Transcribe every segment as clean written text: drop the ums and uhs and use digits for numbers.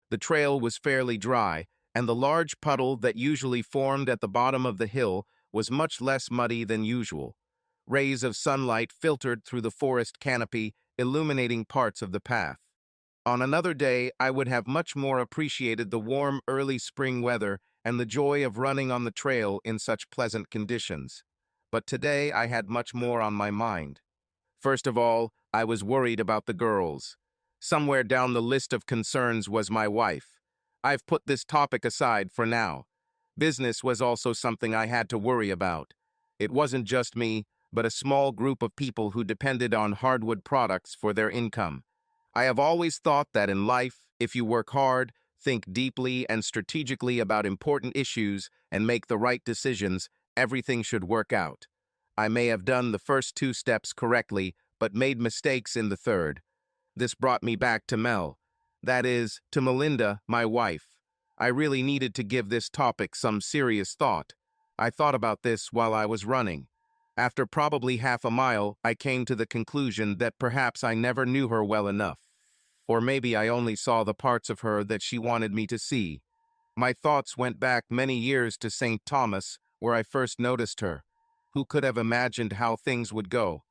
The trail was fairly dry, and the large puddle that usually formed at the bottom of the hill was much less muddy than usual. Rays of sunlight filtered through the forest canopy, illuminating parts of the path. On another day, I would have much more appreciated the warm early spring weather and the joy of running on the trail in such pleasant conditions. But today I had much more on my mind. First of all, I was worried about the girls. Somewhere down the list of concerns was my wife. I've put this topic aside for now. Business was also something I had to worry about. It wasn't just me, but a small group of people who depended on hardwood products for their income. I have always thought that in life, if you work hard, think deeply and strategically about important issues, and make the right decisions, everything should work out. I may have done the first two steps correctly, but made mistakes in the third. This brought me back to Mel. That is, to Melinda, my wife. I really needed to give this topic some serious thought. I thought about this while I was running. After probably half a mile, I came to the conclusion that perhaps I never knew her well enough. Or maybe I only saw the parts of her that she wanted me to see. My thoughts went back many years to St. Thomas, where I first noticed her. Who could have imagined how things would go?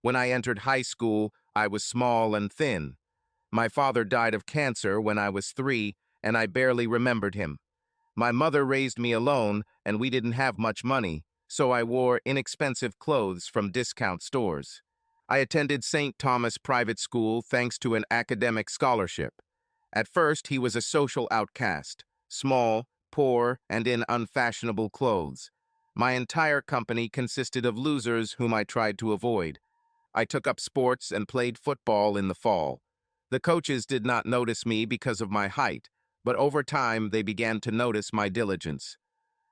When I entered high school, I was small and thin. My father died of cancer when I was 3, and I barely remembered him. My mother raised me alone, and we didn't have much money, so I wore inexpensive clothes from discount stores. I attended St. Thomas Private School thanks to an academic scholarship. At first, he was a social outcast, small, poor, and in unfashionable clothes. My entire company consisted of losers whom I tried to avoid. I took up sports and played football in the fall. The coaches did not notice me because of my height, but over time they began to notice my diligence.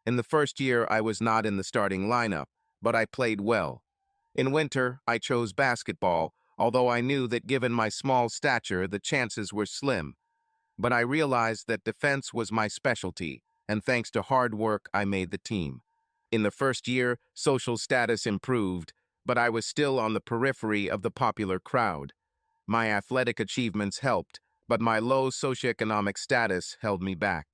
In the first year, I was not in the starting lineup, but I played well. In winter, I chose basketball, although I knew that given my small stature, the chances were slim. But I realized that defense was my specialty, and thanks to hard work, I made the team. In the first year, social status improved, but I was still on the periphery of the popular crowd. My athletic achievements helped, but my low socioeconomic status held me back.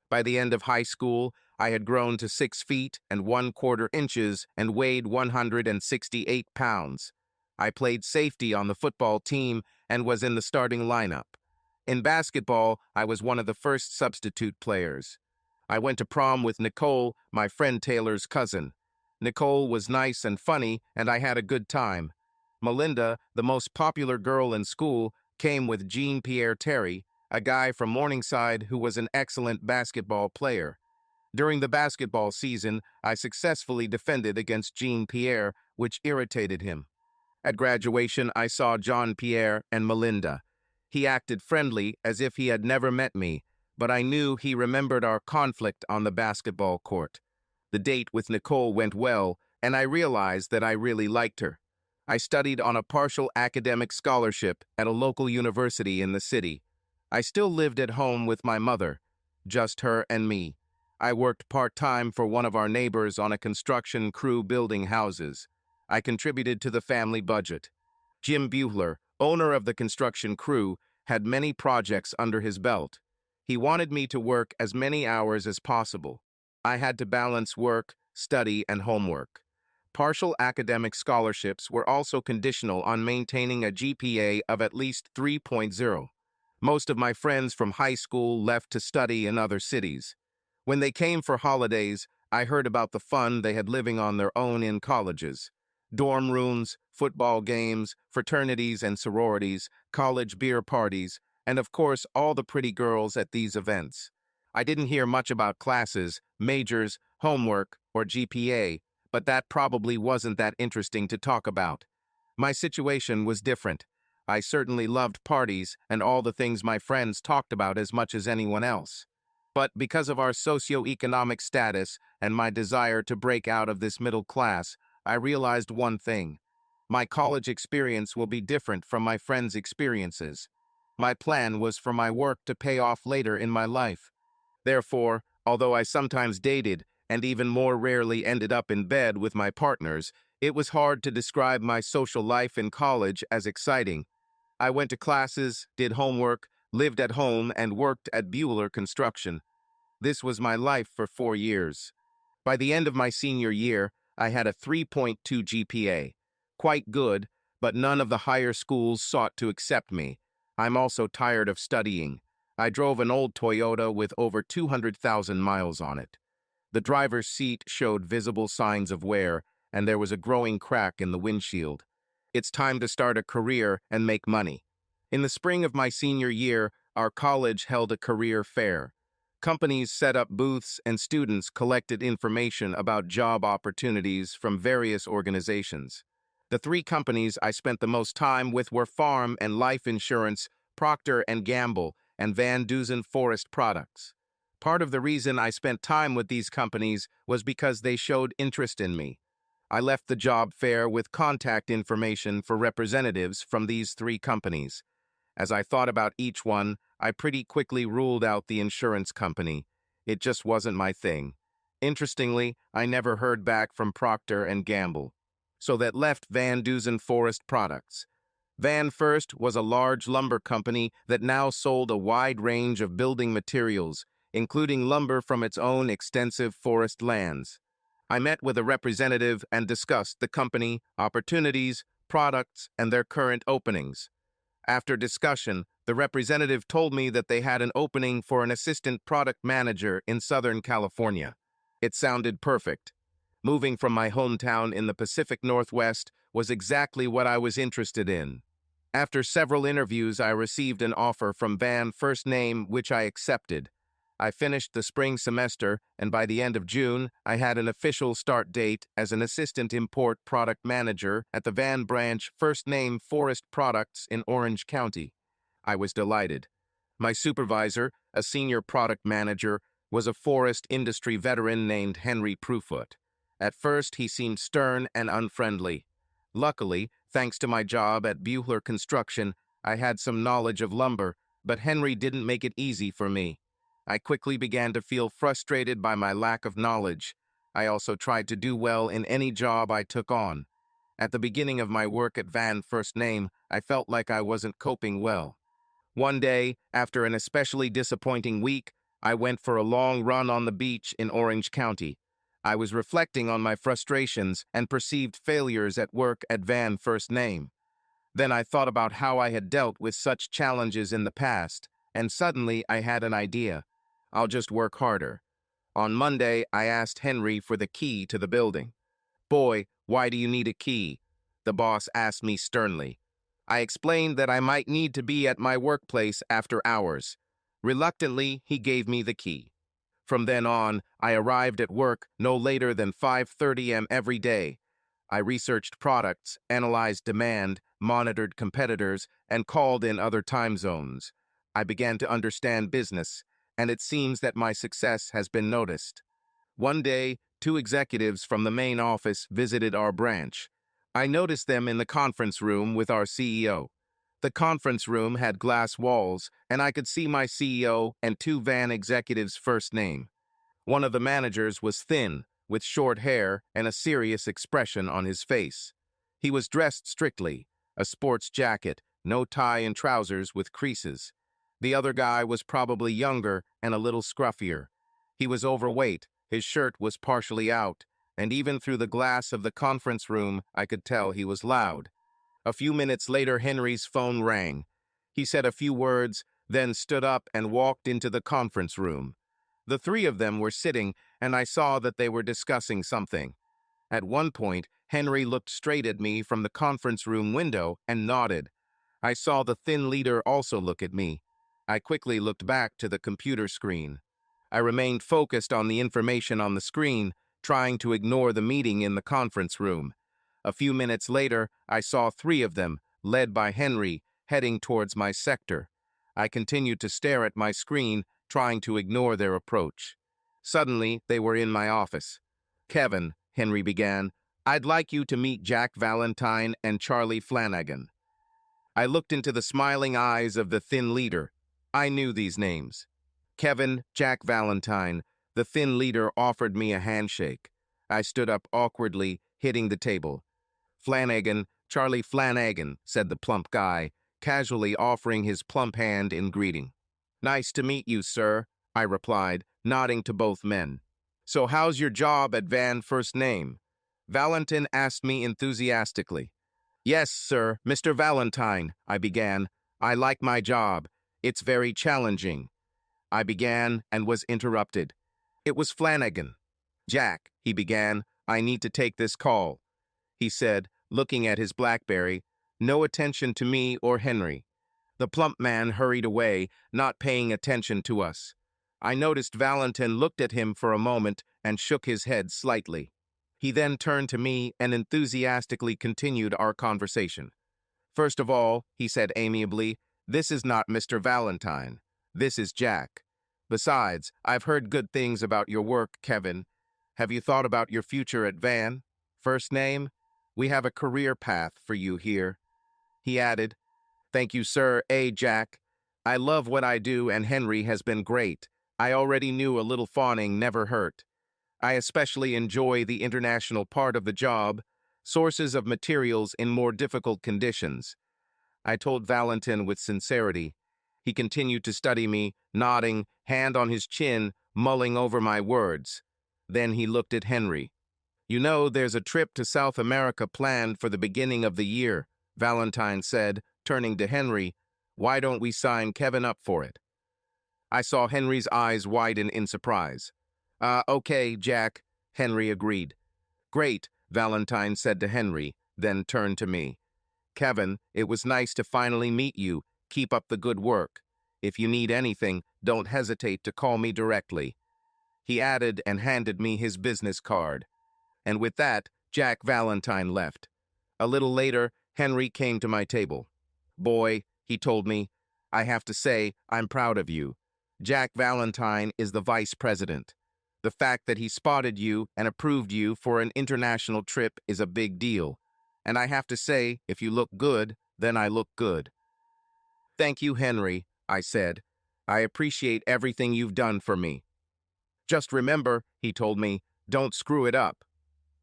By the end of high school, I had grown to 6 feet and 1/4 inches and weighed 168 pounds. I played safety on the football team and was in the starting lineup. In basketball, I was one of the first substitute players. I went to prom with Nicole, my friend Taylor's cousin. Nicole was nice and funny, and I had a good time. Melinda, the most popular girl in school, came with Jean-Pierre Terry, a guy from Morningside who was an excellent basketball player. During the basketball season, I successfully defended against Jean-Pierre, which irritated him. At graduation, I saw Jean-Pierre and Melinda. He acted friendly, as if he had never met me, but I knew he remembered our conflict on the basketball court. The date with Nicole went well, and I realized that I really liked her. I studied on a partial academic scholarship at a local university in the city. I still lived at home with my mother, just her and me. I worked part-time for one of our neighbors on a construction crew building houses. I contributed to the family budget. Jim Buehler, owner of the construction crew, had many projects under his belt. He wanted me to work as many hours as possible. I had to balance work, study, and homework. Partial academic scholarships were also conditional on maintaining a GPA of at least 3.0. Most of my friends from high school left to study in other cities. When they came for holidays, I heard about the fun they had living on their own in colleges. Dorm rooms, football games, fraternities and sororities, college beer parties, and of course all the pretty girls at these events. I didn't hear much about classes, majors, homework, or GPA, but that probably wasn't that interesting to talk about. My situation was different. I certainly loved parties and all the things my friends talked about as much as anyone else. But because of our socioeconomic status and my desire to break out of this middle class, I realized one thing. My college experience will be different from my friends' experiences. My plan was for my work to pay off later in my life. Therefore, although I sometimes dated and even more rarely ended up in bed with my partners, it was hard to describe my social life in college as exciting. I went to classes, did homework, lived at home, and worked at Bueller Construction. This was my life for 4 years. By the end of my senior year, I had a 3.2 GPA. Quite good, but none of the higher schools sought to accept me. I'm also tired of studying. I drove an old Toyota with over 200,000 miles on it. The driver's seat showed visible signs of wear, and there was a growing crack in the windshield. It's time to start a career and make money. In the spring of my senior year, our college held a career fair. Companies set up booths and students collected information about job opportunities from various organizations. The three companies I spent the most time with were Farm and Life Insurance, Procter & Gamble, and Van Dusen Forest Products. Part of the reason I spent time with these companies was because they showed interest in me. I left the job fair with contact information for representatives from these three companies. As I thought about each one, I pretty quickly ruled out the insurance company. It just wasn't my thing. Interestingly, I never heard back from Procter & Gamble. So that left Van Dusen Forest Products. Van First was a large lumber company that now sold a wide range of building materials, including lumber from its own extensive forest lands. I met with a representative and discussed the company, opportunities, products, and their current openings. After discussion, the representative told me that they had an opening for an assistant product manager in Southern California. It sounded perfect. Moving from my hometown in the Pacific Northwest was exactly what I was interested in. After several interviews, I received an offer from Van First Name, which I accepted. I finished the spring semester, and by the end of June, I had an official start date as an assistant import product manager at the Van Branch First Name Forest Products in Orange County. I was delighted. My supervisor, a senior product manager, was a forest industry veteran named Henry Prufut. At first, he seemed stern and unfriendly. Luckily, thanks to my job at Bueller Construction, I had some knowledge of lumber, but Henry didn't make it easy for me. I quickly began to feel frustrated by my lack of knowledge. I also tried to do well in any job I took on. At the beginning of my work at Van First Name, I felt like I wasn't coping well. One day, after an especially disappointing week, I went for a long run on the beach in Orange County. I was reflecting on my frustrations and perceived failures at work at Van First Name. Then I thought about how I had dealt with such challenges in the past, and suddenly I had an idea. I'll just work harder. On Monday, I asked Henry for the key to the building. "Boy, why do you need a key?" the boss asked me sternly. I explained that I might need to be at my workplace after hours. Reluctantly, he gave me the key. From then on, I arrived at work no later than 5:30 a.m. every day. I researched products, analyzed demand, monitored competitors, and called in other time zones. I began to understand business, and it seems that my success has been noticed. One day, two executives from the main office visited our branch. I noticed them in the conference room with our CEO. The conference room had glass walls, and I could see my CEO and two Van executives' first name. One of the managers was thin, with short hair and a serious expression on his face. He was dressed strictly, a sports jacket, no tie and trousers with creases. The other guy was probably younger and a little scruffier. He was overweight, his shirt was partially out, and even through the glass of the conference room, I could tell he was loud. A few minutes later, Henry's phone rang. He said a few words, then stood up and walked into the conference room. The three of them were sitting, and I saw that they were discussing something. At one point, Henry looked straight at me from the conference room window and nodded. I saw the thin leader also look at me. I quickly looked back to the computer screen. I remained focused on the information on the screen, trying to ignore the meeting in the conference room. A few minutes later, I saw three of them, led by Henry, heading towards my sector. I continued to stare at my screen, trying to ignore their approach. Suddenly, they were in my office. "Kevin," Henry began, "I'd like you to meet Jack Valentine and Charlie Flanagan." I looked into the smiling eyes of the thin leader. I knew these names. Kevin, Jack Valentine, the thin leader offered me a handshake. I stood up awkwardly, hitting the table. "Flanagan, Charlie Flanagan," said the plump guy. casually offering his plump hand in greeting. "Nice to meet you, sir," I replied, nodding to both men. "So how's your job at Van First Name?" Valentin asked me enthusiastically. "Yes, sir, Mr. Valentine," I began. "I like my job. It's very challenging." I began and was interrupted. It was Flanagan. "Jack," he began, "I need to take this call," he said, looking at his BlackBerry. No attention to me or Henry. The plump man hurried away, not paying attention to us. I noticed Valentin looked at him for a moment and shook his head slightly. He then turned to me and enthusiastically continued our conversation. "First of all," he said amiably, "this is not Mr. Valentine. This is Jack. Besides, I've heard good things about your work, Kevin. Have you thought about your future at Van First Name? We have a career path for you here." He added, "Thank you, sir. Jack. I love what I do and Henry has been great. I already knew a little fawning never hurt. I especially enjoy the international part of the job, sources of materials in more difficult conditions." I told Valentin with sincerity. He continued to study me, nodding, hand on his chin, mulling over my words. Then he looked at Henry. "You know, there's a trip to South America planned for the beginning of the year," Valentine said, turning to Henry. "Why don't we sign Kevin up for it?" I saw Henry's eyes widen in surprise. Okay, Jack," Henry agreed. "Great," Valentine said to Henry, then turned to me. "Kevin, it was nice to finally meet you. Keep up the good work. If you need anything, don't hesitate to call me directly." He added and handed me his business card. And with that, Jack Valentine left. A little later, Henry came to my table. "Boy," he told me, "I have to say, I'm proud of you. Jack Valentine is the vice president. The fact that he spotted you and approved you for an international trip is a big deal. And I have to say, if you look good, then I look good." "Thank you, Henry," I said. "I appreciate everything you've done for me. Just remember," he told me, "don't screw it up."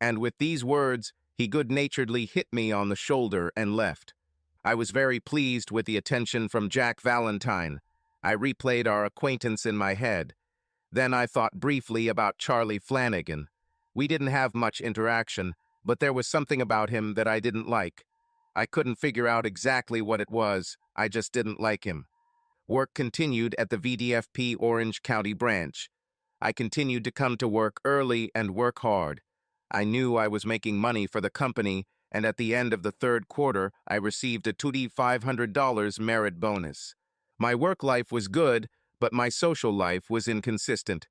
And with these words, he good-naturedly hit me on the shoulder and left. I was very pleased with the attention from Jack Valentine. I replayed our acquaintance in my head. Then I thought briefly about Charlie Flanagan. We didn't have much interaction, but there was something about him that I didn't like. I couldn't figure out exactly what it was. I just didn't like him. Work continued at the VDFP Orange County branch. I continued to come to work early and work hard. I knew I was making money for the company, and at the end of the third quarter, I received a $2,500 merit bonus. My work life was good, but my social life was inconsistent.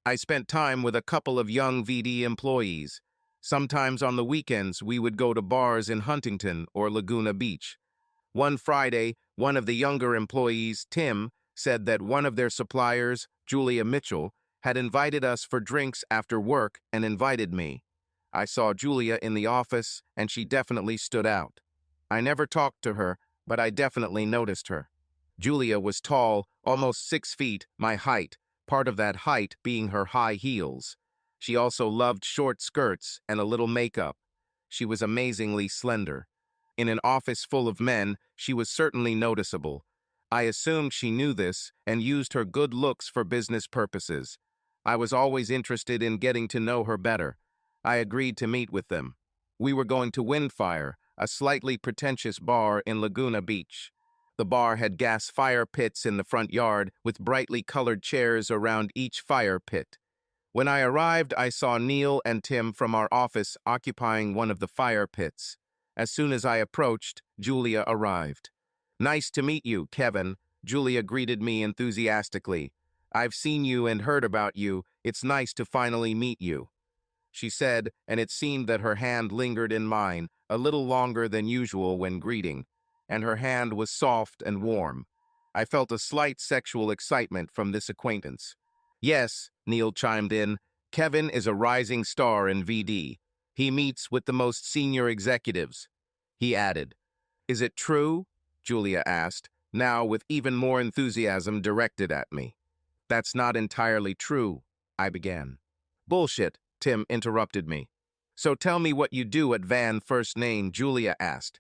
I spent time with a couple of young VD employees. Sometimes on the weekends, we would go to bars in Huntington or Laguna Beach. One Friday, one of the younger employees, Tim, said that one of their suppliers, Julia Mitchell, had invited us for drinks after work and invited me. I saw Julia in the office, and she definitely stood out. I never talked to her, but I definitely noticed her. Julia was tall, almost 6 feet, my height, part of that height being her high heels. She also loved short skirts and a little makeup. She was amazingly slender. In an office full of men, she was certainly noticeable. I assumed she knew this and used her good looks for business purposes. I was always interested in getting to know her better. I agreed to meet with them. We were going to Windfire, a slightly pretentious bar in Laguna Beach. The bar had gas fire pits in the front yard with brightly colored chairs around each fire pit. When I arrived, I saw Neil and Tim from our office occupying one of the fire pits. As soon as I approached, Julia arrived. "Nice to meet you, Kevin," Julia greeted me enthusiastically. "I've seen you and heard about you. It's nice to finally meet you," she said, and it seemed that her hand lingered in mine, a little longer than usual when greeting, and her hand was soft and warm. I felt a slight sexual excitement from this acquaintance. "Yes," Neil chimed in, "Kevin is a rising star in VD. He meets with the most senior executives," he added. "Is it true?" Julia asked, now with even more enthusiasm directed at me. "That's not entirely true," I began. "Bullshit," Tim interrupted me. "So tell me what you do at Van First Name," Julia asked.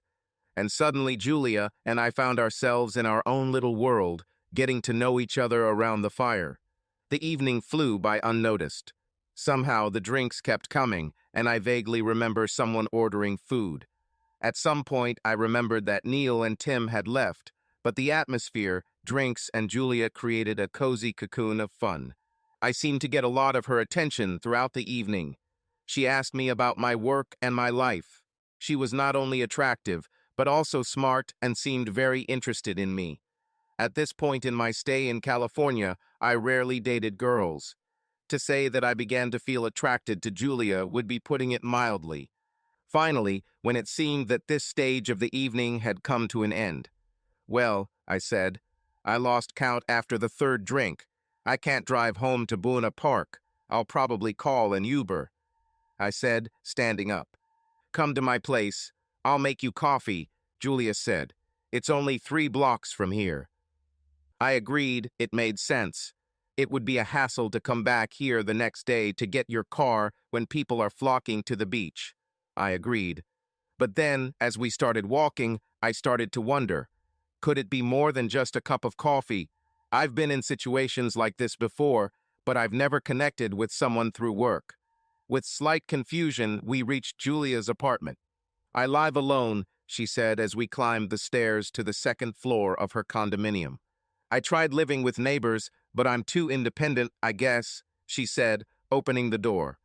And suddenly Julia and I found ourselves in our own little world, getting to know each other around the fire. The evening flew by unnoticed. Somehow the drinks kept coming, and I vaguely remember someone ordering food. At some point, I remembered that Neil and Tim had left, but the atmosphere, drinks, and Julia created a cozy cocoon of fun. I seemed to get a lot of her attention throughout the evening. She asked me about my work and my life. She was not only attractive, but also smart and seemed very interested in me. At this point in my stay in California, I rarely dated girls. To say that I began to feel attracted to Julia would be putting it mildly. Finally, when it seemed that this stage of the evening had come to an end. "Well," I said, "I lost count after the third drink. I can't drive home to Buena Park. I'll probably call an Uber," I said, standing up. "Come to my place. I'll make you coffee," Julia said. "It's only 3 blocks from here." I agreed it made sense. It would be a hassle to come back here the next day to get your car when people are flocking to the beach. I agreed. But then, as we started walking, I started to wonder, could it be more than just a cup of coffee? I've been in situations like this before, but I've never connected with someone through work. With slight confusion, we reached Julia's apartment. "I live alone," she said as we climbed the stairs to the second floor of her condominium. "I tried living with neighbors, but I'm too independent, I guess," she said, opening the door.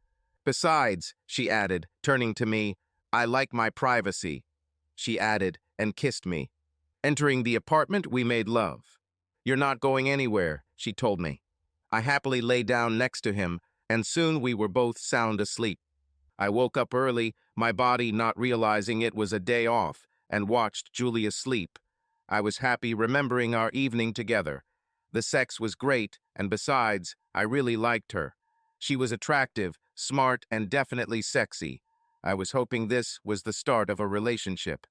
"Besides," she added, turning to me, "I like my privacy," she added, and kissed me. Entering the apartment, we made love. "You're not going anywhere," she told me. I happily lay down next to him, and soon we were both sound asleep. I woke up early, my body not realizing it was a day off, and watched Julia sleep. I was happy remembering our evening together. The sex was great, and besides, I really liked her. She was attractive, smart, and definitely sexy. I was hoping this was the start of a relationship.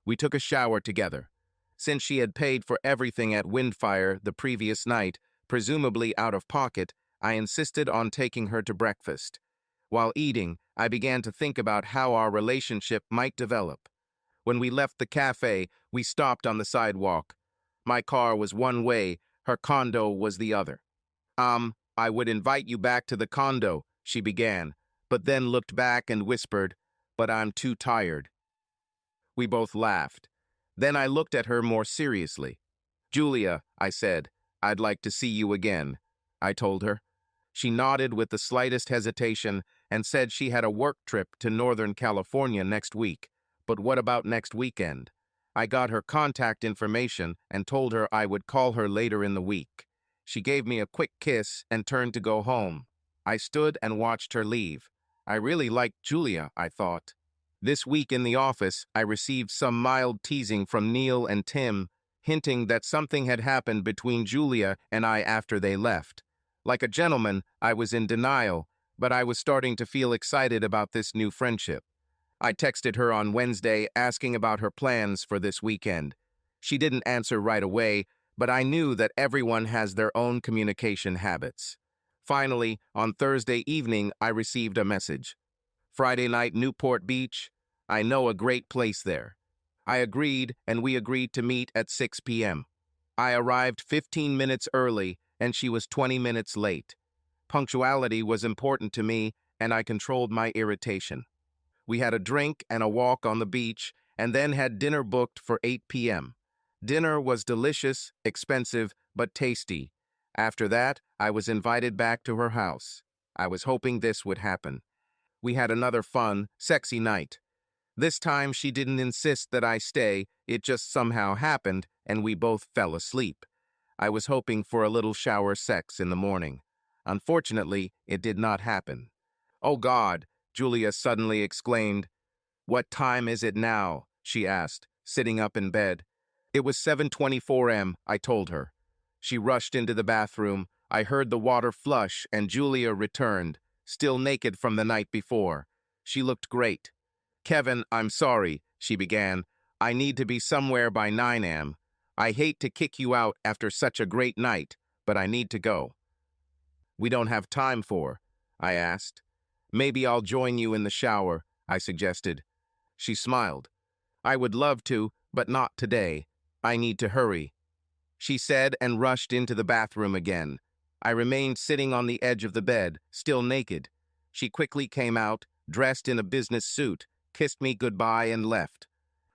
We took a shower together. Since she had paid for everything at Windfire the previous night, presumably out of pocket, I insisted on taking her to breakfast. While eating, I began to think about how our relationship might develop. When we left the cafe, we stopped on the sidewalk. My car was one way, her condo was the other. I would invite you back to the condo," she began, but then looked back and whispered, "But I'm too tired." We both laughed. Then I looked at her more seriously. "Julia," I said, "I'd like to see you again," I told her. She nodded with the slightest hesitation and said she had a work trip to Northern California next week. But what about next weekend? I got her contact information and told her I would call her later in the week. She gave me a quick kiss and turned to go home. I stood and watched her leave. I really liked Julia, I thought. This week in the office, I received some mild teasing from Neil and Tim, hinting that something had happened between Julia and I after they left. Like a gentleman, I was in denial, but I was starting to feel excited about this new friendship. I texted her on Wednesday asking about her plans for this weekend. She didn't answer right away, but I knew that everyone has their own communication habits. Finally, on Thursday evening, I received a message. "Friday night, Newport Beach. I know a great place there." I agreed, and we agreed to meet at 6 p.m. I arrived 15 minutes early, and she was 20 minutes late. Punctuality was important to me, and I controlled my irritation. We had a drink and a walk on the beach, and then had dinner booked for 8 p.m. Dinner was delicious, expensive, but tasty. After that, I was invited back to her house. I was hoping this would happen. We had another fun, sexy night. This time she didn't insist that I stay, it just somehow happened, and we both fell asleep. I was hoping for a little shower sex in the morning. Unfortunately, it did not happen. "Oh God," Julia suddenly exclaimed. "What time is it now?" she asked, sitting up in bed. It was 7:24 am, I told her. She rushed into the bathroom. I heard the water flush, and Julia returned, still naked from the night before. She looked great. "Kevin, I'm sorry," she began. "I need to be somewhere by 9 am. I hate to kick you out after such a great night, but I need to go." "We don't have time for," I asked. "Maybe I'll join you in the shower," I suggested. She smiled. "I would love to, But not today. I need to hurry, she said and rushed into the bathroom again. I remained sitting on the edge of the bed, still naked. She quickly came out, dressed in a business suit, kissed me goodbye and left.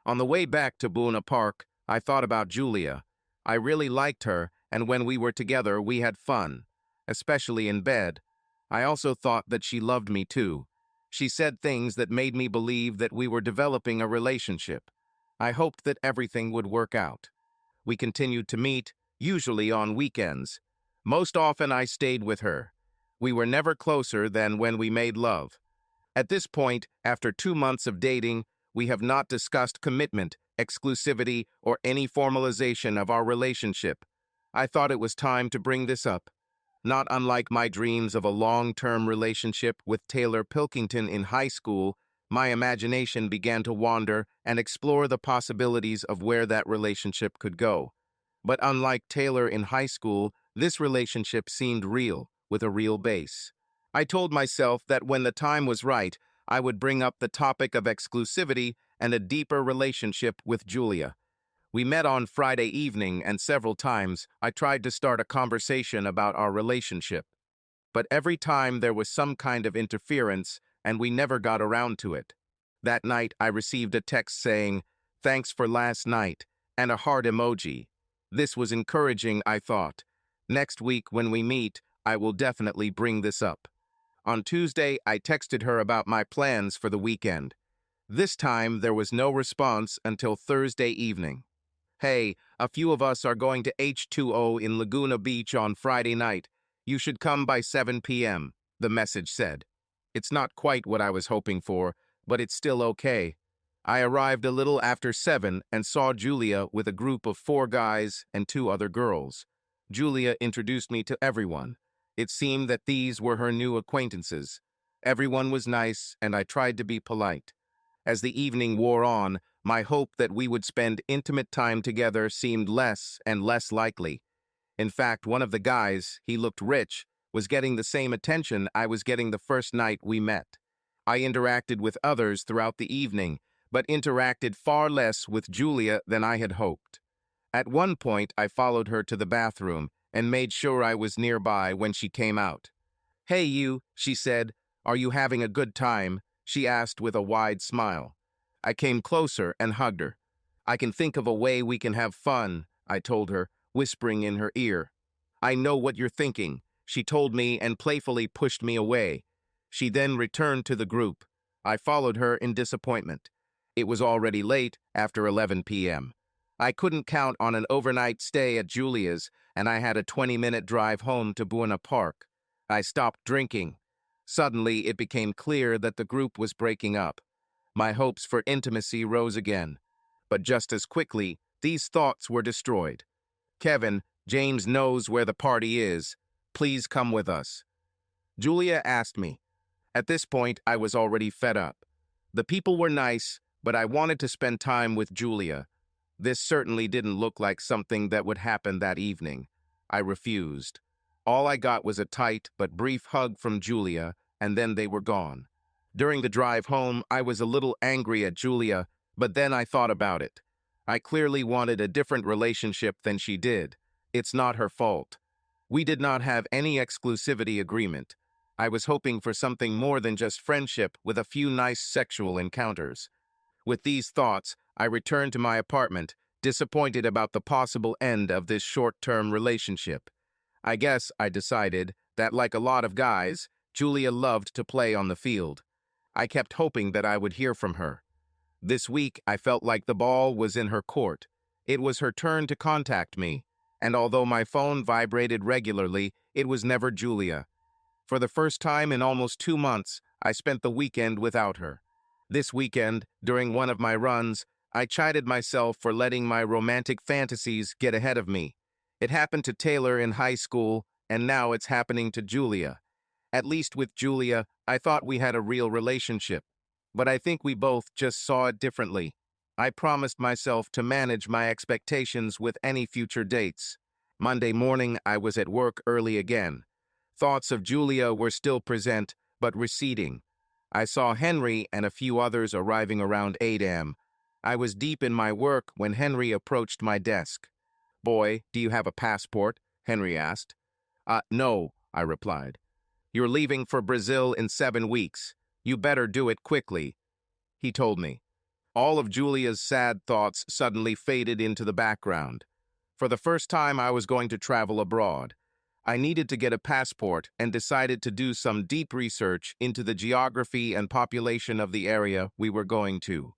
On the way back to Boona Park, I thought about Julia. I really liked her, and when we were together, we had fun, especially in bed. I also thought that she loved me too. She said things that made me believe that we were developing a relationship. I hoped that everything would work out. We continued to meet, usually on weekends. Most often I stayed with her. We were never closer than when we made love. At this point, after 2 months of dating, we have not discussed commitment, exclusivity, or any formalization of our relationship. I thought it was time to bring this up. Not unlike my dreams of a long-term relationship with Taylor Pilkington in high school, my imagination began to wander and explore the possibilities of where that relationship could go. But unlike Taylor in high school, this relationship seemed real, with a real base. I told myself that when the time was right, I would bring up the topic of exclusivity and a deeper relationship with Julia. We met on Friday evening, and several times I tried to start a conversation about our relationship. But every time there was some kind of interference, and we never got around to it. That night, I received a text saying, "Thanks for last night," and a heart emoji. This was encouraging, I thought. Next week, when we meet, I will definitely bring this up. On Tuesday, I texted her about my plans for the weekend. This time, there was no response until Thursday evening. "Hey, a few of us are going to H2O in Laguna Beach on Friday night. You should come by 7 p.m., the message said. It's not quite what I was hoping for, but it's still okay. I arrived a little after 7 and saw Julia with a group of 4 guys and 2 other girls. Julia introduced me to everyone. It seemed that these were her new acquaintances. Everyone was nice, and I tried to be polite. As the evening wore on, my hope that we would spend intimate time together seemed less and less likely. In fact, one of the guys, he looked rich, was getting the same attention I was getting the first night we met. I interacted with others throughout the evening, but interacted far less with Julia than I had hoped. At one point, I followed her to the bathroom and made sure I was nearby when she came out. "Hey you," she said. "Are you having a good time?" she asked with a wide smile. I came closer and hugged her. "I can think of a way we can have fun," I told her, whispering in her ear. "I know what you're thinking," she told me and playfully pushed me away. She then returned to the group. I followed her in disappointment. It was already late, after 11 p.m. I couldn't count on an overnight stay at Julia's, and I had a 20-minute drive home to Buena Park. I stopped drinking. Suddenly, it became clear that the group was breaking up. My hopes for intimacy rose again. But just as quickly, these thoughts were destroyed. "Kevin, James knows where the party is. Please come with us," Julia asked me. At this point, I was already fed up. The people were nice, but I wanted to spend time with Julia. This certainly didn't look like something that would happen that evening. I refused. All I got was a tight but brief hug from Julia, and then they were gone. During the drive home, I was a little angry at Julia, but then I thought about it. I clearly wanted a different relationship than she did. It's not her fault. We did not have any exclusivity agreement. I was hoping for something more than just friendship with a few nice sexual encounters. With these thoughts, I returned to my apartment, disappointed about the possible end of this short-term relationship. I guess I decided that, like a lot of guys, Julia loved to play on the field. I kept hoping that I would hear from her. This week, I felt like the ball was in her court. It was her turn to contact me, and although my phone vibrated regularly, it was never Julia. For the first time in almost 2 months, I spent the weekend without her. This weekend, during one of my runs, I chided myself for letting my romantic fantasies get ahead of me. It happened to Taylor in high school, and now it's happening to Julia. At least with Julia, I thought we had a real relationship. But I think we both just saw it differently. I promised myself to manage my expectations with any future dates. Monday morning, I was at work early again. Thoughts of Julia were still present, but receding. I saw Henry and a few others arriving around 8 a.m. I was deep in my work when Henry approached my desk. "Boy, do you have a passport?" Henry asked. No," I replied. "You're leaving for Brazil in 7 weeks. You better do it quickly," he told me. All of Julia's sad thoughts suddenly faded into the background. For the first time, I was going to travel abroad. I needed to get a passport and decided to do some deep research into the geography and population of the area we were going to.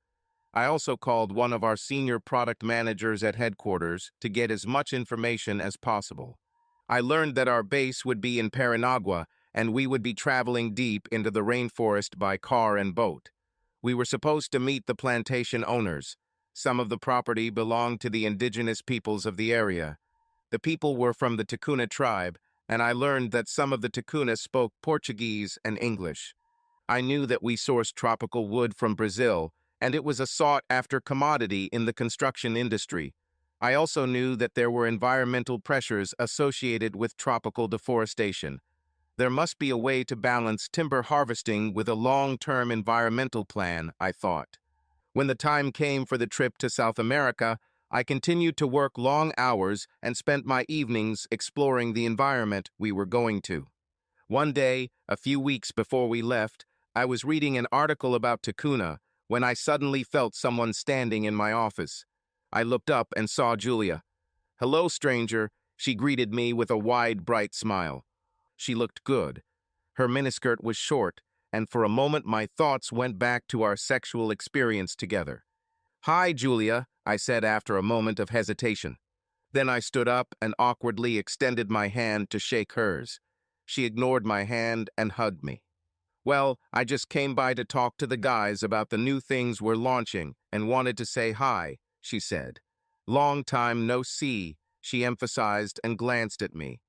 I also called one of our senior product managers at headquarters to get as much information as possible. I learned that our base would be in Paranagua and we would be traveling deep into the rainforest by car and boat. We were supposed to meet the plantation owners. Some of the property belonged to the indigenous peoples of the area. The people were from the Ticuna tribe, and I learned that some of the Ticuna spoke Portuguese and English. I knew that we sourced tropical wood from Brazil, and it was a sought-after commodity in the construction industry. I also knew that there were environmental pressures associated with tropical deforestation. There must be a way to balance timber harvesting with a long-term environmental plan, I thought. When the time came for the trip to South America, I continued to work long hours and spent my evenings exploring the environment we were going to. One day, a few weeks before we left, I was reading an article about Ticuna when I suddenly felt someone standing in my office. I looked up and saw Julia. "Hello, stranger," she greeted me with a wide, bright smile. She looked good. Her miniskirt was short, and for a moment my thoughts went back to our sexual experience together. "Hi, Julia," I said after a moment of hesitation. Then I stood up and awkwardly extended my hand to shake hers. She ignored my hand and hugged me. "Well, I just came by to talk to the guys about the new things we're launching and wanted to say hi," she said. "Long time no see," she emphasized and glanced at me.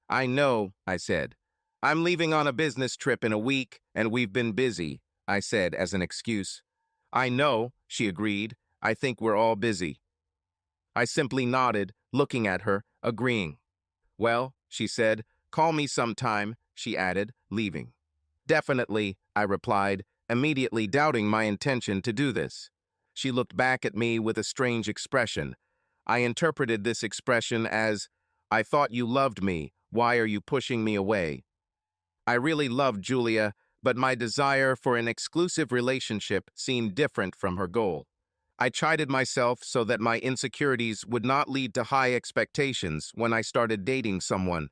"I know," I said. "I'm leaving on a business trip in a week, and we've been busy," I said as an excuse. "I know," she agreed. "I think we're all busy." I simply nodded, looking at her, agreeing. "Well," she said, "call me sometime," she added, leaving. "Definitely," I replied, immediately doubting my intention to do this. She looked back at me with a strange expression. I interpreted this expression as, "I thought you loved me. Why are you pushing me away?" I really loved Julia, but my desire for an exclusive relationship seemed different from her goal. I chided myself so that my insecurities would not lead to high expectations when I started dating someone.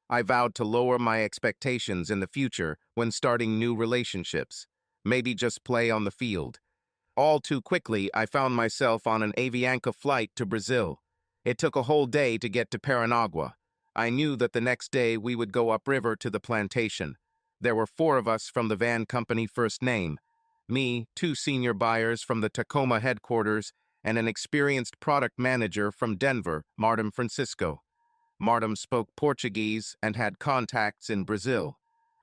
I vowed to lower my expectations in the future when starting new relationships, maybe just play on the field. All too quickly, I found myself on an Avianca flight to Brazil. It took a whole day to get to Paranagua. I knew that the next day we would go upriver to the plantation. There were 4 of us from the van company First Name. Me, 2 senior buyers from the Tacoma headquarters, and an experienced product manager from Denver, Martin Francisco. Martin spoke Portuguese and had contacts in Brazil.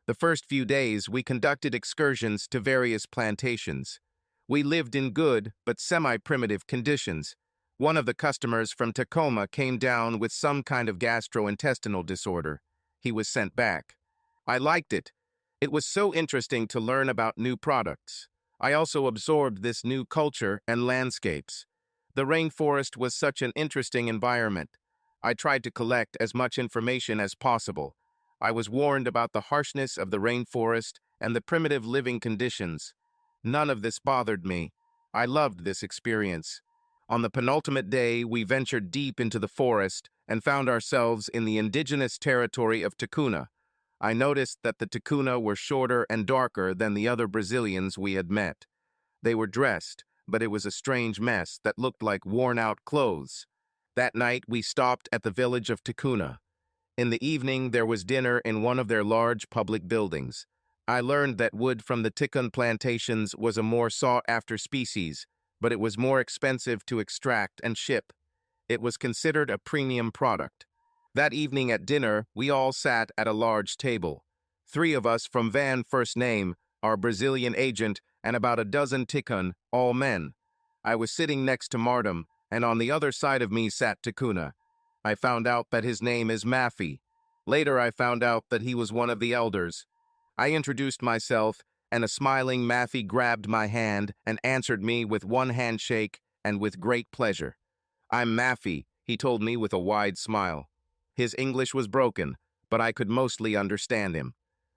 The first few days, we conducted excursions to various plantations. We lived in good but semi-primitive conditions. One of the customers from Tacoma came down with some kind of gastrointestinal disorder. He was sent back. I liked it. It was so interesting to learn about new products. I also absorbed this new culture and landscapes. The rainforest was such an interesting environment. I tried to collect as much information as possible. I was warned about the harshness of the rainforest and the primitive living conditions. None of this bothered me. I loved this experience. On the penultimate day, we ventured deep into the forest and found ourselves in the indigenous territory of Ticuna. I noticed that the Ticuna were shorter and darker than the other Brazilians we had met. They were dressed, but it was a strange mess that looked like worn-out clothes. That night, we stopped at the village of Ticuna. In the evening, there was dinner in one of their large public buildings. I learned that wood from the Ticun plantations was a more sought-after species, but it was more expensive to extract and ship. It was considered a premium product. That evening at dinner, we all sat at a large table. 3 of us from Van First Name, our Brazilian agent, and about a dozen Ticun, all men. I was sitting next to Martum, and on the other side of me sat Ticuna. I found out that his name is Maffy. Later, I found out that he was one of the elders. I introduced myself, and a smiling Maffy grabbed my hand and answered me with one handshake and with great pleasure. I'm Maffey, he told me with a wide smile. His English was broken, but I could mostly understand him.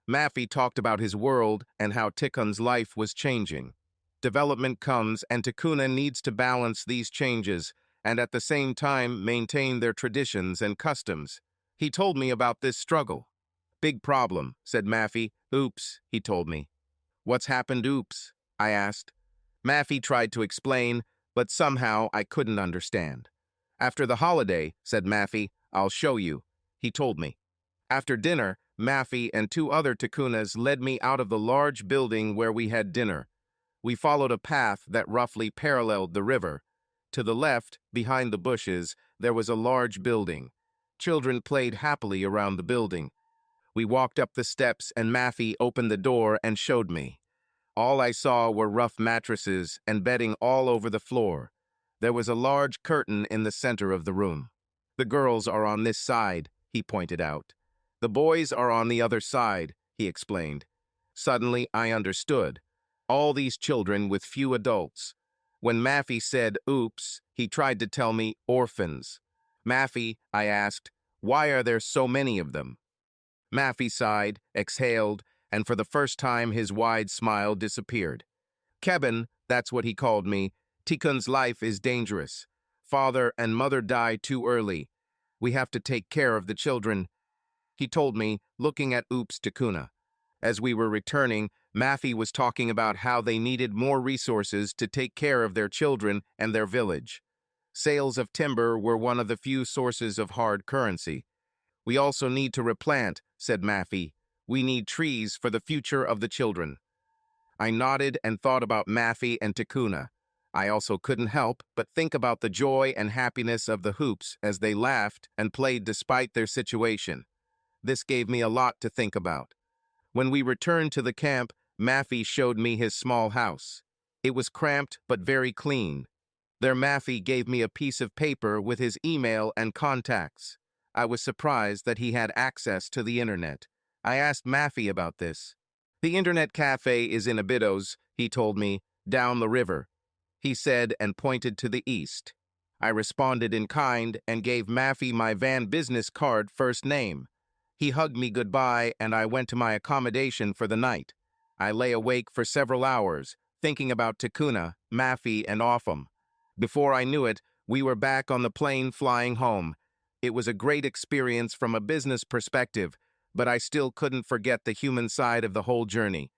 Maffey talked about his world and how Tikkun's life was changing. Development comes and Tikkun needs to balance these changes and at the same time maintain their traditions and customs. He told me about this struggle. Big problem, said Maffey. Oops, he told me. What's happened, oops? I asked. Maffey tried to explain, but somehow I couldn't understand. After the holiday, said Maffey, I'll show you. He told me. After dinner, Maffey and two other Tikkunas led me out of the large building where we had dinner. We followed a path that roughly paralleled the river. To the left, behind the bushes, there was a large building. Children played happily around the building. We walked up the steps and Maffey opened the door and showed me. All I saw were rough mattresses and bedding all over the floor. There was a large curtain in the center of the room. The girls are on this side, he pointed out. The boys are on the other side, he explained. Suddenly, I understood. All these children with few adults. When Maffey said, oops, he tried to tell me orphans. Maffey, I asked, why are there so many of them? Maffey sighed, exhaled, and for the first time his wide smile disappeared. Kevin, that's what he called me. Tikkun's life is dangerous. Father and mother died too early. We have to take care of the children. He told me, looking at Oops Tikkuna. As we were returning, Maffey was talking about how they needed more resources to take care of their children and their village. Sales of timber were one of the few sources of hard currency. We also need to replant, said Maffey. We need trees for the future of the children. I nodded and thought about Maffey and Tikkuna. I also couldn't help but think about the joy and happiness of the Hoops as they laughed and played despite their situation. This gave me a lot to think about. When we returned to the camp, Maffey showed me his small house. It was cramped but very clean. There Maffey gave me a piece of paper with his email and contacts. I was surprised that he had access to the internet. I asked Maffey about this. The internet cafe is in Abydos, he told me, down the river. He said and pointed to the east. I responded in kind and gave Maffey my van business card first name. He hugged me goodbye and I went to my accommodation for the night. I lay awake for several hours, thinking about Tikkuna, Maffey, and Offum. Before I knew it, we were back on the plane flying home. It was a great experience from a business perspective, but I still couldn't forget the human side of the whole journey.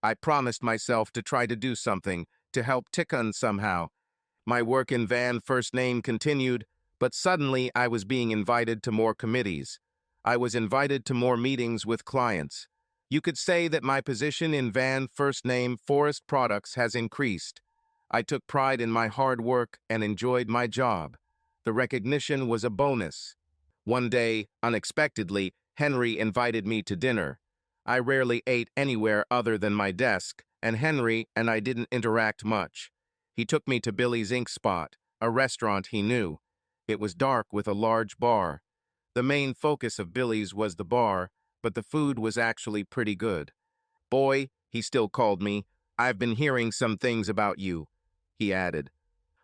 I promised myself to try to do something, to help Tikkun somehow. My work in Van First Name continued, but suddenly I was being invited to more committees. I was invited to more meetings with clients. You could say that my position in Van First Name Forest Products has increased. I took pride in my hard work and enjoyed my job. The recognition was a bonus. One day, unexpectedly, Henry invited me to dinner. I rarely ate anywhere other than my desk, and Henry and I didn't interact much. He took me to Billy's Ink Spot, a restaurant he knew. It was dark with a large bar. The main focus of Billy's was the bar, but the food was actually pretty good. Boy, he still called me, I've been hearing some things about you, he added.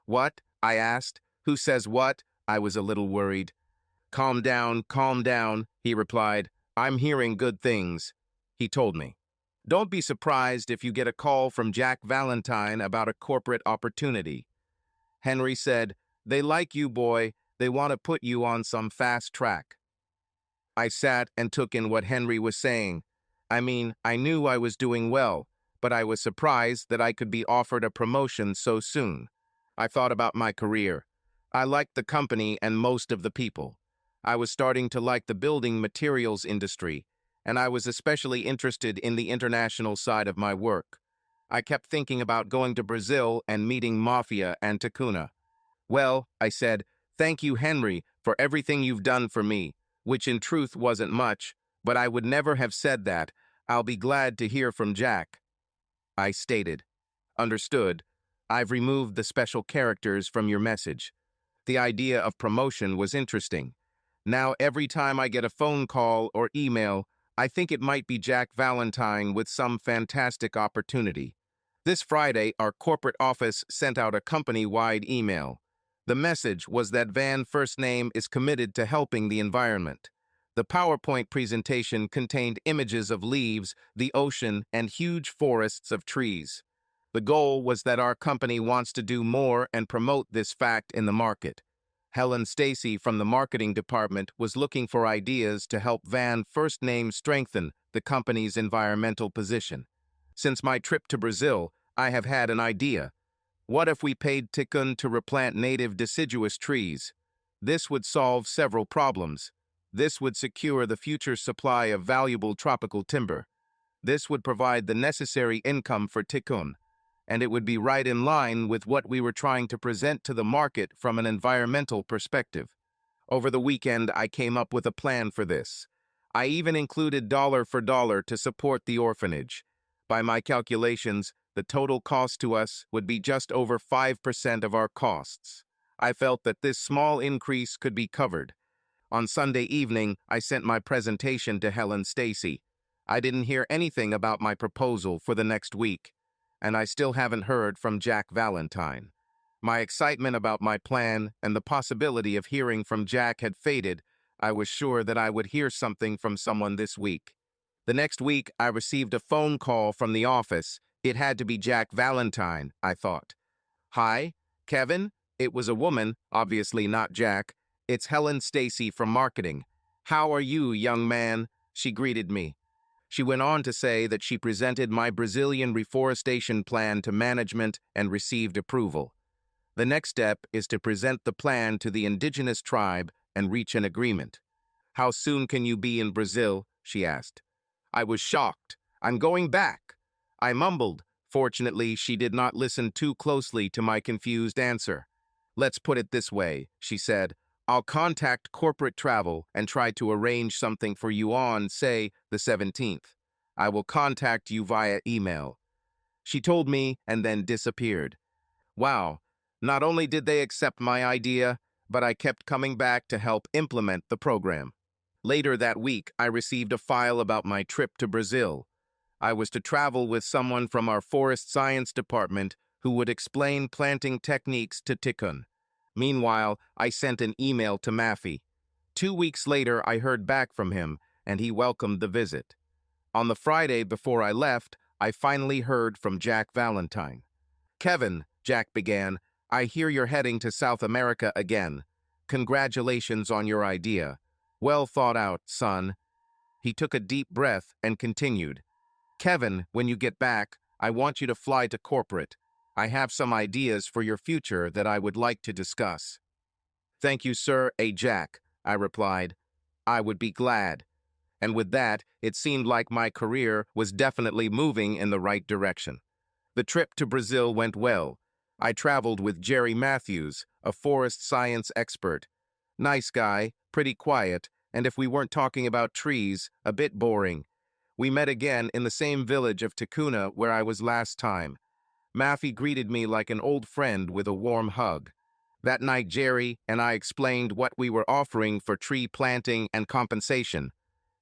What? I asked. Who says what? I was a little worried. Calm down, he replied. I'm hearing good things. He told me. Don't be surprised if you get a call from Jack Valentine about a corporate opportunity. Henry said, they like you, boy. They want to put you on some fast track. I sat and took in what Henry was saying. I mean, I knew I was doing well, but I was surprised that I could be offered a promotion so soon. I thought about my career. I liked the company and most of the people. I was starting to like the building materials industry, and I was especially interested in the international side of my work. I kept thinking about going to Brazil and meeting Mafia and Tikkuna. Well, I said, thank you, Henry, for everything you've done for me, which in truth wasn't much, but I would never have said that. I'll be glad to hear from Jack. I stated, understood. I've removed the special characters from your message. The idea of promotion was interesting. Now every time I get a phone call or email, I think it might be Jack Valentine with some fantastic opportunity. This Friday, our corporate office sent out a company-wide email. The message was that Van First Name is committed to helping the environment. The PowerPoint presentation contained images of leaves, the ocean, and huge forests of trees. The goal was that our company wants to do more and promote this fact in the market. Helen Stacy from the marketing department was looking for ideas to help Van First Name strengthen the company's environmental position. Since my trip to Brazil, I have had an idea. What if we paid Tikkun to replant native deciduous trees? This would solve several problems. This would secure the future supply of valuable tropical timber. This would provide the necessary income for Tikkun, and it would be right in line with what we were trying to present to the market from an environmental perspective. Over the weekend, I came up with a plan for this. I even included dollar for dollar to support the orphanage. By my calculations, the total cost to us would be just over 5% of our costs. I felt that this small increase could be covered. On Sunday evening, I sent my presentation to Helen Stacy. I didn't hear anything about my proposal for the next week, and I still haven't heard from Jack Valentine. My excitement about my plan and the possibility of hearing from Jack had faded. I was sure that I would hear something from someone this week. The next week, I received a phone call from the office. It had to be Jack Valentine, I thought. Hi, Kevin? It was a woman, obviously not Jack. It's Helen Stacy from marketing. How are you, young man? She greeted me. She went on to say that she presented my Brazilian reforestation plan to management and received approval. The next step is to present the plan to the indigenous tribe and reach an agreement. How soon can you be in Brazil? She asked. I was shocked. I'm going back. I mumbled. Fortunately, she did not listen too closely to my confused answer. Let's put it this way, she said. I'll contact corporate travel and try to arrange something for you on, say, the 17th. I will contact you via email. She told me and then disappeared. Wow, not only did they accept my idea, but I kept coming back to help implement the program. Later that week, I received a file about my trip to Brazil. I was to travel with someone from our forest science department who would explain planting techniques to Tikkun. Meanwhile, I sent an email to Maffey. 2 weeks later, I heard back from him, and he welcomed the visit. On the Friday before I left, I finally heard from Jack Valentine. Kevin, Jack began, I hear you're heading to South America again. Congratulations on your idea. Well thought out, son. He took a deep breath and continued. Kevin, when you get back, I want you to fly to corporate. I have some ideas for your future that I would like to discuss. Thank you, sir, Jack, I replied. I would be glad. And with that, it seemed like my career was definitely moving in the right direction. The trip to Brazil went well. I traveled with Jerry Matthews, a forest science expert. Nice guy, pretty quiet, and if we weren't talking about trees, a bit boring. We met again in the same village of Ticuna where I was last time. Maffey greeted me like an old friend with a warm hug. That night, Jerry and I explained what we were offering for tree planting and compensation.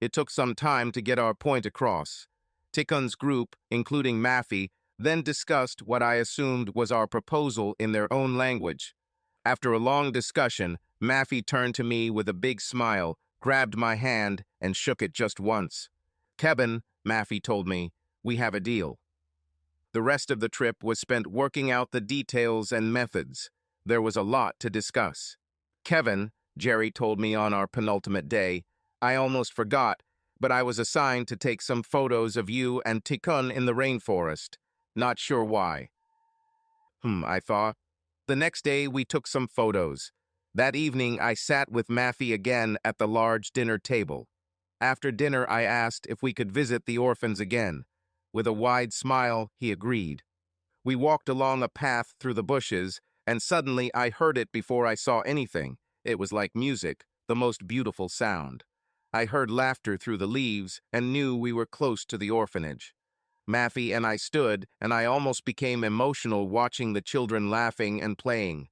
It took some time to get our point across. Tikkun's group, including Maffey, then discussed what I assumed was our proposal in their own language. After a long discussion, Maffey turned to me with a big smile, grabbed my hand, and shook it just once. Kevin, Maffey told me, we have a deal. The rest of the trip was spent working out the details and methods. There was a lot to discuss. Kevin, Jerry told me on our penultimate day, I almost forgot, but I was assigned to take some photos of you and Tikkun in the rainforest. Not sure why. I thought. The next day, we took some photos. That evening, I sat with Maffey again at the large dinner table. After dinner, I asked if we could visit the orphans again. With a wide smile, he agreed. We walked along a path through the bushes, and suddenly I heard it before I saw anything. It was like music, the most beautiful sound. I heard laughter through the leaves and knew we were close to the orphanage. Maffey and I stood, and I almost became emotional watching the children laughing and playing.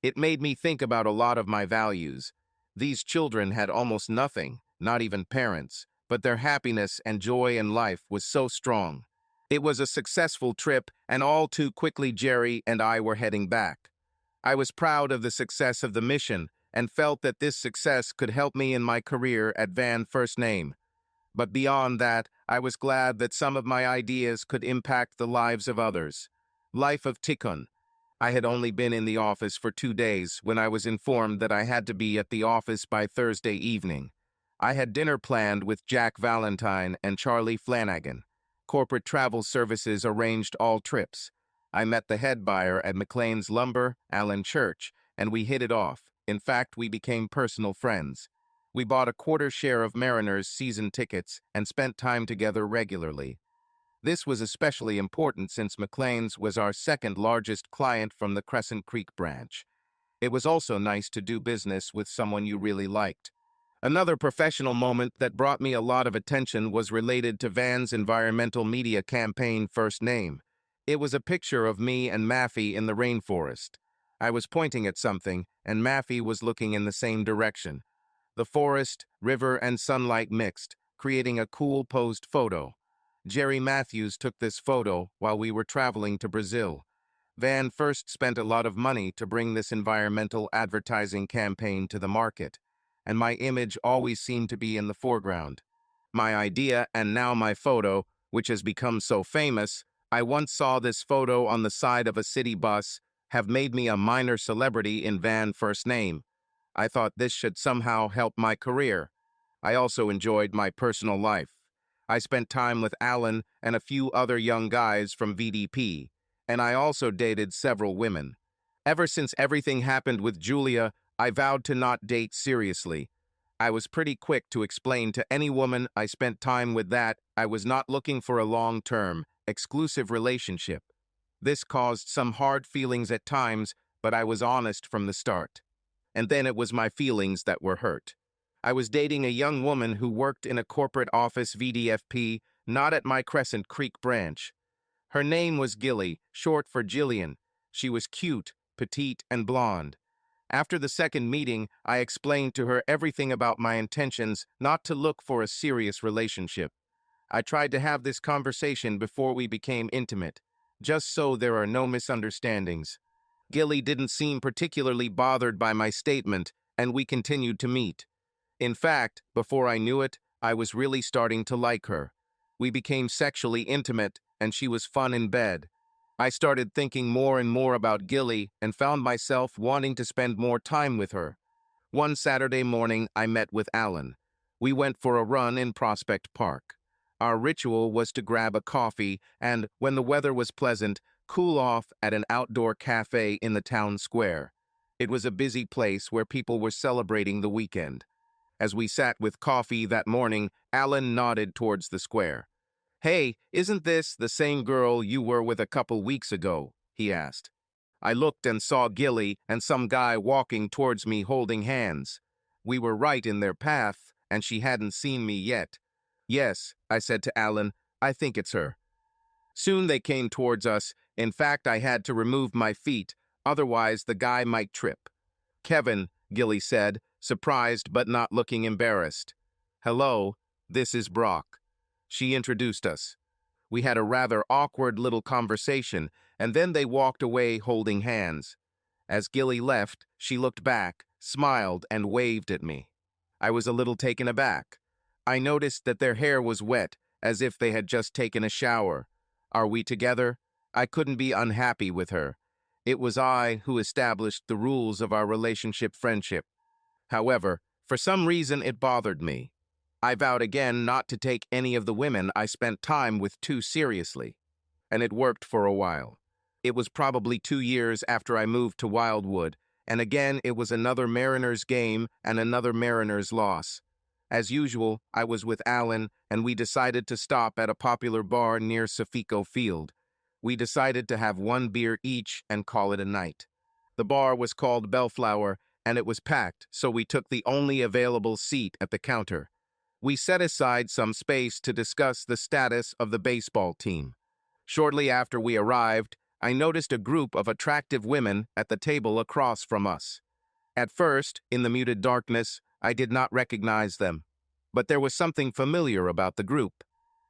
It made me think about a lot of my values. These children had almost nothing, not even parents, but their happiness and joy in life was so strong. It was a successful trip, and all too quickly Jerry and I were heading back. I was proud of the success of the mission and felt that this success could help me in my career at Van First Name. But beyond that, I was glad that some of my ideas could impact the lives of others. Life of Tikkun. I had only been in the office for 2 days when I was informed that I had to be at the office by Thursday evening. I had dinner planned with Jack Valentine and Charlie Flanagan. Corporate travel services arranged all trips. I met the head buyer at McLean's Lumber, Alan Church, and we hit it off. In fact, we became personal friends. We bought a quarter share of Mariners' season tickets and spent time together regularly. This was especially important since McLean's was our second largest client from the Crescent Creek branch. It was also nice to do business with someone you really liked. Another professional moment that brought me a lot of attention was related to Van's environmental media campaign First Name. It was a picture of me and Maffey in the rainforest. I was pointing at something, and Maffey was looking in the same direction. The forest, river, and sunlight mixed, creating a cool posed photo. Jerry Matthews took this photo while we were traveling to Brazil. Van first spent a lot of money to bring this environmental advertising campaign to the market, and my image always seemed to be in the foreground. My idea, and now my photo, which has become so famous, I once saw this photo on the side of a city bus, have made me a minor celebrity in Van First Name. I thought this should somehow help my career. I also enjoyed my personal life. I spent time with Alan and a few other young guys from VDP, and I also dated several women. Ever since everything happened with Julia, I vowed to not date seriously. I was pretty quick to explain to any woman I spent time with that I was not looking for a long-term, exclusive relationship. This caused some hard feelings at times, but I was honest from the start. And then it was my feelings that were hurt. I was dating a young woman who worked in a corporate office VDFP, not at my Crescent Creek branch. Her name was Gilly, short for Jillian. She was cute, petite, and blonde. After the second meeting, I explained to her everything about my intentions not to look for a serious relationship. I tried to have this conversation before we became intimate, just so there are no misunderstandings. Gilly didn't seem particularly bothered by my statement, and we continued to meet. In fact, before I knew it, I was really starting to like her. We became sexually intimate, and she was fun in bed. I started thinking more and more about Gilly and found myself wanting to spend more time with her. One Saturday morning, I met with Alan. We went for a run in Prospect Park. Our ritual was to grab a coffee and, when the weather was pleasant, cool off at an outdoor cafe in the town square. It was a busy place where people were celebrating the weekend. As we sat with coffee that morning, Alan nodded towards the square. "Hey, isn't this the same girl you were with a couple weeks ago?" he asked. I looked and saw Gilly and some guy walking towards me holding hands. We were right in their path, and she hadn't seen me yet. "Yes," I said to Alan, "I think it's her." Soon they came towards us. In fact, I had to remove my feet, otherwise the guy might trip. "Kevin," Gilly said, surprised but not looking embarrassed. "Hello, this is Brock." She introduced us. We had a rather awkward little conversation, and then they walked away holding hands. As Gilly left, she looked back, smiled, and waved at me. I was a little taken aback. I noticed that their hair was wet, as if they had just taken a shower. Are we together? I couldn't be unhappy with her. It was I who established the rules of our relationship friendship. However, for some reason it bothered me. I vowed again not to take any of the women I spent time with too seriously. And it worked for a while. It was probably 2 years after I moved to Wildwood, and again it was another Mariners game and another Mariners loss. As usual, I was with Alan, and we decided to stop at a popular bar near Safico Field. We decided to have 1 beer each and call it a night. The bar was called Bellflower, and it was packed, so we took the only available seat at the counter. We set aside some space to discuss the status of the baseball team. Shortly after we arrived, I noticed a group of attractive women at the table across from us. At first, in the muted darkness, I did not recognize them, but there was something familiar about the group.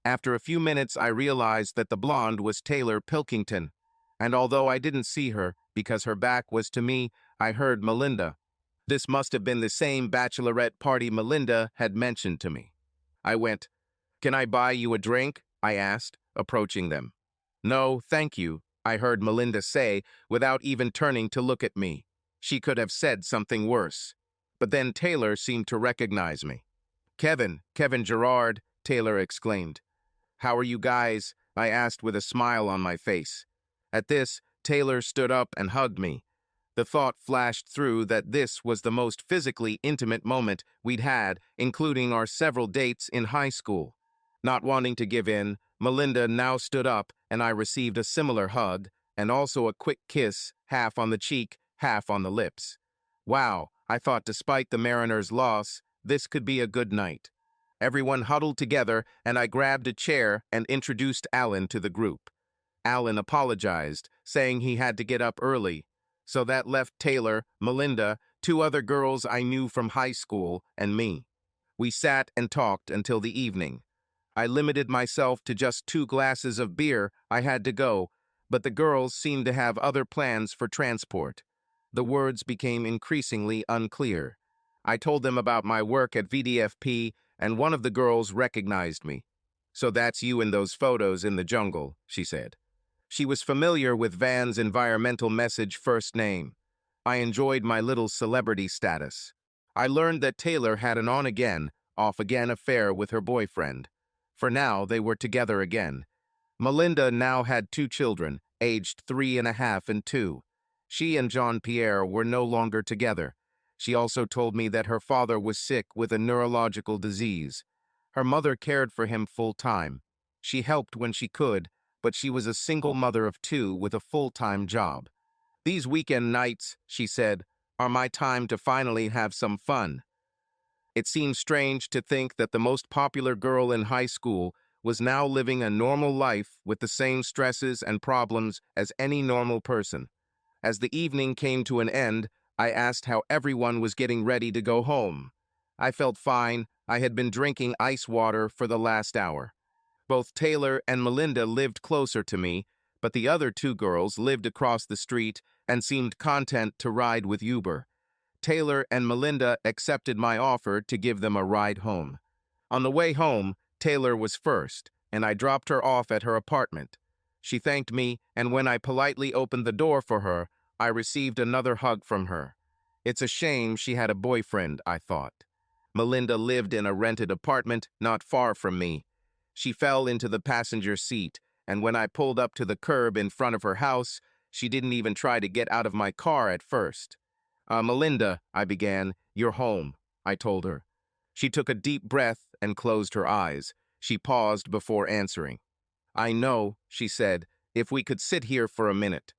After a few minutes, I realized that the blonde was Taylor Pilkington, and although I didn't see her because her back was to me, I heard Melinda. This must have been the same bachelorette party Melinda had mentioned to me. I went, "Can I buy you a drink?" I asked, approaching them. "No, thank you," I heard Melinda say without even turning to look at me. She could have said something worse. But then Taylor seemed to recognize me. Kevin Gerard," Taylor exclaimed. "How are you guys?" I asked with a smile on my face. At this, Taylor stood up and hugged me. The thought flashed through that this was the most physically intimate moment we'd had, including our several dates in high school. Not wanting to give in, Melinda now stood up and I received a similar hug and also a quick kiss, half on the cheek, half on the lips. Wow, I thought despite the Mariners' loss, this could be a good night. Everyone huddled together and I grabbed a chair and introduced Alan to the group. Alan apologized, saying he had to get up early. So that left Taylor, Melinda, two other girls I knew from high school, and me. We sat and talked until the evening. I limited myself to just 2 glasses of beer. I had to go, but the girls seemed to have other plans for transport. The words became increasingly unclear. I told them about my work at VDFP, and one of the girls recognized me. "So that's you in those photos in the jungle," she said. She was familiar with Van's environmental message first name. I enjoyed my little celebrity status. I learned that Taylor had an on-again, off-again affair with her boyfriend. For now, they were together again. Melinda now had 2 children, aged 3.5 and 2. She and Jean-Pierre were no longer together. She also told me that her father was sick with a neurological disease. Her mother cared for him full-time. She helped when she could, but she was a single mother of 2 with a full-time job. "These weekend nights," she said, "are my time to finally have some fun." It seemed strange to think that the most popular girl in high school was now living a normal life with the same stresses and problems as any normal person. As the evening came to an end, I asked how everyone was getting ready to go home. I felt fine. I had been drinking ice water for the last hour. Both Taylor and Melinda lived closer to me, but the other 2 girls lived across the street and seemed content to ride with Uber. Taylor and Melinda accepted my offer to give them a ride home. On the way home, Taylor was first, and I dropped her off at her apartment. She thanked me, and when I politely opened the door for her, I received another hug from her. It's a shame she had a boyfriend, I thought. Melinda lived in a rented apartment not far from me. She fell into the passenger seat, and when I pulled up to the curb in front of her house, she didn't even try to get out of my car at first. "Melinda," I began, "you're home," I told her. She took a deep breath and closed her eyes. She paused before answering. "I know," she said, "if we could sit here for a minute."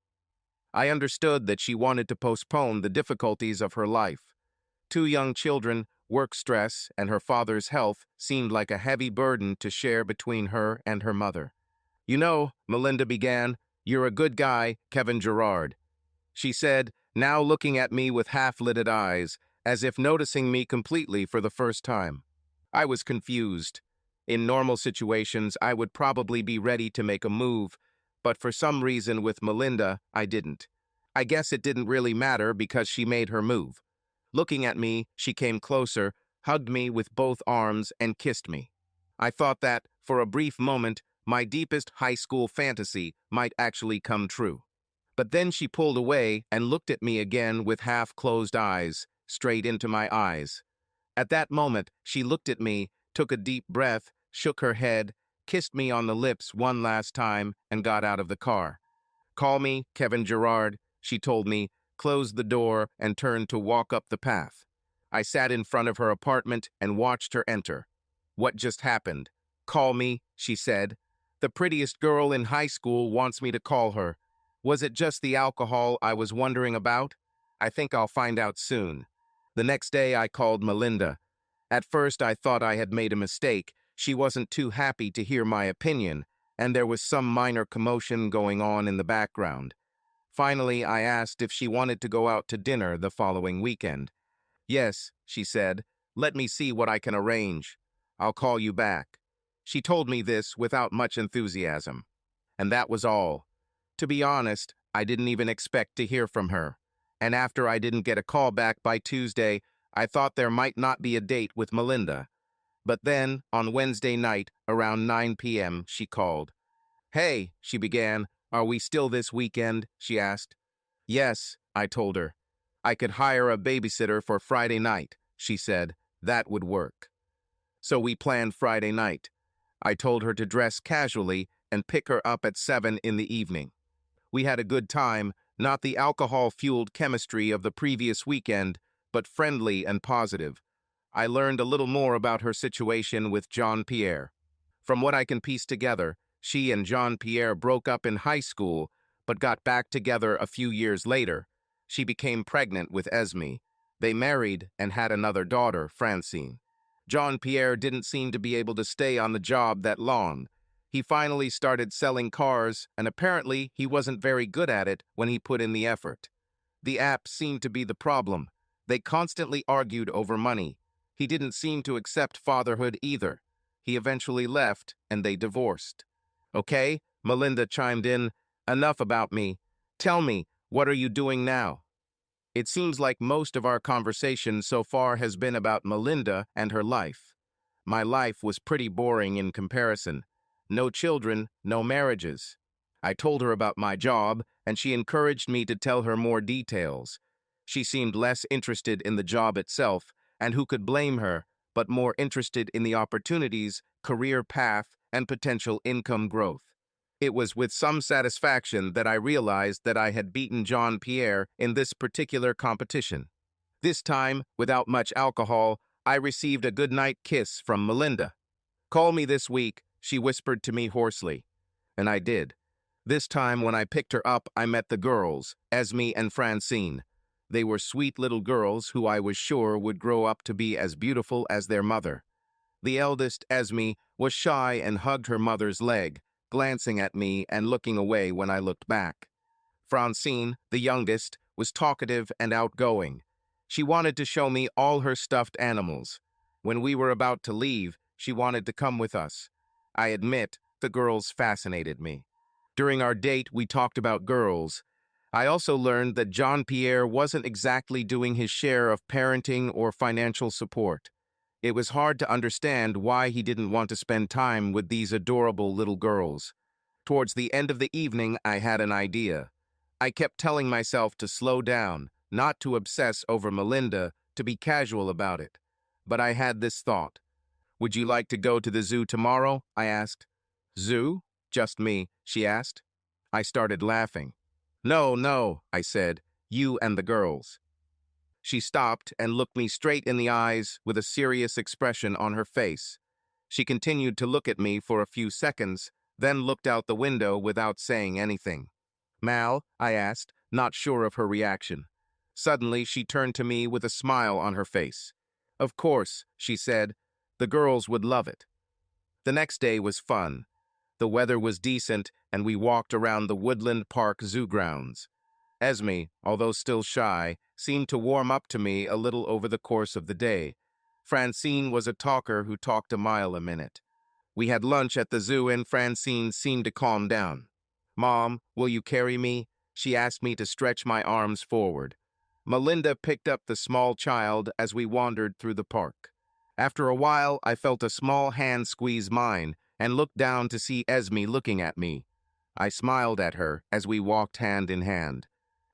I understood that she wanted to postpone the difficulties of her life. 2 young children, work stress, and her father's health seemed like a heavy burden to share between her and her mother. "You know," Melinda began, "you're a good guy, Kevin Gerard," she said, now looking at me with half-lidded eyes, as if noticing me completely for the first time. I was confused. In normal situations, I would probably be ready to make a move, but for some reason with Melinda, I didn't. I guess it didn't really matter because she made her move. Looking at me, she came closer, hugged me with both arms, and kissed me. I thought that, for a brief moment, my deepest high school fantasy might actually come true. But then she pulled away and looked at me again with half-closed eyes, straight into my eyes. At that moment, she looked at me, took a deep breath, shook her head, kissed me on the lips one last time, and got out of the car. "Call me Kevin Gerard," she told me, closed the door, and turned to walk up the path. I sat in front of her apartment and watched her enter. "What just happened?" "Call me," she said. "The prettiest girl in high school wants me to call her. Was it just the alcohol I was wondering about? I think I'll find out soon." The next day I called Melinda. At first I thought I had made a mistake. She wasn't too happy to hear my opinion, and there was some minor commotion going on in the background. Finally, I asked if she wanted to go out to dinner the following weekend. "Yes," she said. "Let me see what I can arrange. I'll call you back." She told me this without much enthusiasm. And that was all. To be honest, I didn't even expect to hear from her. And after I didn't get a call back by Tuesday, I thought there might not be a date with Melinda. But then, on Wednesday night, around 9 p.m., she called. "Hey," she began, "are we still this weekend?" she asked. "Yes," I told her. "I could hire a babysitter for Friday night," she said. "That would work." So we planned Friday night. I told her to dress casually and pick her up at 7 in the evening. We had a good time, not the alcohol-fueled chemistry of the previous weekend, but friendly and positive. I learned a little more about her situation with Jean-Pierre. From what I can piece together, she and Jean-Pierre broke up in high school, but got back together a few years later. She became pregnant with Esme. They married and had another daughter, Francine. Jean-Pierre didn't seem to be able to stay on the job that long. He finally started selling cars, and apparently he wasn't very good at it when he put in the effort. The app seemed to be the problem. They constantly argued over money. He didn't seem to accept fatherhood either. He eventually left, and they divorced. "Okay," Melinda chimed in, "enough about me. Tell me, what are you doing now?" It seems like most of our conversation so far has been about Melinda and her life. My life was pretty boring in comparison. No children, no marriages. I told her about my job, and she encouraged me to tell her more details. She seemed less interested in the job itself, and who could blame her, but more interested in the opportunities, career path, and potential income growth. It was with some satisfaction that I realized that I had beaten Jean-Pierre in this particular competition. This time, without much alcohol, I received a goodnight kiss from Melinda. "Call me this week," she whispered to me hoarsely. And I did. This time, when I picked her up, I met the girls, Esme and Francine. They were sweet little girls who I was sure would grow up to be as beautiful as their mother. The eldest, Esme, was shy and hugged her mother's leg, glancing at me and looking away when I looked back. Francine, the youngest, was talkative and outgoing. She wanted to show me all her stuffed animals. When we were about to leave, she wanted to come with us. I admit, the girls fascinated me. During our date, we talked about girls. I also learned that Jean-Pierre wasn't exactly doing his share of parenting or financial support. It was hard to understand why he didn't want to spend time with these adorable little girls. Towards the end of the evening, I had an idea. I kept telling myself to slow down, not to obsess over Melinda, to be casual about it. But I had this thought. "Would you like to go to the zoo tomorrow?" I asked. "Zoo? Just me?" she asked. I started laughing. "No, no," I said. "You and the girls." She stopped and looked me straight in the eyes with a serious expression on her face. She continued to look at me for a few seconds, then looked out the window without saying anything. "Mal?" I asked, not sure of her reaction. Suddenly, she turned to me with a smile on her face. "Of course," she said. "The girls would love it." The next day was fun. The weather was decent, and we walked around the Woodland Park Zoo grounds. Esme, although still shy, seemed to warm up to me a little over the course of the day. Francine was a talker who talked a mile a minute. We had lunch at the zoo and Francine seemed to calm down. "Mom, will you carry me?" She asked me to stretch my arms forward. Melinda picked up the small child as we wandered through the park. After a while, I felt a small hand squeeze mine and looked down to see Esme looking at me. I smiled at her as we walked hand in hand.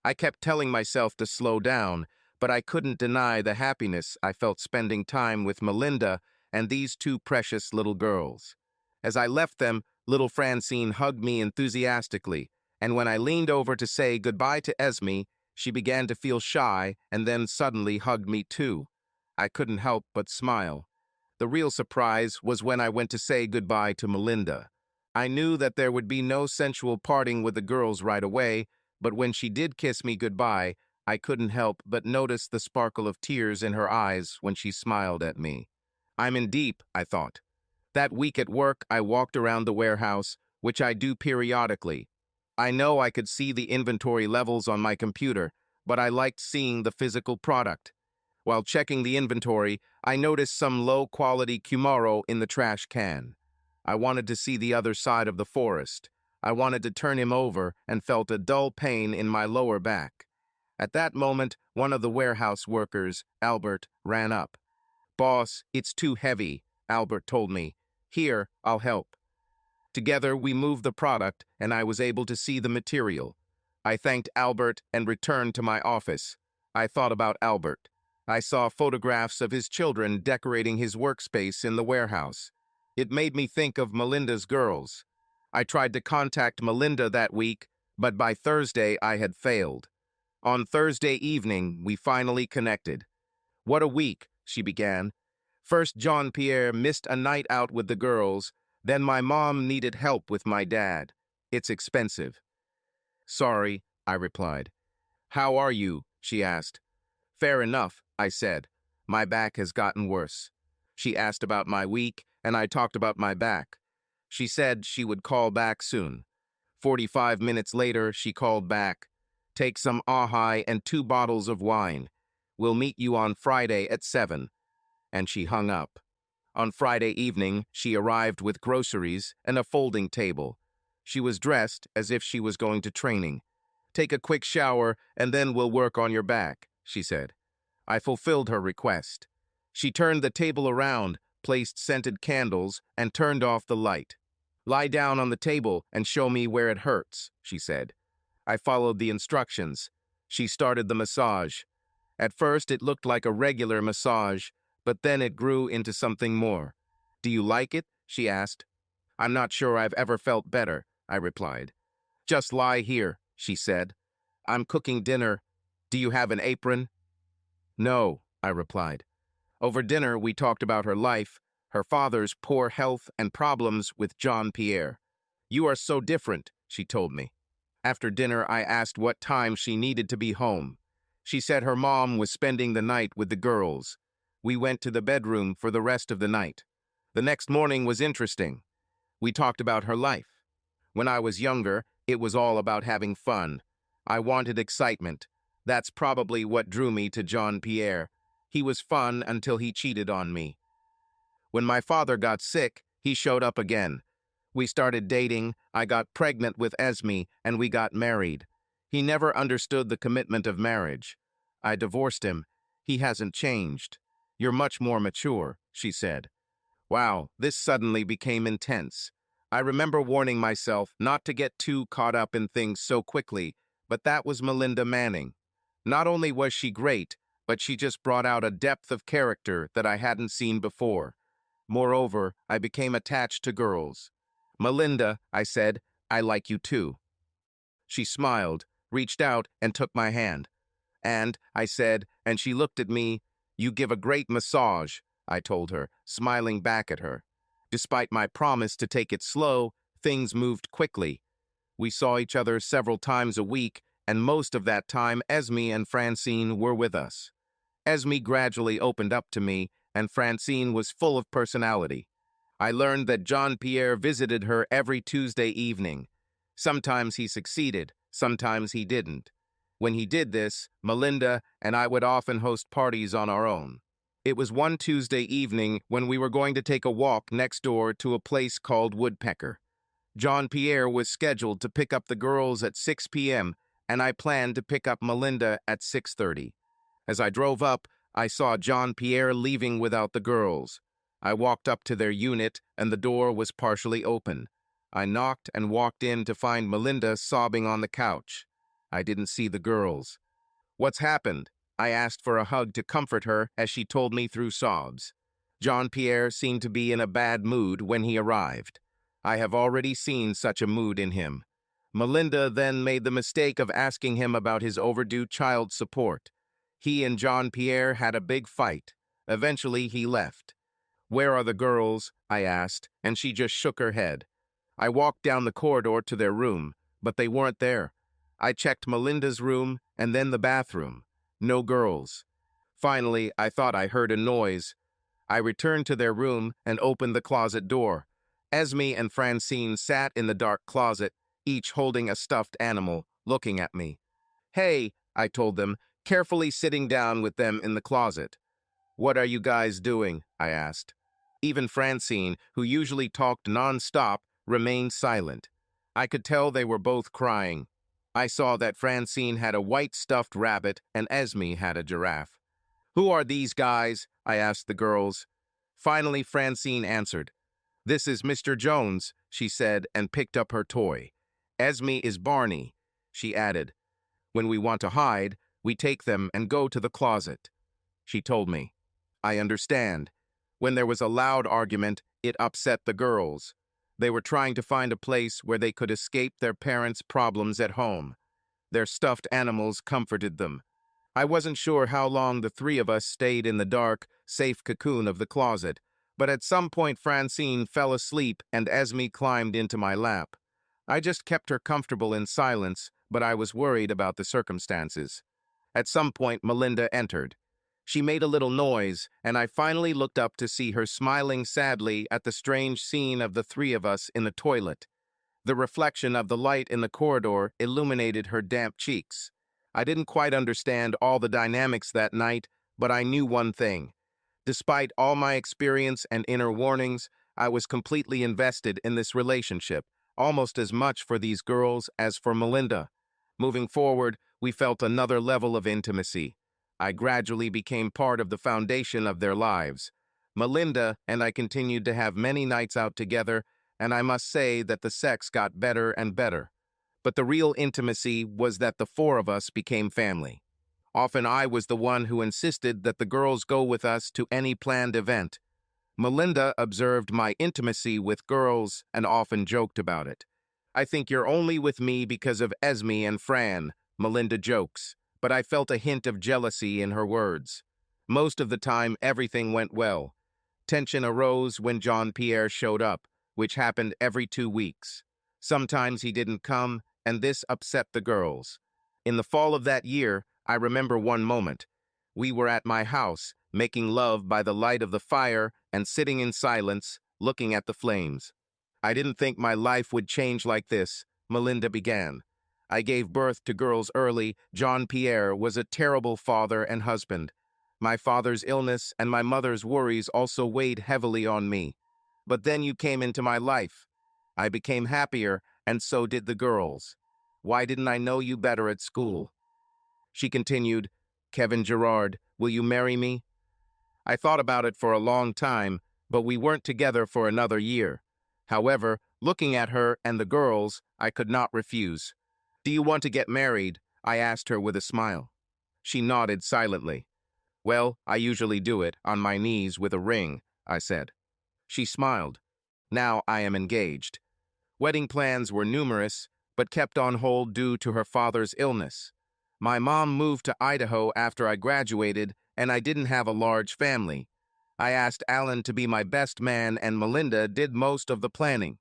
I kept telling myself to slow down, but I couldn't deny the happiness I felt spending time with Melinda and these two precious little girls. As I left them, little Francine hugged me enthusiastically, and when I leaned over to say goodbye to Esme, she began to feel shy and then suddenly hugged me too. I couldn't help but smile. The real surprise was when I went to say goodbye to Melinda. I knew that there would be no sensual parting with the girls right away, but when she did kiss me goodbye, I couldn't help but notice the sparkle of tears in her eyes when she smiled at me. I'm in deep, I thought. That week at work, I walked around the warehouse, which I do periodically. I know I could see the inventory levels on my computer, but I liked seeing the physical product. While checking the inventory, I noticed some low-quality Kumaro in the trash can. I wanted to see the other side of the forest. I wanted to turn him over and felt a dull pain in my lower back. At that moment, one of the warehouse workers, Albert, ran up. "Boss, it's too heavy," Albert told me. "Here, I'll help." Together, we moved the product, and I was able to see the material. I thanked Albert and returned to my office. I thought about Albert. I saw photographs of his children decorating his workspace in the warehouse. It made me think of Melinda's girls. I tried to contact Melinda that week, but by Thursday I had failed. On Thursday evening, we finally connected. "What a week," she began. "First, Jean-Pierre missed a night out with the girls. Then my mom needed help with my dad. It's expensive." "Sorry," I replied. "How are you?" she asked. "Fair enough," I said. "My back has gotten worse." She asked about my week, and I talked about my back. She said she would call back soon. 45 minutes later, she called back. "Take some ahai and 2 bottles of wine. We'll meet you on Friday at 7. And she hung up. On Friday evening, she arrived with groceries and a folding table. She was dressed as if she was going to training. "Take a quick shower, and then we'll work on your back," she said. I fulfilled her request. She turned the table around, placed scented candles, and turned off the light. "Lie down on the table and show me where it hurts," she said. I followed the instructions. She started the massage. At first, it looked like a regular massage, but then it grew into something more. "Do you like it?" she asked. "I'm not sure I've ever felt better," I replied. "Just lie here," she said. "I'm cooking dinner. Do you have an apron?" "No," I replied. Over dinner, we talked about her life, her father's poor health, and problems with Jean-Pierre. "You are so different," she told me. After dinner, I asked what time she needed to be home. She said her mom was spending the night with the girls. We went to the bedroom for the rest of the night. The next morning was interesting. We talked about her life. When I was younger, it was all about having fun. I wanted excitement. That's probably what drew me to Jean-Pierre. He was fun until he cheated on me. When my father got sick, he showed up again. We started dating, I got pregnant with Esme, and we got married. He never understood the commitment of marriage. I divorced him. He hasn't changed. "You're much more mature," she said. Wow, this suddenly became intense. I remember warning myself not to get too caught up in things so quickly, but that was Melinda Manning. Not only was she great, but she just brought out a depth of character that I hadn't seen before. Moreover, I became attached to girls. "Melinda," I said, "I like you too." She smiled, reached out, and took my hand. "And," I said, and she looked at me, "you give a great massage," I told her, smiling back at her. Despite my promise to take it slow, things moved quickly. We saw each other several times a week, and most of that time Esme and Francine were with us. Esme gradually opened up to me, and Francine was full of personality. I learned that Jean-Pierre visited her every Tuesday evening. Sometimes he succeeded, sometimes he didn't. When he did this, Melinda and I would often host parties on our own. It was one Tuesday evening when we were going to take a walk next door to a place called Woodpecker. Jean-Pierre was scheduled to pick up the girls at 6 p.m., and I planned to pick up Melinda at 6:30. As I drove up, I saw Jean-Pierre leaving without the girls. I walked up to their unit, and the door was partially open. I knocked and walked in to find Melinda sobbing on the couch. I didn't see the girls. "What's happened?" I asked for a hug to comfort her as she told me through sobs. Jean-Pierre seemed to be in a bad mood when he arrived. I have already seen such a mood in him. Melinda then made the mistake of asking him about his overdue child support. He and Jean-Pierre had a big fight. Eventually, he left. "Where are the girls?" I asked, and she just shook her head. I walked down the corridor to their room, but they weren't there. I checked Melinda's room and then the bathroom. No girls. Finally, I thought I heard a noise. I returned to their room and opened the closet door. Esme and Francine sat in the dark closet, each holding a stuffed animal, looking at me. "Hey," I told them, carefully sitting down with them in the closet. "What are you guys doing?" I asked. Even Francine, who usually talked non-stop, remained silent. I could tell they were both crying. I saw that Francine had a white stuffed rabbit and Esme had a giraffe. "Who are these guys?" I asked the girls. Finally, Francine answered. "This is Mr. Jones," she said, and picked up her toy. "Esme is Barney," she added. "When we want to hide, we take them and go to the closet," she told me. I understand. When there was a loud argument, it upset the girls. They were trying to find a place where they could escape their parents' problems at home. Their stuffed animals comforted them. I wasn't sure how long the three of us stayed in the dark, safe cocoon of the closet, but at some point Francine fell asleep and Esme climbed into my lap. I just kept her comfortable in silence, but I was worried about the circumstances. At some point, Melinda entered. She made a little noise, and I finally looked up to see her smiling sadly at the strange scene of the three of us in the toilet. The reflection of the light in the corridor illuminated her damp cheeks. I didn't quite understand all the dynamics that night, but I knew one thing. Despite all my experience and inner warnings, I was completely invested in this relationship, almost as much for these girls as for Melinda. Moving forward, we felt another level of intimacy. I gradually became part of the foundation of their lives. Melinda and I continued to have many nights out together, and I must say that the sex got better and better. But the real intimacy was that the four of us became family. Often I was the one who insisted that the girls go with us to any planned event. Melinda observed my intimacy with girls and often joked about it. "I think you're only with me because of Esme and Fran," Melinda jokes, but I felt a hint of jealousy in her words. Most of the time, everything went well. Tension arose when Jean-Pierre showed up, which happened every 2 weeks. Sometimes he didn't come, and this upset the girls. In the fall of that year, I remember one moment. We were at my house, making love by the light of the fire and sitting in silence, looking at the flames. "I didn't think my life would change like this," Melinda began. "I gave birth to girls early. Jean-Pierre was a terrible father and husband. My father's illness and my mother's worries also weighed heavily on me. But then you came into my life. I became happier, and so did the girls. Why didn't I know you better at school?" She continued, "Kevin Gerard, will you marry me?" I thought about it for a long time, but we weren't together for another year. However, looking at her and the girls, I could not refuse. "Do you want to get married?" I asked her with a smile. She nodded silently. "Well, I usually do it, on my knees with a ring," I said. She smiled. "Now I am engaged." Wedding plans were numerous, but kept on hold due to her father's illness. My mom moved to Idaho after I graduated, and I didn't have a large family. I asked Alan to be my best man, and Melinda did most of the planning.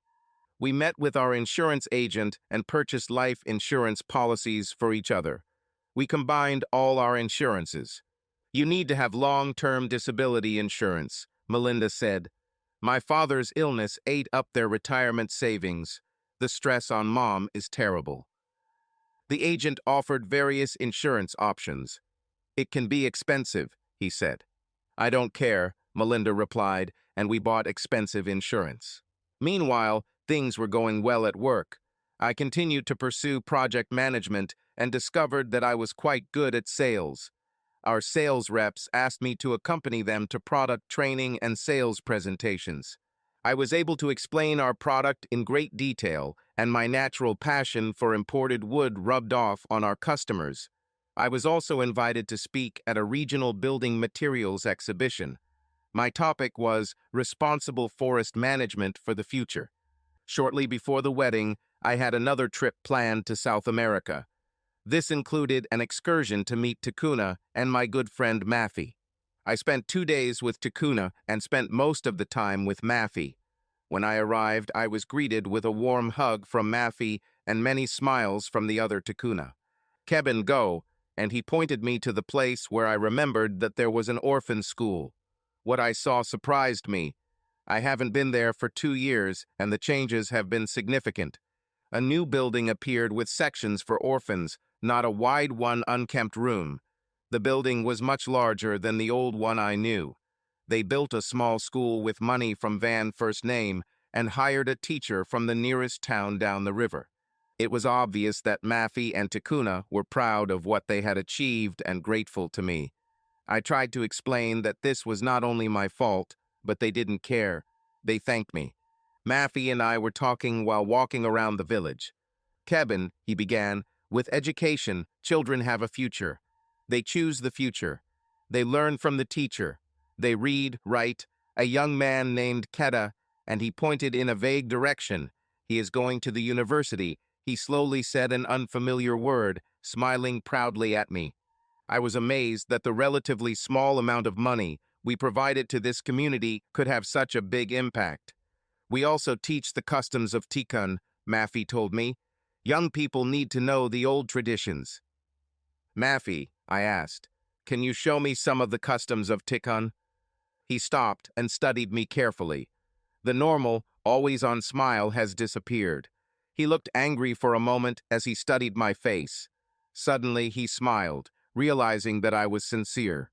We met with our insurance agent and purchased life insurance policies for each other. We combined all our insurances. "You need to have long-term disability insurance," Melinda said. "My father's illness ate up their retirement savings. The stress on Mom is terrible." The agent offered various insurance options. "It can be expensive," he said. "I don't care," Melinda replied, and we bought expensive insurance. Meanwhile, things were going well at work. I continued to pursue project management and discovered that I was quite good at sales. Our sales reps asked me to accompany them to product training and sales presentations. I was able to explain our product in great detail, and my natural passion for imported wood rubbed off on our customers. I was also invited to speak at a regional building materials exhibition. My topic was responsible forest management for the future. Shortly before the wedding, I had another trip planned to South America. This included an excursion to meet Takuna and my good friend Maffy. I spent 2 days with Takuna and spent most of the time with Maffy. When I arrived, I was greeted with a warm hug from Maffy and many smiles from the other Takuna. "Kevin, go," and he pointed me to the place where I remembered that there was an orphan school. What I saw surprised me. I haven't been there for 2 years, and the changes have been significant. A new building appeared with sections for orphans, not a wide one unkempt room. The building was much larger than the old one I knew. They built a small school with money from Van First Name and hired a teacher from the nearest town down the river. It was obvious that Maffy and Takuna were proud of what they had achieved and grateful to me. I tried to explain that this was not only my fault, but they didn't care. They thanked me. Maffy and I were talking while walking around the village. "Kevin," he began, "with education, children have a future. They choose the future. They learn from the teacher. They read, write. A young man named Keta, and he pointed in a vague direction. He is going to the university." He slowly said an unfamiliar word, smiling proudly at me. I was amazed that the relatively small amount of money we provided to this community could have such a big impact. "We also teach the customs of Tikkun," Maffy told me. "Young people need to know the old traditions." "Maffy," I asked, "can you show me some of the customs of Tikkun?" He stopped and studied me carefully. The normal, always-on smile has disappeared. He looked angry for a moment as he studied my face. Suddenly, he smiled, realizing that I was sincere.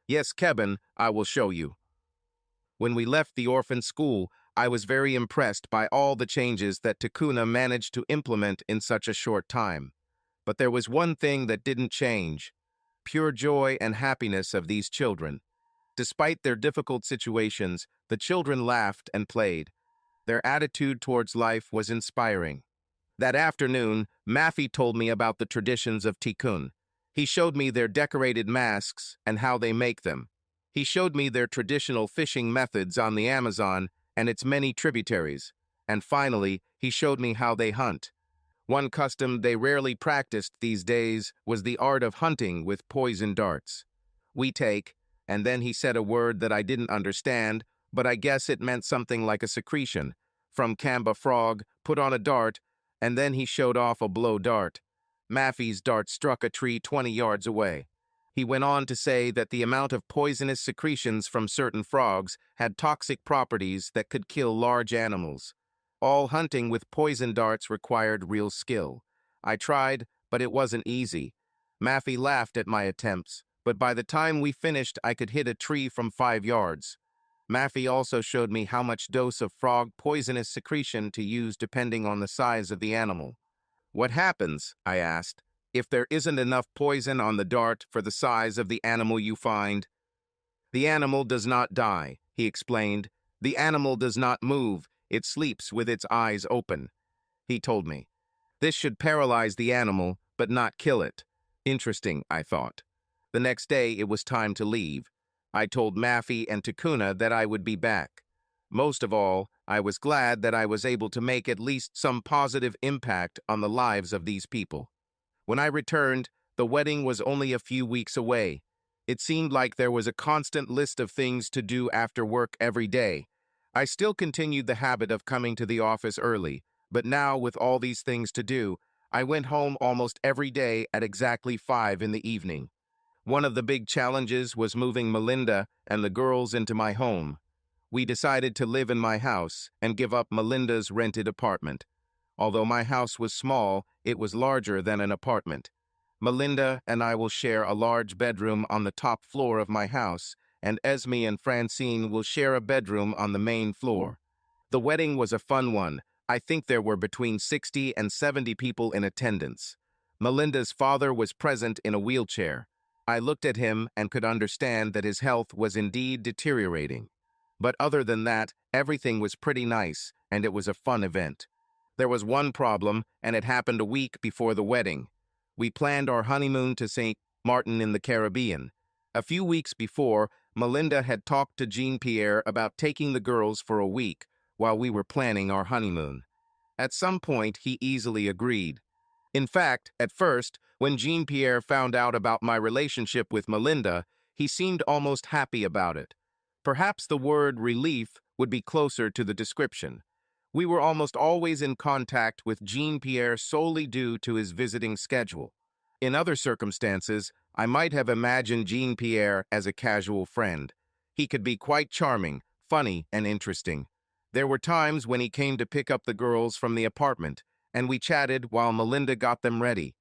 "Yes, Kevin, I will show you." When we left the orphan school, I was very impressed by all the changes that Takuna managed to implement in such a short time. But there was one thing that didn't change: pure joy and happiness of these children. Despite their difficult situations, the children laughed and played. Their attitude towards life was inspiring. That afternoon, Maffy told me about the traditions of Tikkun. He showed me their decorated masks and how they make them. He showed me their traditional fishing methods on the Amazon and its many tributaries. And finally, he showed me how they hunt. One custom they rarely practiced these days was the art of hunting with poison darts. "We take," and then he said a word that I didn't understand, but I guess it meant something like a secretion, from Kamba frog, put on a dart, and then he showed off a blow dart. Maffy's dart struck a tree 20 yards away. He went on to say that the amount of poisonous secretions from certain frogs had toxic properties that could kill large animals. All hunting with poison darts required real skill. I tried, but it wasn't easy. Maffy laughed at my attempts, but by the time we finished, I could hit a tree from 5 yards. Maffy also showed me how much dose of frog poisonous secretion to use depending on the size of the animal. "What happens," I asked, "if there isn't enough poison on the dart for the size of the animal you find?" "The animal does not die," he explained. "The animal does not move. It sleeps with its eyes open," he told me. This should paralyze the animal, but not kill it. Interesting, I thought. The next day, it was time to leave. I told Maffy and Takuna that I would be back. Most of all, I was glad that I was able to make at least some positive impact on the lives of these people. When I returned, the wedding was only a few weeks away. It seemed like there was a constant list of things to do after work every day. I still continued the habit of coming to the office early, but now with all these things to do, I went home almost every day at exactly 5 in the evening. One of the big challenges was moving Melinda and the girls into my home. We decided to live in my house and give up Melinda's rented apartment. Although my house was small, it was larger than an apartment. Melinda and I will share a large bedroom on the top floor of my house, and Esme and Francine will share a bedroom on the main floor. The wedding was a fun one. I think there were between 60 and 70 people in attendance. Melinda's father was present in a wheelchair. I looked at him and could understand that his health was indeed deteriorating. But other than that, everything was pretty nice, and it was a fun event. There was one problem, and it happened a week before the wedding. We planned our honeymoon to St. Martin in the Caribbean. A few weeks before, Melinda had talked to Jean-Pierre about taking the girls for a week while we were planning our honeymoon. At some point, he easily agreed. In fact, at first, when Jean-Pierre found out about my relationship with Melinda, he seemed almost happy about it. Perhaps the word relief would be closer to the description. We were almost always in contact with Jean-Pierre solely due to his visiting schedule. In other circumstances, I might have imagined Jean-Pierre as a casual friend. He could be quite charming, funny, and interesting. There were times when he came to pick up the girls from the apartment, and we chatted while Melinda got them ready.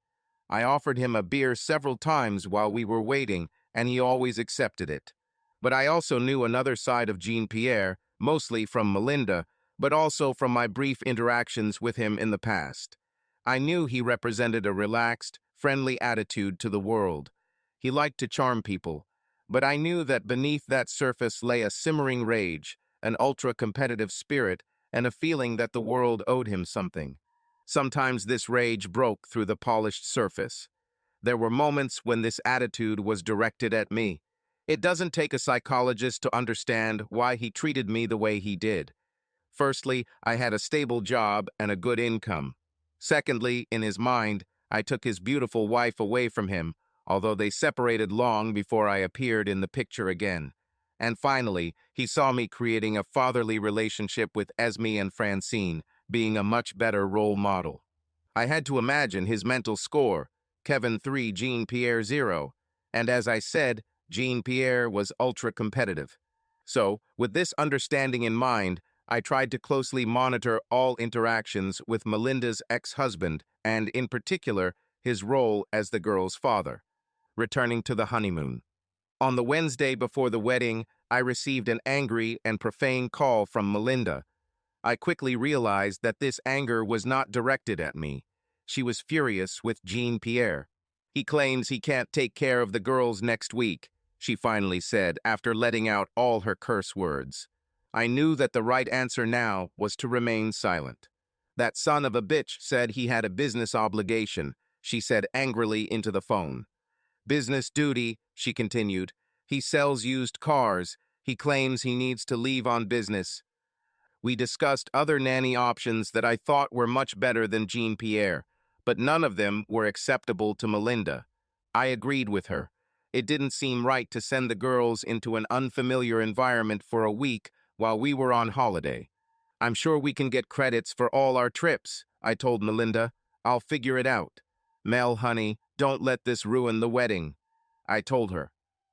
I offered him a beer several times while we were waiting, and he always accepted it. But I also knew another side of Jean-Pierre, mostly from Melinda, but also from my brief interactions with him in the past. I knew he represented a relaxed, friendly attitude to the world. He liked to charm people, but I knew that beneath that surface lay a simmering rage, an ultra-competitive spirit, and a feeling that the world owed him something. Sometimes this rage broke through the polished surface. There were moments when this attitude was directed at me. It doesn't take a psychologist to understand why he treated me the way he did. Firstly, I had a stable job and a good income. Secondly, in his mind, I took his beautiful wife away from him, although they separated long before I appeared in the picture again. And finally, he saw me creating a fatherly relationship with Esme and Francine, being a much better role model. I had to imagine his mental score, Kevin 3, Jean-Pierre 0, and as I said, Jean-Pierre was ultra-competitive. So, with this understanding in mind, I tried to closely monitor all interactions with Melinda's ex-husband and, in particular, his role as the girl's father. Returning to the honeymoon. On the Wednesday before the wedding, I received an angry and profane call from Melinda. I quickly realized that this anger was not directed at me. She was furious with Jean-Pierre. "He claims he can't take care of the girls next week," she finally said after letting out all her curse words. I knew that the right answer now was to remain silent. "That son of a bitch said he had a business obligation," she said angrily into the phone. "Business duty," she continued. "He sells used cars. He claims he needs to leave on business." We discussed other nanny options that I thought were much better than Jean-Pierre, but none of them were acceptable to Melinda. I agreed with her. It didn't seem right to send the girls into an unfamiliar environment for a week while we were on holiday. "I'm sure we can get credits for all our trips," I told Melinda. "I'll figure it out." "Mel, honey, don't let this ruin the wedding," I told her.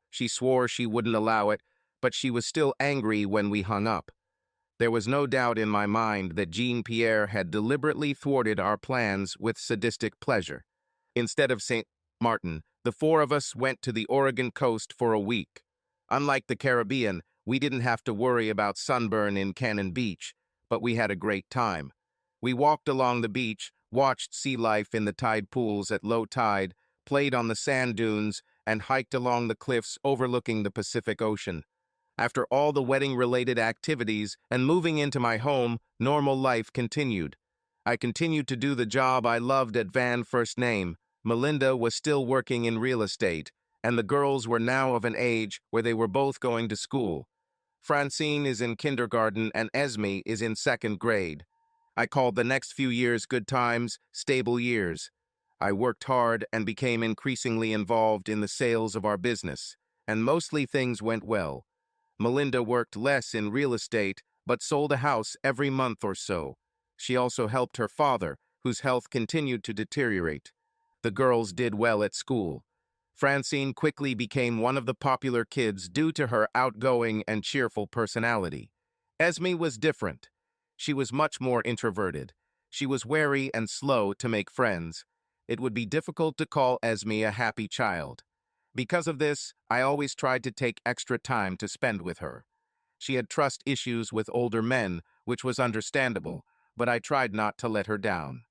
She swore she wouldn't allow it, but she was still angry when we hung up. There was no doubt in my mind that Jean-Pierre had deliberately thwarted our plans with sadistic pleasure. Instead of St. Martin, the four of us went to the Oregon coast for a week. Unlike the Caribbean, we didn't have to worry about sunburn in Cannon Beach, but we had a great time. We walked along the beach, watched sea life in the tide pools at low tide, played on the sand dunes, and hiked along the cliffs overlooking the Pacific Ocean. After all the wedding-related activities and moving into my home, normal life continued. I continued to do the job I loved at Van First Name. Melinda was still working in real estate, and the girls were now of an age where they were both going to school. Francine is in kindergarten and Esme is in second grade. I called the next few years good times, stable years. I worked hard and became increasingly involved in the sales of our business, and mostly things went well. Melinda worked less in real estate, but sold a house every month or so. She also helped her father, whose health continued to deteriorate. The girls did well at school. Francine quickly became one of the popular kids due to her outgoing and cheerful personality. Esme was different. She was much more introverted. She was wary and slow to make friends. It would be difficult to call Esme a happy child. Because of this, I always tried to take extra time to spend with her. She had trust issues with older men, which was understandable, but I tried not to let her down.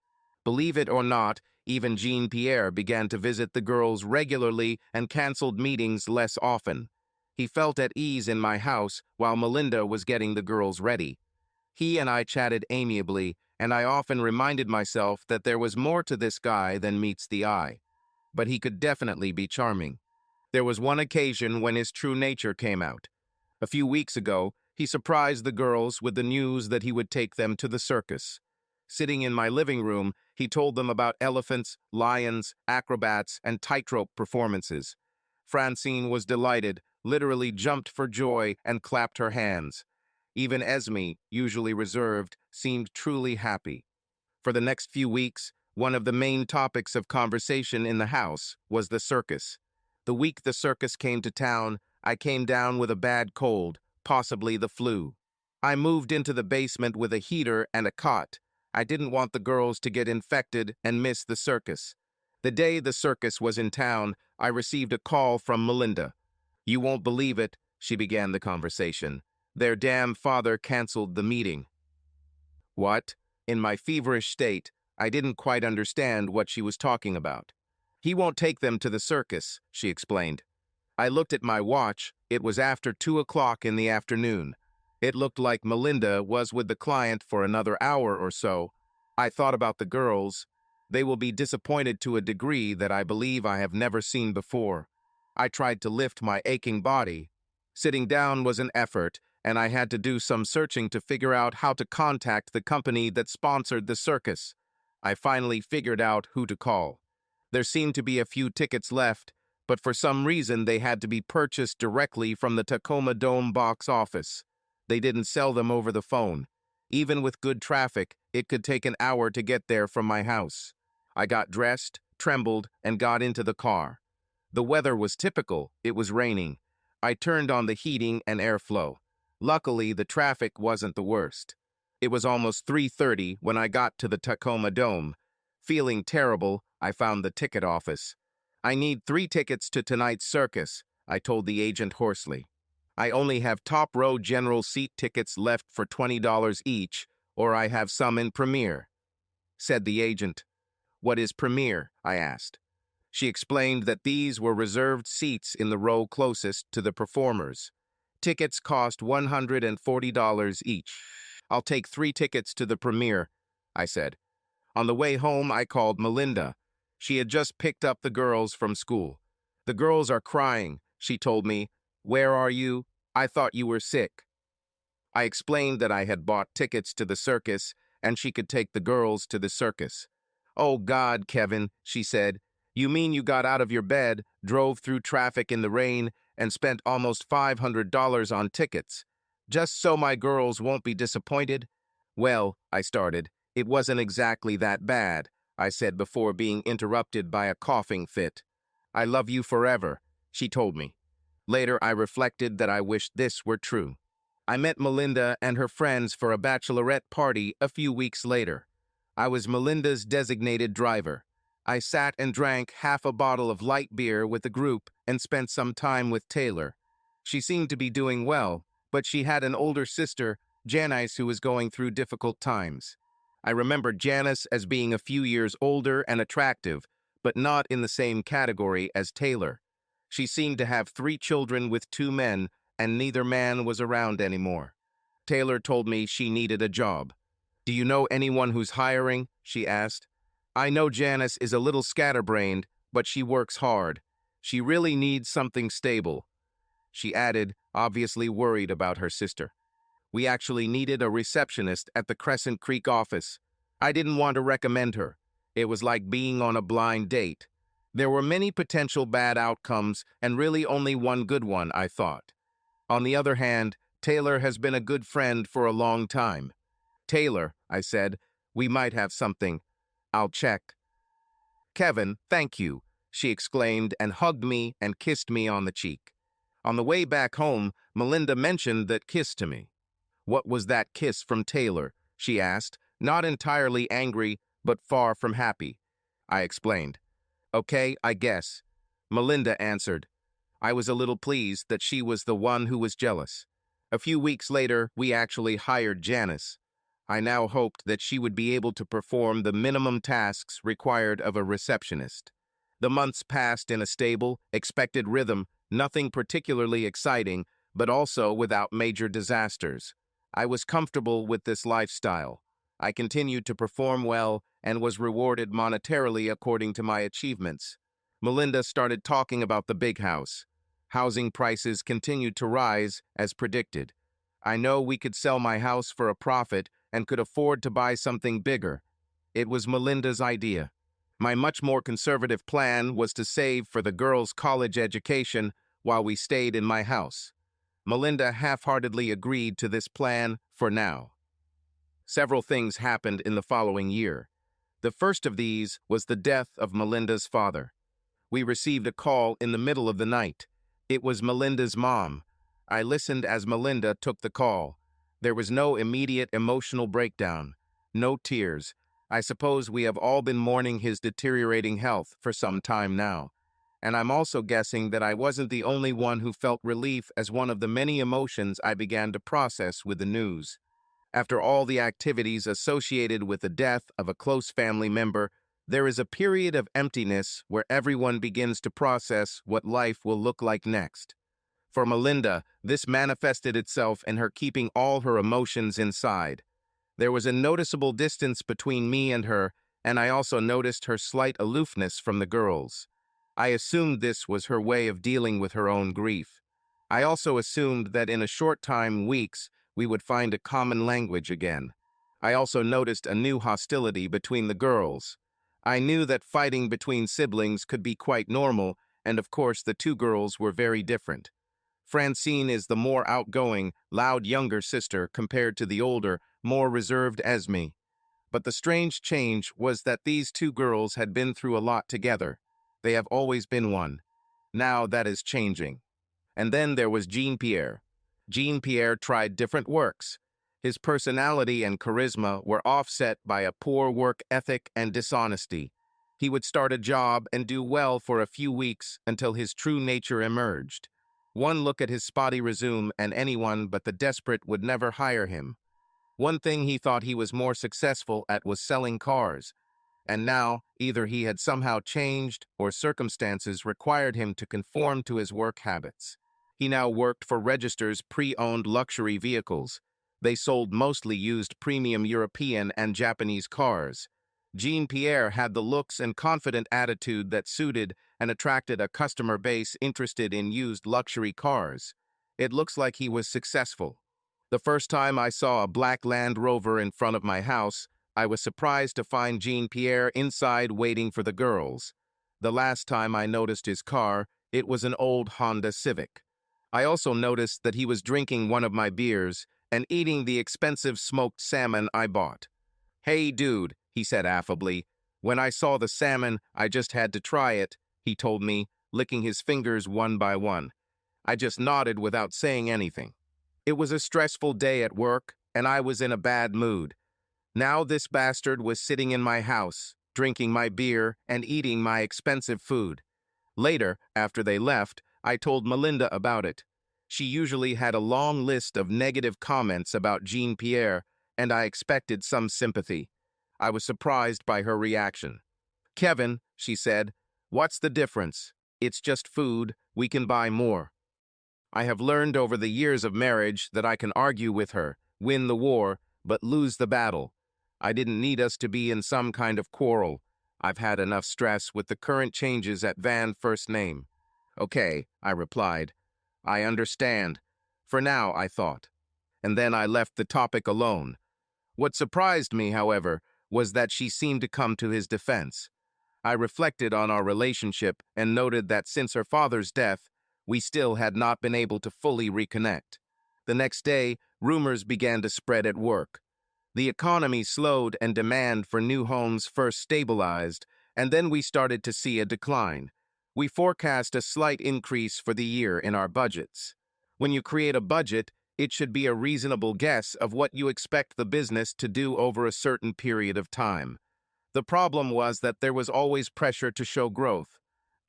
Believe it or not, even Jean-Pierre began to visit the girls regularly and canceled meetings less often. He felt at ease in my house while Melinda was getting the girls ready. He and I chatted amiably, and I often reminded myself that there was more to this guy than meets the eye. But he could definitely be charming. There was one occasion when his true nature came out. A few weeks ago, he surprised the girls with the news that he would take them to the circus. Sitting in my living room, he told them about elephants, lions, acrobats, and tightrope performances. Francine was delighted, literally jumped for joy, and clapped her hands. Even Esme, usually reserved, seemed truly happy. For the next few weeks, one of the main topics of conversation in the house was the circus. The week the circus came to town, I came down with a bad cold, possibly the flu. I moved into the basement with a heater and a cot. I didn't want the girls to get infected and miss the circus. The day the circus was in town, I received a call from Melinda. "You won't believe it, she began the conversation. Their damn father canceled the meeting. What? In my feverish state, I didn't quite understand what she was talking about. He won't take them to the circus, she explained. I looked at my watch. It was after 2 o'clock in the afternoon. It looked like Melinda was with the client for another hour or so. I thought about the girls. They will be disappointed to a degree that I believe I have never seen before. I tried to lift my aching body. Sitting down was an effort, and I had to do some searching to figure out how to contact the company that sponsored the circus. I finally figured out who to call. There seemed to be a few tickets left, but for some reason they had to be purchased directly from the Tacoma Dome box office. They didn't sell them over the phone. Even with good traffic, it could take an hour to get there from my house. I got dressed, trembled, and got into the car. The weather was typical. It was raining. I turned on the heating and airflow. Luckily, the traffic wasn't the worst. It was almost 3:30 when I got to the Tacoma Dome. Feeling terrible, I found the ticket office. I need 3 tickets to tonight's circus, I told the agent hoarsely. I only have top row general seat tickets left for $20 each, or I have some in Premier, said the agent. What is Premier? I asked. She explained that these were reserved seats in the row closest to the performers. Tickets cost $140 each. I'll take 3 tickets to the Premier, I said. On the way home, I called Melinda. She had just picked up the girls from school. The girls are crying, she told me. Where are you? I thought you were sick. I explained that I had bought tickets to the circus and she could take the girls to the circus. Oh God, Kevin, she said. You mean you got out of your bed, drove through traffic in the rain, and spent almost $500 on tickets, just so my girls won't be disappointed? Well, I started. It wasn't exactly that bad, I said before being interrupted by a coughing fit. I love you forever, she told me. Later, I reflected that I wished this were true. I met Melinda and her friends for a bachelorette party a few weeks later. I was Melinda's designated driver. I sat and drank half a bottle of light beer with the group and spent some time with Taylor. She seemed to be doing well, but she had an older sister, Janice, who was going through difficult times. I remember Janice as being a few years older and attractive, but not in the same category as Taylor. She seemed to have 3 children with 2 men, and neither man was around anymore. Taylor told me she needed a job. Do you know anyone who's hiring? She asked. I know Janice is a little scatterbrained, but she works hard. She really needs something stable. She added, obviously worried about her sister. We actually needed a receptionist at the Crescent Creek office. I didn't want to recommend her. It was like being on a blind date. There were many potential bad outcomes and really only one good one, I thought. On the other hand, Taylor has been a good friend for a long time. Taylor, I said, we might have something. I'll check. Kevin, thank you, she exclaimed and hugged me and kissed me on the cheek. On the way back home, Melinda mentioned that kiss to me. What was that kiss from Taylor? She asked, not entirely angry, but far from happy. I explained. Okay, I guess. Melinda answered. I was a little pleased that she was the one who was jealous. A few weeks later, we actually hired Janice. I now hoped that she would be able to perform the minimum tasks required of a receptionist. The months passed in a stable, expected rhythm, nothing particularly exciting, but also without major disasters. I was comfortable with this lifestyle. I continued to perform well and was rewarded monetarily according to my achievements. Melinda started talking about the big house. Housing prices continued to rise as predicted. I know we could sell my house for a profit and could afford to buy something bigger. It was Melinda's idea. My much more conservative plan was to save for the girls' college education while we stayed in my house. Melinda half-heartedly agreed to this plan for now. Several things happened in the following year. The first of these was the death of Melinda's father. We received a call in the middle of the night. It was Melinda's mom. I listened as Melinda took the call. There was no immediate emotional breakdown, no tears. I suppose we have all been mourning his deteriorating health for some time now. And I'm also guessing that I wasn't the only one who felt relief as one of the many emotions I began to process with the news. After all the activities associated with the death of a close family member, there is a period of emptiness where everyone begins to process what life will look like next. For Melinda, this manifested itself in her keeping all her emotions inside. There was a noticeable distance between me and her, and I also noticed her slight aloofness from the girls. I assumed this was her way of dealing with her own grief. I also assumed that in a short time, weeks, we would find a common language again. I also noticed a new hostility between the girls. I knew that fighting between siblings could be quite normal, and of course the two girls were very different. Francine is the more outgoing, loud younger sister compared to the older, more reserved Esme. But the strange change was that these two girls had been through a lot together. They have always been one. Now that is changing. And then there was Jean-Pierre. Jean-Pierre tried different works. His personality and charisma were offset by a poor work ethic and dishonesty. He would start a job and do well for a few weeks until his true nature emerged. One look at his spotty resume and anyone but the desperate would never hire him. One thing he thought he was more successful at was selling cars. And now, either he had somehow changed or circumstances required him to conform to his work habits. He now worked for Register's pre-owned luxury vehicles. They sold mostly used premium European and Japanese cars. Jean-Pierre had the looks and confident attitude that suited and attracted a customer base interested in used luxury cars. It looks like he was successful. The first time I saw a black Land Rover in front of my house, I was surprised to find Jean-Pierre inside waiting for the girls. The last time I noticed his car, it was an old Honda Civic. I also noticed that he was drinking one of my beers and eating the expensive smoked salmon I bought. "Hey, dude," he said affably. "When I saw the salmon, I just had to try it," he told me, licking his fingers one by one. I just nodded without saying anything. It was a stressful day at work, and I was in a bad mood. Now this bastard was sitting in my house, drinking my beer and eating my expensive food. Later, after they left, I told Melinda about it. She usually had a long list of negative comments about Jean-Pierre, and I expected some sympathy. I was surprised by her reaction. "Kevin," she said, "what's the difference? It's just food. We can buy more." I have learned over the years of marriage that I can argue with her, win the war, but lose the battle. I didn't need us to be in some kind of quarrel. I've had enough stress with the current changes at Van First Name. "Okay," I replied. "I understand. For now," I thought. And then I left the topic alone. What surprised me, however, was that she seemed to come to his defense. I reflected on our relationship and noted that since her father's death, we still had not been able to fully reconnect. The next day, rumors began to spread at work. The economy slowed and demand for new homes first stabilized, and then we started to see a decline. We forecast a slight increase for the year in our budgets. When you create a budget, it should be a reasonable guess of what you expect the business to do over a certain period of time. The problem was that there was always pressure to show growth.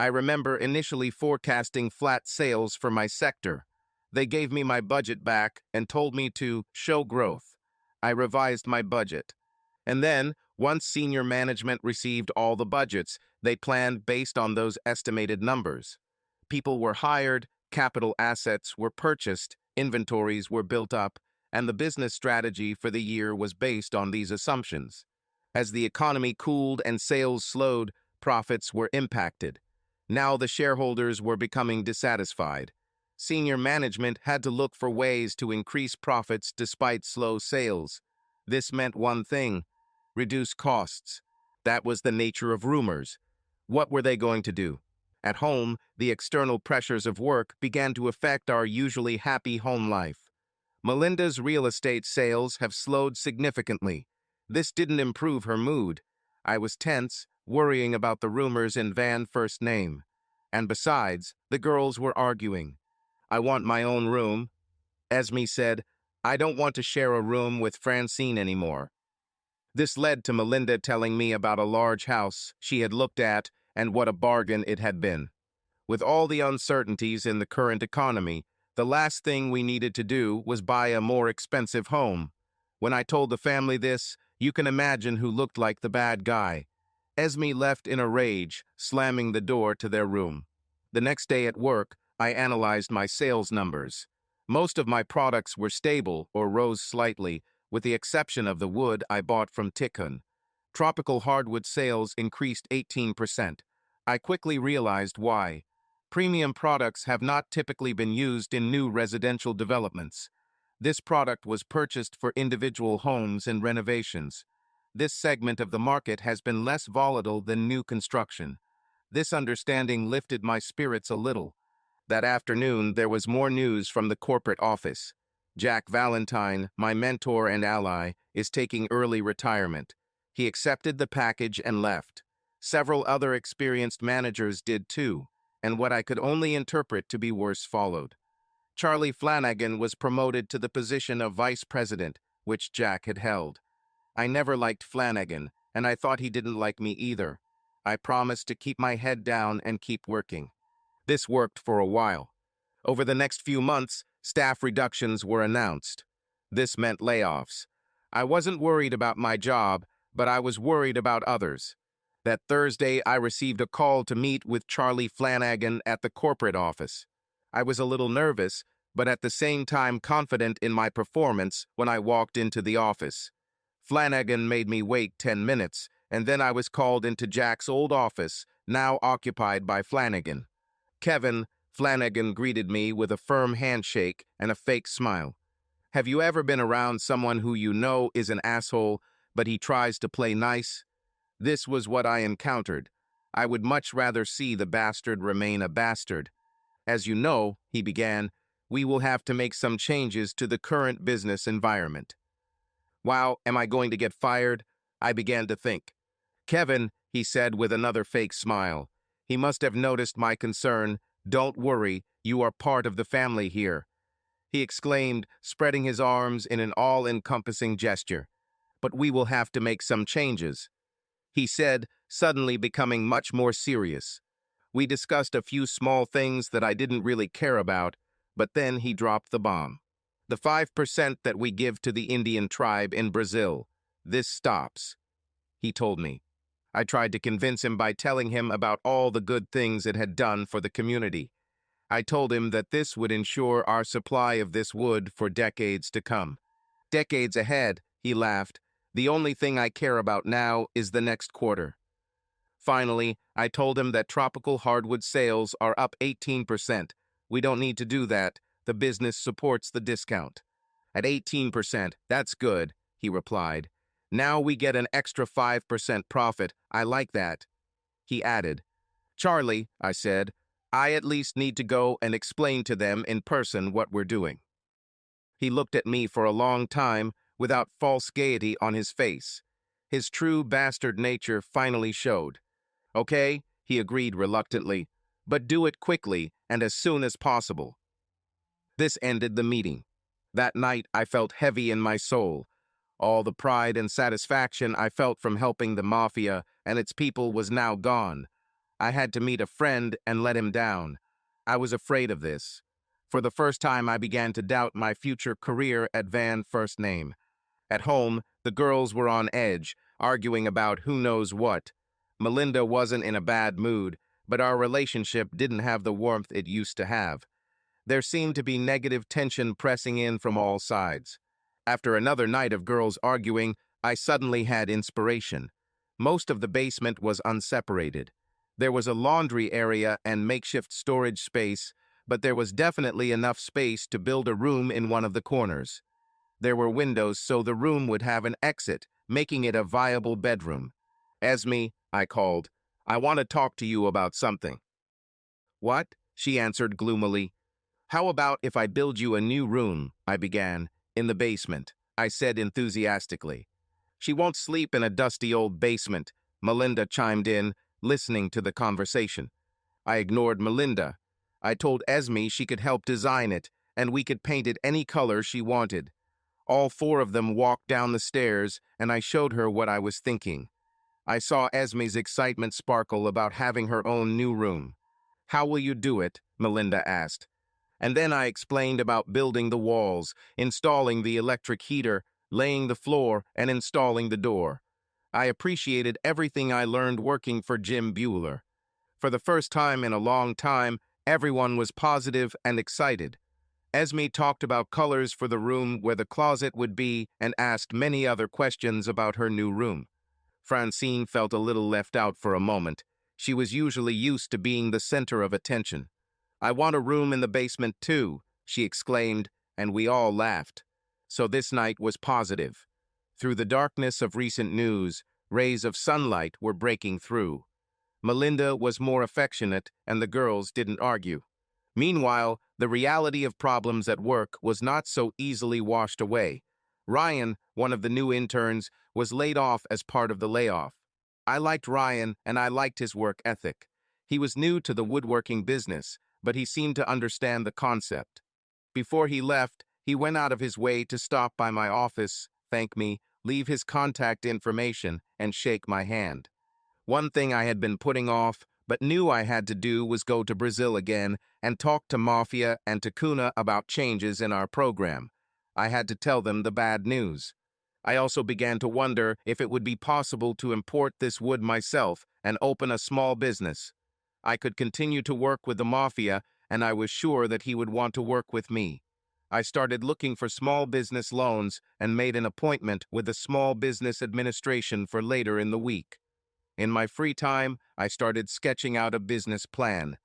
I remember initially forecasting flat sales for my sector. They gave me my budget back and told me to show growth. I revised my budget. And then, once senior management received all the budgets, they planned based on those estimated numbers. People were hired, capital assets were purchased, inventories were built up, and the business strategy for the year was based on these assumptions. As the economy cooled and sales slowed, profits were impacted. Now the shareholders were becoming dissatisfied. Senior management had to look for ways to increase profits despite slow sales. This meant one thing: reduce costs. That was the nature of rumors. What were they going to do? At home, the external pressures of work began to affect our usually happy home life. Melinda's real estate sales have slowed significantly. This didn't improve her mood. I was tense, worrying about the rumors in Van First Name. And besides, the girls were arguing. "I want my own room." Esme said, "I don't want to share a room with Francine anymore." This led to Melinda telling me about a large house she had looked at and what a bargain it had been. With all the uncertainties in the current economy, the last thing we needed to do was buy a more expensive home. When I told the family this, you can imagine who looked like the bad guy. Esme left in a rage, slamming the door to their room. The next day at work, I analyzed my sales numbers. Most of my products were stable or rose slightly, with the exception of the wood I bought from Tikkun. Tropical hardwood sales increased 18%. I quickly realized why. Premium products have not typically been used in new residential developments. This product was purchased for individual homes and renovations. This segment of the market has been less volatile than new construction. This understanding lifted my spirits a little. That afternoon, there was more news from the corporate office. Jack Valentine, my mentor and ally, is taking early retirement. He accepted the package and left. Several other experienced managers did too, and what I could only interpret to be worse followed. Charlie Flanagan was promoted to the position of vice president, which Jack had held. I never liked Flanagan, and I thought he didn't like me either. I promised to keep my head down and keep working. This worked for a while. Over the next few months, staff reductions were announced. This meant layoffs. I wasn't worried about my job, but I was worried about others. That Thursday, I received a call to meet with Charlie Flanagan at the corporate office. I was a little nervous, but at the same time confident in my performance when I walked into the office. Flanagan made me wait 10 minutes, and then I was called into Jack's old office, now occupied by Flanagan. Kevin, Flanagan greeted me with a firm handshake and a fake smile. Have you ever been around someone who you know is an asshole, but he tries to play nice? This was what I encountered. I would much rather see the bastard remain a bastard. As you know, he began, we will have to make some changes to the current business environment. Wow, am I going to get fired? I began to think. Kevin, he said with another fake smile. He must have noticed my concern. Don't worry, you are part of the family here, he exclaimed, spreading his arms in an all-encompassing gesture. But we will have to make some changes, he said, suddenly becoming much more serious. We discussed a few small things that I didn't really care about, but then he dropped the bomb. The 5% that we give to the Indian tribe in Brazil, this stops, he told me. I tried to convince him by telling him about all the good things it had done for the community. I told him that this would ensure our supply of this wood for decades to come. Decades ahead, he laughed. The only thing I care about now is the next quarter. Finally, I told him that tropical hardwood sales are up 18%. We don't need to do that. The business supports the discount. At 18%, that's good, he replied. Now we get an extra 5% profit. I like that. He added. Charlie, I said, I at least need to go and explain to them in person what we're doing. He looked at me for a long time without false gaiety on his face. His true bastard nature finally showed. Okay, he agreed reluctantly, but do it quickly and as soon as possible. This ended the meeting. That night I felt heavy in my soul. All the pride and satisfaction I felt from helping the mafia and its people was now gone. I had to meet a friend and let him down. I was afraid of this. For the first time, I began to doubt my future career at Van First Name. At home, the girls were on edge, arguing about who knows what. Melinda wasn't in a bad mood, but our relationship didn't have the warmth it used to have. There seemed to be negative tension pressing in from all sides. After another night of girls arguing, I suddenly had inspiration. Most of the basement was unseparated. There was a laundry area and makeshift storage space, but there was definitely enough space to build a room in one of the corners. There were windows so the room would have an exit, making it a viable bedroom. Esme, I called, I want to talk to you about something. What? She answered gloomily. How about if I build you a new room, I began, in the basement, I said enthusiastically. She won't sleep in a dusty old basement, Melinda chimed in, listening to the conversation. I ignored Melinda. I told Esme she could help design it, and we could paint it any color she wanted. All four of them walked down the stairs, and I showed her what I was thinking. I saw Esme's excitement sparkle about having her own new room. How will you do it? Melinda asked. And then I explained about building the walls, installing the electric heater, laying the floor, and installing the door. I appreciated everything I learned working for Jim Bueller. For the first time in a long time, everyone was positive and excited. Esme talked about colors for the room where the closet would be and asked many other questions about her new room. Francine felt a little left out for a moment. She was usually used to being the center of attention. "I want a room in the basement too," she exclaimed, and we all laughed. So this night was positive. Through the darkness of recent news, rays of sunlight were breaking through. Melinda was more affectionate, and the girls didn't argue. Meanwhile, the reality of problems at work was not so easily washed away. Ryan, one of the new interns, was laid off as part of the layoff. I liked Ryan, and I liked his work ethic. He was new to the woodworking business, but he seemed to understand the concept. Before he left, he went out of his way to stop by my office, thank me, leave his contact information, and shake my hand. One thing I had been putting off, but knew I had to do, was go to Brazil again and talk to Mafia and Takuna about changes in our program. I had to tell them the bad news. I also began to wonder if it would be possible to import this wood myself and open a small business. I could continue to work with the Mafia, and I was sure that he would want to work with me. I started looking for small business loans and made an appointment with the Small Business Administration for later in the week. In my free time, I started sketching out a business plan.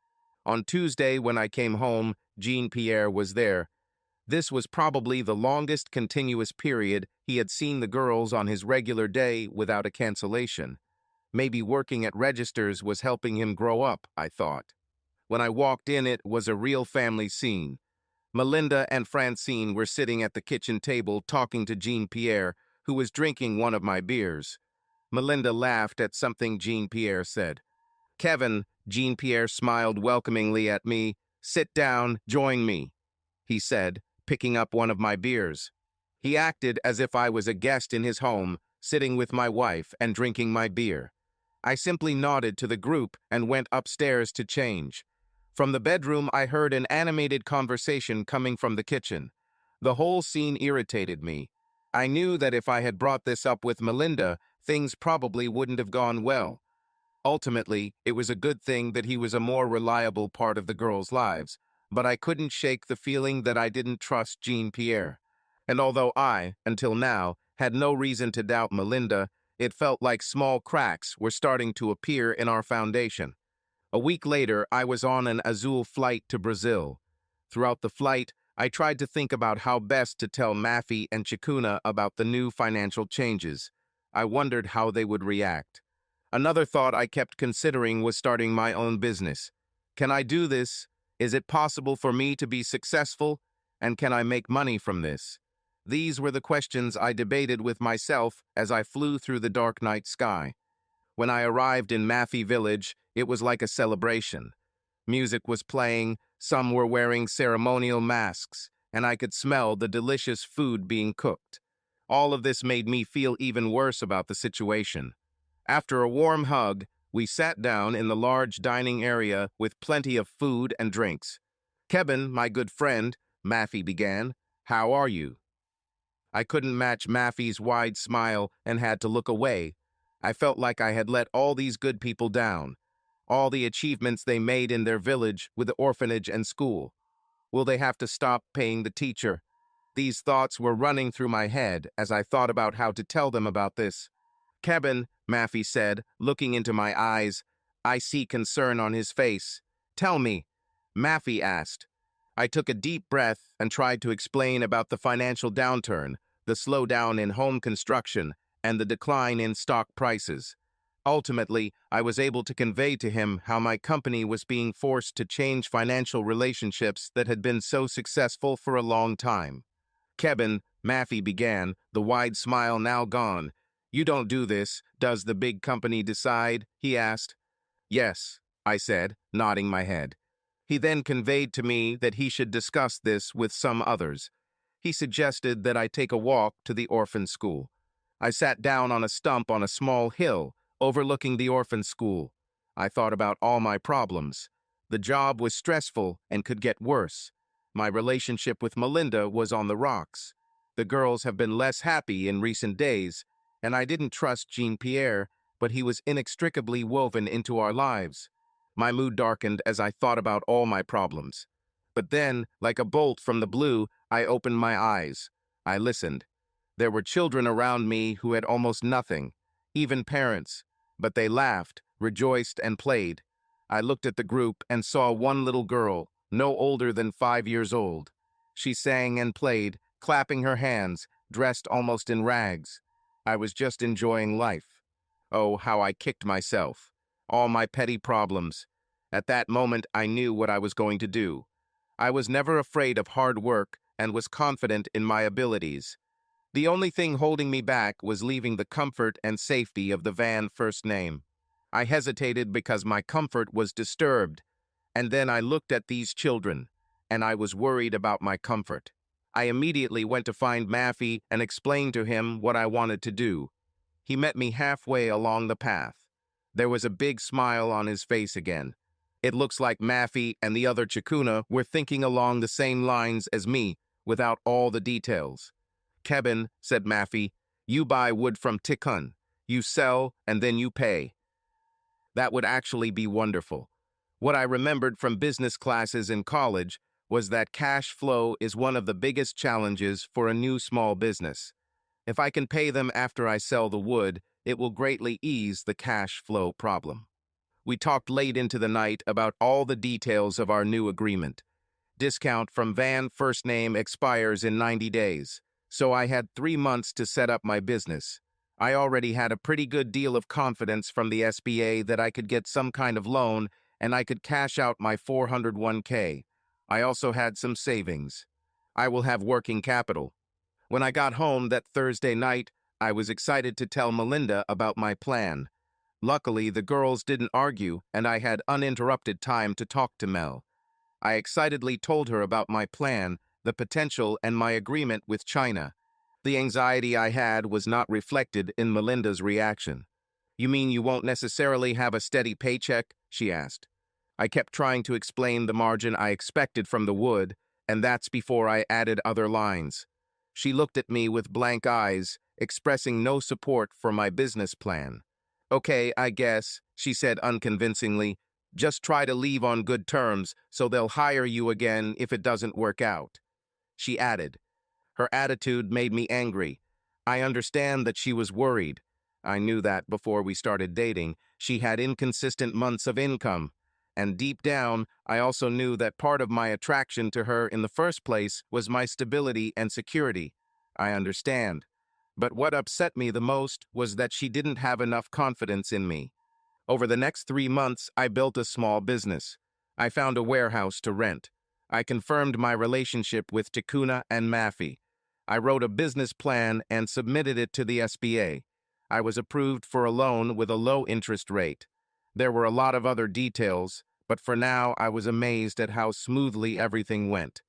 On Tuesday, when I came home, Jean-Pierre was there. This was probably the longest continuous period he had seen the girls on his regular day without a cancellation. Maybe working at registers was helping him grow up, I thought. When I walked in, it was a real family scene. Melinda and Francine were sitting at the kitchen table talking to Jean-Pierre, who was drinking one of my beers. Melinda laughed at something Jean-Pierre said. "Kevin," Jean-Pierre smiled welcomingly at me. "Sit down, join me," he said, picking up one of my beers. He acted as if I was a guest in his home, sitting with my wife and drinking my beer. I simply nodded to the group and went upstairs to change. From the bedroom, I heard an animated conversation coming from the kitchen. The whole scene irritated me. I knew that if I had brought this up with Melinda, things probably wouldn't have gone well. Ultimately, it was a good thing that he was a more reliable part of the girls' lives, but I couldn't shake the feeling that I didn't trust Jean-Pierre. And although I, until now, had no reason to doubt Melinda, it felt like small cracks were starting to appear in our foundation. A week later, I was on an Azul flight to Brazil. Throughout the flight, I tried to think about how best to tell Mafi and Chikuna about the new financial changes. I wondered how they would react. Another thought I kept considering was starting my own business. Can I do this? Is it possible for me to be successful? And can I make money from this? These were the questions I debated with myself as I flew through the dark night sky. When I arrived in Mafi village, it was like a celebration. Music was playing, some were wearing ceremonial masks, and I could smell the delicious food being cooked. All of this made me feel even worse about the situation. After a warm hug, we sat down in the large dining area with plenty of food and drinks. "Kevin, my good friend," Mafi began, "how are you?" I couldn't match Mafi's wide smile and had to look away. I felt like I had let all these good people down. All the achievements they made in their village with the orphanage and school. Will they have to stop paying the teacher? These thoughts were running through my head as I thought about how to tell them about this. "Kevin," Mafi said, looking into my eyes. I see concern on his face. "Tell me," Mafi asked. I took a deep breath and tried to explain about the financial downturn, the slowdown in home construction, and the decline in stock prices. Ultimately, I was able to convey to him how my company was being forced to change financial relationships that had been so successful for a long time. "Kevin," Mafi began, the wide smile now gone. "You don't do this. Does the big company decide?" he asked. "Yes," I said, nodding my head. He then conveyed to me that he should discuss this with some others. He suggested that I take a walk to the orphan school. I sat down on a stump on a small hill, overlooking the orphan school. I thought about all my problems. The job was stressful and could get worse. My relationship with Melinda was on the rocks. The girls have been less happy in recent days, and I didn't trust Jean-Pierre, but he was inextricably woven into our lives. My mood darkened as I thought about all my problems. But then, like a bolt from the blue, I opened my eyes. I listened. There were children around me who had almost nothing, even parents, but they laughed, rejoiced, and played. I looked at the group and saw one little girl, no older than 5 years old. She sang and played, clapping her hands, dressed almost in rags. I was just enjoying life. Oh, how I kicked myself. All my petty problems. At that moment, I knew what I was going to do. I was never afraid of hard work and was confident in my abilities. The only thing holding me back was leaving the comfort and safety of the van first name. I hesitated because my comfort was disturbed, and then I looked at these children, and I was worried about my comfort. I immediately went to find Maffey and explained to him what I wanted to do. He met me halfway along the path. There was a big smile on his face again. It looks like Maffey and the other Chikuna were thinking along the same lines as me, without all the details. "Kevin," said Maffey, "you buy wood from Tikkun. You sell, and then you pay." That would actually be wonderful. What I remembered from business classes in college was that cash flow is one of the biggest challenges for a new small business. If I can pay them after I sell the wood, it will greatly ease the cash flow problem. We talked late into the night about all the details of our new agreement. Discount from van first name expires in 90 days, so I had 3 months to set up my business. I already had a pretty good deal of confidence from the SBA that I could get some kind of loan and I could cash out my 401k. I also had some savings. I will have working capital. When I got home that Thursday night, I was excited to tell Melinda about my plan. Luckily, the girls didn't argue, and I had uninterrupted time to talk to Mel. I excitedly told her about my plan, the potential, and my agreement with China. The anxiety I had was not reflected in Melinda's reaction. "You mean you won't necessarily have a steady paycheck?" she asked. I kept trying to explain the margin I expected from the wood, and that's before I added other lines. She looked at me with blank eyes, expressing no support for my business plan. "Okay, I guess," she said unconvincingly. "Just try to leave on good terms so they'll hire you again if it doesn't work out." She added. Her attitude made me angry. I understand that she was worried. I knew that before we started dating. She had inconsistent months of income. And deep down, I also knew that part of my attraction to her in the first place was my stability and security. I understand. But what upset me the most was that she didn't have enough confidence in me. Over the next 3 months, I built a small business. I found a warehouse to rent. I confirmed my relationship with Tikuna and Maffey. I wrote a business plan and submitted it to the SBA. I was approved for a loan with a low interest rate. There were a lot of other details, but for now I was amazed at how smoothly everything went.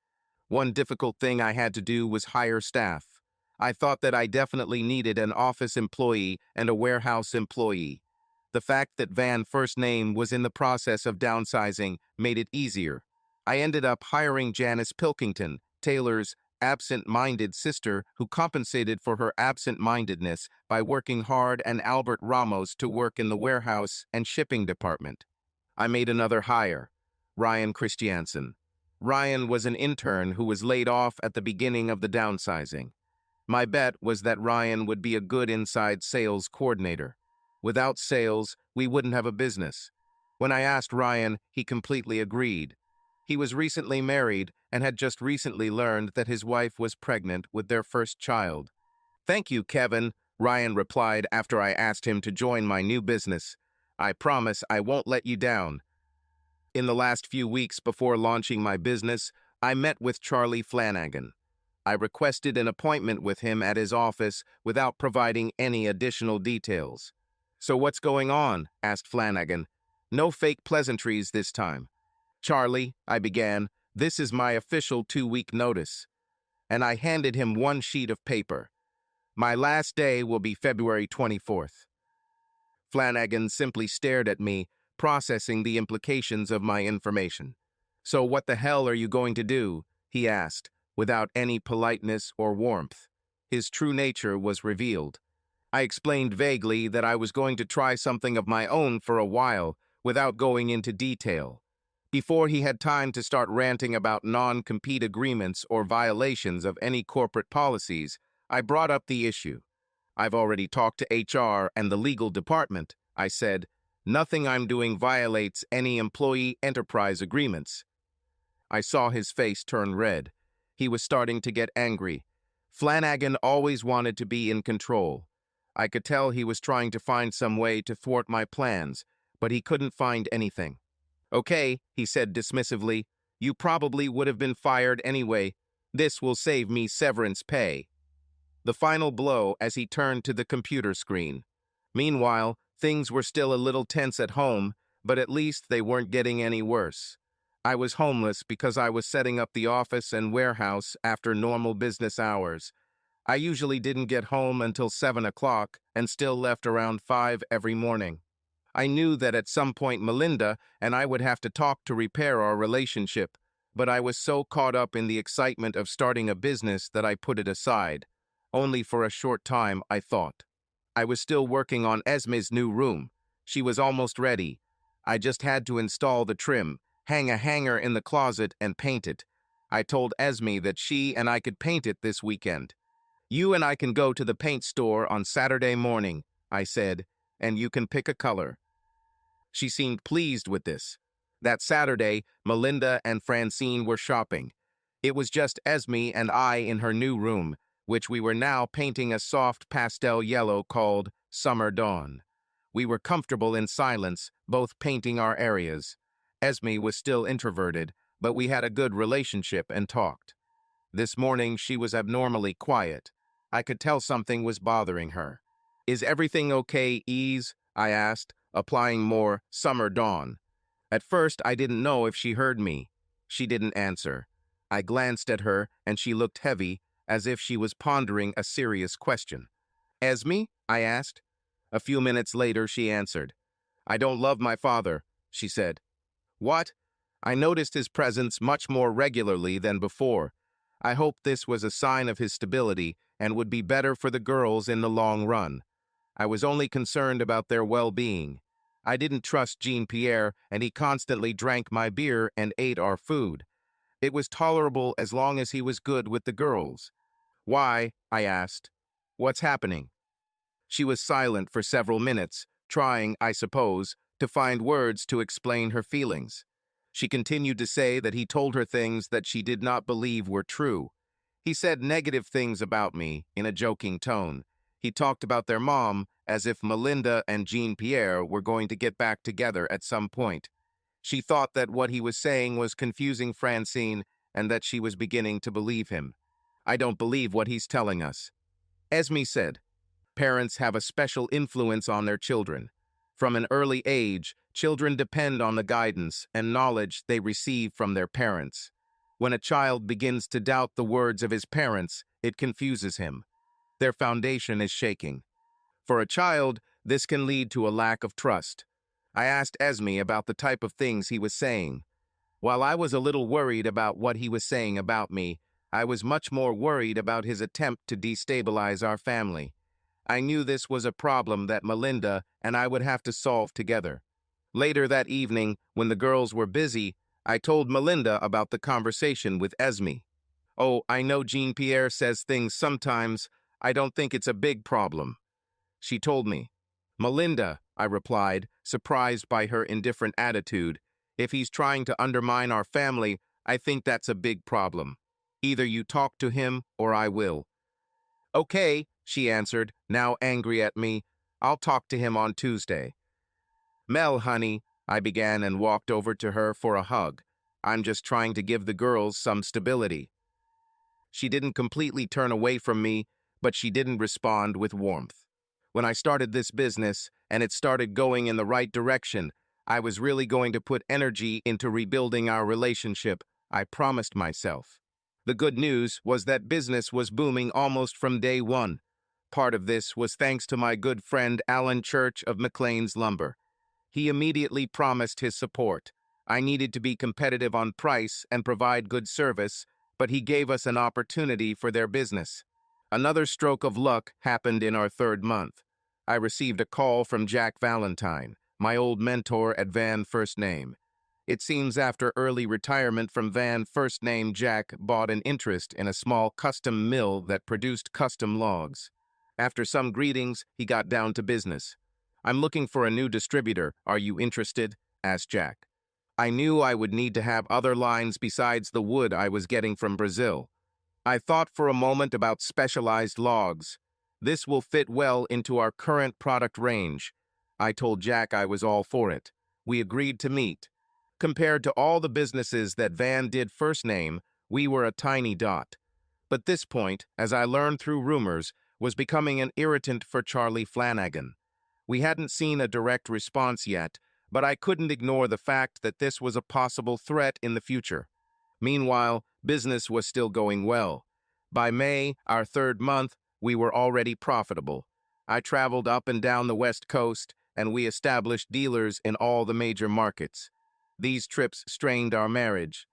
One difficult thing I had to do was hire staff. I thought that I definitely needed an office employee and a warehouse employee. The fact that Van First Name was in the process of downsizing made it easier. I ended up hiring Janice Pilkington, Taylor's absent-minded sister, who compensated for her absent-mindedness by working hard, and Albert Ramos to work in the warehouse and shipping department. I made another hire, Ryan Christiansen. Ryan was an intern who was laid off at the beginning of the downsizing. My bet was that Ryan would be a good inside sales coordinator. Without sales, we wouldn't have a business. When I asked Ryan, he completely agreed. He was recently married and had just recently learned that his wife was pregnant with their first child. "Thank you, Kevin," Ryan replied after I asked him to join my new business. "I promise I won't let you down." In the last few weeks before launching my business, I met with Charlie Flanagan. I requested an appointment with him at his office without providing any additional details. "So what's going on?" asked Flanagan. "No fake pleasantries this time." "Charlie," I began, "this is my official 2-week notice." And I handed him one sheet of paper. "My last day will be February 24th. Flanagan simply stared at me, processing the implications of my information. "So what the hell are you going to do?" he asked, without any politeness or warmth. His true nature was revealed. I explained vaguely that I was going to try something of my own for a while, without going into detail. Before he had time to start ranting about non-compete agreements or violations of any corporate policies, I brought up the issue. "I've already talked to HR and the legal department," I said. "Nothing I'm doing violates any employee enterprise agreements." I saw his face turn red. He was starting to get angry. Flanagan always wanted to be in control. I could tell he was trying to find some way to thwart my plans, but he couldn't find anything. "Okay," he said dismissively, "you probably would have been fired anyway. This will save me severance pay." The final blow as he turned to the computer screen. Meanwhile, things were still a little tense at home, but at least they weren't getting any worse. I was homeless because I was setting up the office and warehouse after normal business hours. I usually didn't get home until 7 o'clock and still left around 5 every morning. I knew that at some point Melinda and I would have to talk to repair our relationship, but I was so caught up in the excitement of starting a business that I put it aside. Only for a short time, I thought. I was still working on Esme's new room. She was almost ready. I just had to install the trim, hang a hanger in the closet, and paint it. I told Esme that she and I could paint it this weekend. "You and I can go to the paint store on Saturday morning," I said, "and you can pick a color." She seemed pleased with this. That Saturday, Melinda and Francine were shopping. It was just Esme and I in her new room, which we were now painting a soft pastel yellow called Summer Dawn. We were comfortable in silence, both painting our areas. Esme was still introverted, but we had a good relationship and talked. This morning she was abnormally quiet. I could tell something was bothering her. "Is everything okay, Ease?" I asked, applying more Summer Dawn. At first I didn't know if she heard me. She didn't answer. I glanced at her and she looked heavy, as if she was pondering a serious question. "Esme?" I asked. A few minutes later she answered. "I don't love my father," she said. "What?" I noticed his presence much more regularly than before. I hoped this was a sign of his stability and would be better for the girls in the long run. I was only concerned about their well-being. I didn't trust Jean-Pierre, and he constantly drank my beer and ate our food. It was tolerable as long as he was good with the girls. "Why?" I asked. "What's happening?" She was silent for several minutes, trying, I suppose, to find words to explain her feelings. She continued to say that he told her things that she did not believe were true. He said negative things about me in a joking tone. He talked about their mom as if Melinda and Jean-Pierre were going to get back together at some point. She thought that what he was saying was confusing Francine and that she was beginning to believe him. "I don't believe what he's telling us." Esme said, "Parents have a special influence on their children. From an early age, children depend on the guidance and knowledge they receive from their parents. When a child begins to doubt the words of his parents, it confuses him. Their foundation is shaking. For a child, this can lead to a lack of trust." I asked Esme about the type of things he was saying. While I was a little worried about what he was saying about me, I was much more worried about his attempt to destabilize our family. I knew this was a problem that Melinda and I would have to solve together. Later that evening, when the girls were busy, I told Melinda about the conversation with Esme. "Oh, I know Jean-Pierre says things sometimes. I don't think it's a big problem," she told me. "Melinda," I replied, surprised by her indifferent attitude, "if he's trying to undermine our family, I think that's a big problem. Either you talk to him or I will." "Okay," she answered, now angry at me. "I'll talk to him on Tuesday." "Mel, honey," I began and walked over to her for a hug. "I'm just trying to give the girls some stability." She didn't completely turn away from me, but she didn't respond with warmth. When I started this business, and it started going in the right direction, I was really going to put energy into rebuilding our relationship, I promised myself. The good news was that business was booming almost from day one. Part of this was thanks to my good friend Alan Church of McLean's Lumber. He immediately promised his support. I needed to be competitive on price and provide good service, but he gave us an opportunity for their business. Another stroke of luck happened in our third month. I received a call from Jack Valentine, my old mentor at Van First Name. It seems after early retirement from Van First Name, Jack bought an interest in a small custom mill that produced custom logs. After some greetings, he got down to business. "I'm looking for a new distributor. Are you interested?" asked Jack. I knew I would need to have other lines besides the wood I was getting from Brazil. I thought for a moment about specialized logs. "This will fit well into our current product range." I told Jack I was all for it. We agreed to meet. Compared to all the businesses that Van did first name, we were a tiny dot. But this point, as I learned through rumors, was becoming an irritant for Charlie Flanagan. We hadn't seen a direct response yet, but I couldn't ignore the fact that this was a possible threat in the future. Meanwhile, business was still going well. By May, our third month, we were already profitable. I traveled up and down the West Coast, and we established dealers in all the major markets. These trips strained our marriage.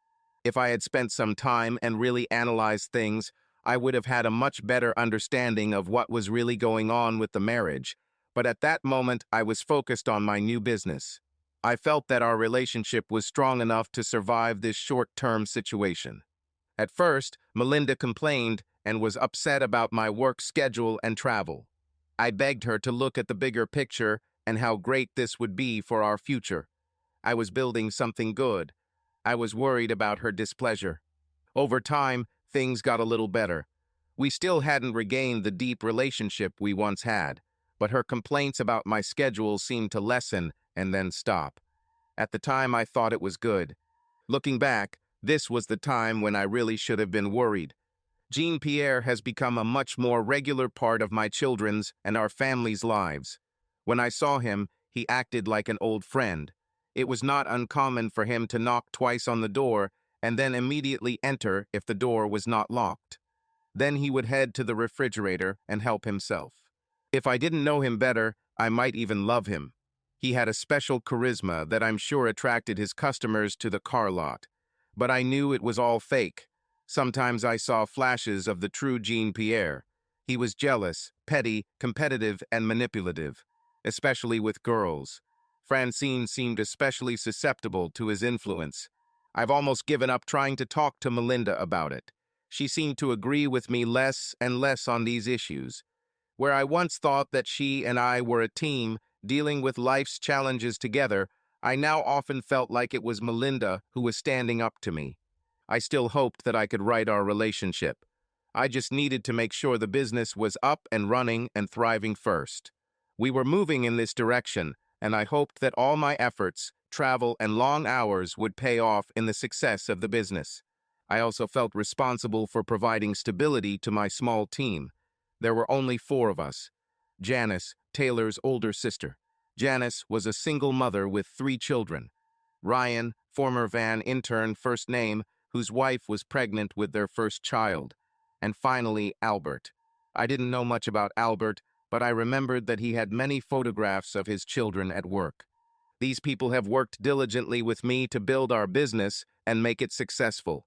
If I had spent some time and really analyzed things, I would have had a much better understanding of what was really going on with the marriage. But at that moment, I was focused on my new business. I felt that our relationship was strong enough to survive this short-term situation. At first, Melinda complained and was upset about my work schedule and travel. I begged her to look at the bigger picture and how great this would be for our future. I was building something good. I was worried about her displeasure. Over time, things got a little better. We still hadn't regained the deep relationship we once had, but her complaints about my schedule seemed to lessen and then stop. At the time, I thought it was good. Looking back, this was the time when I really should have been worried. Jean-Pierre has become a much more regular part of my children's and our family's lives. When I saw him, he acted like an old friend. It was not uncommon for him to knock twice on the door and then immediately enter if the door was not locked. Then he would head to the refrigerator and help himself. If I didn't know him better, I might even love him. He had a special charisma that I'm sure attracted his customers to the car lot. But I knew it was all fake. Sometimes I saw flashes of the true Jean-Pierre. He was jealous, petty, competitive, and manipulative, especially with girls. Francine seemed especially susceptible to his influence. I've almost given up trying to talk to Melinda about it. She seemed to agree with me less and less on these issues. Where I once thought that she and I were a team dealing with life's challenges together, I now often felt like it was Melinda who was standing up to me. I still hoped that I could right our relationship. I just needed to make sure the business was up and running and thriving first. We were moving in this direction, and I hoped that all my efforts, travel, and long hours would pay off in the success of the business. I also felt responsible for providing stability to my small team. There were only 4 of us. Janice, Taylor's older sister. Janice was a single mother with 3 children. Ryan, former Van intern first name, whose wife was pregnant with their first child. And finally, Albert. I didn't know much about Albert, but I remembered that he had many photographs of his children at work. These people have worked diligently with me to build our business and make it successful.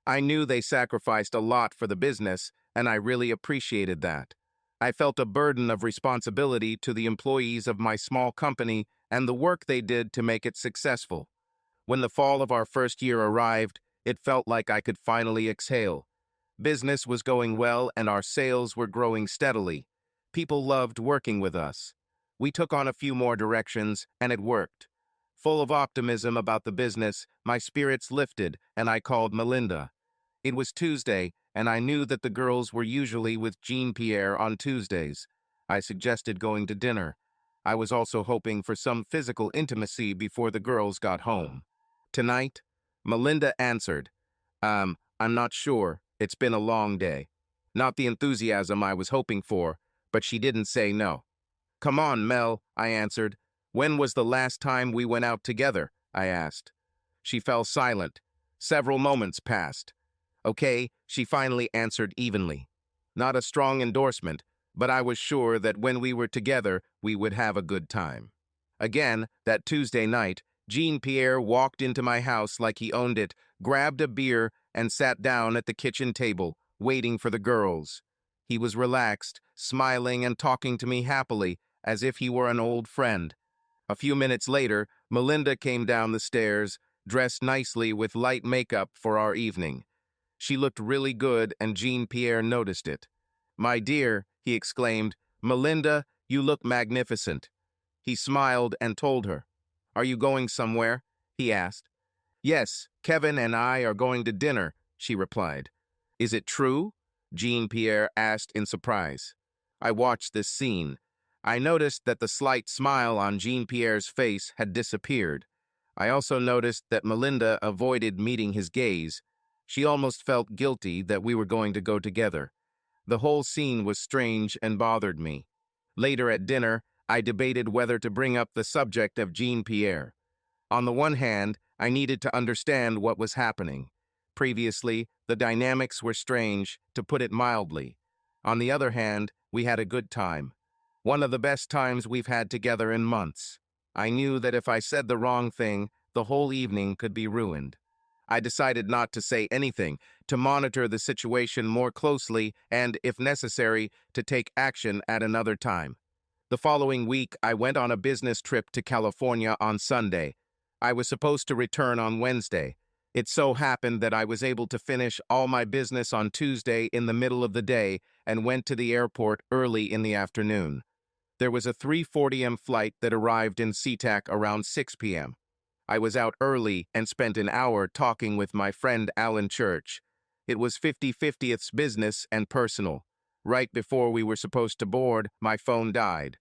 I knew they sacrificed a lot for the business, and I really appreciated that. I felt a burden of responsibility to the employees of my small company and the work they did to make it successful. When the fall of our first year arrived, it felt like I could finally exhale. Business was going well and our sales were growing steadily. People loved working with us. We took on a few more directions, and it worked. Full of optimism about the business, my spirits lifted, and I called Melinda. It was Tuesday, and I knew that the girls were usually with Jean-Pierre on Tuesdays. I suggested going to dinner. I was also hoping for some physical intimacy before the girls got home. "Tonight?" Melinda answered. I'm not sure. It's been a long day." Not the enthusiasm I was hoping for, but she didn't say no. "Come on, Mel," I answered. "When was the last time we went out together?" I asked. She fell silent. Several moments passed. "Okay," she finally answered evenly. Not a strong endorsement, but I was sure that when we were together, we would have a good time. Again, that Tuesday night, Jean-Pierre walked into my house like he owned it, grabbed a beer, and sat down at the kitchen table, waiting for the girls. He was relaxed, smiling and talking to me happily, as if he were an old friend. A few minutes later, Melinda came down the stairs, dressed nicely with light makeup for our evening. She looked really good, and Jean-Pierre noticed it. "My dear," he exclaimed, "Melinda, you look magnificent." He smiled and told her. "Are you going somewhere?" he asked. "Yes, Kevin and I are going to dinner," she replied. "Is it true?" Jean-Pierre asked in surprise. I watched this scene. I noticed that the slight smile on Jean-Pierre's face had disappeared. I also noticed that Melinda avoided meeting his gaze. She almost felt guilty that we were going to go together. The whole scene was strange and bothered me. Later at dinner, I debated whether to bring up the subject of Jean-Pierre. On the one hand, I needed to understand what was happening. Previously, the dynamics were strange, to put it mildly. On the other hand, we had a good time. One of the best times we've had together in months. I knew that if I said the wrong thing, the whole evening could be ruined. I decided not to say anything, to monitor the situation more closely and, if necessary, to take action at another time. The following week, I went on a business trip to California on Sunday. I was supposed to return on Wednesday. It so happened that I was able to finish all my business on Tuesday in the middle of the day and went to the airport early in the afternoon. There was a 3:40 a.m. flight that arrived in SeaTac around 6 p.m. I was out early and spent an hour talking with my friend Alan Church. It was 50-50ths business and personal. Right before we were supposed to board, my phone died.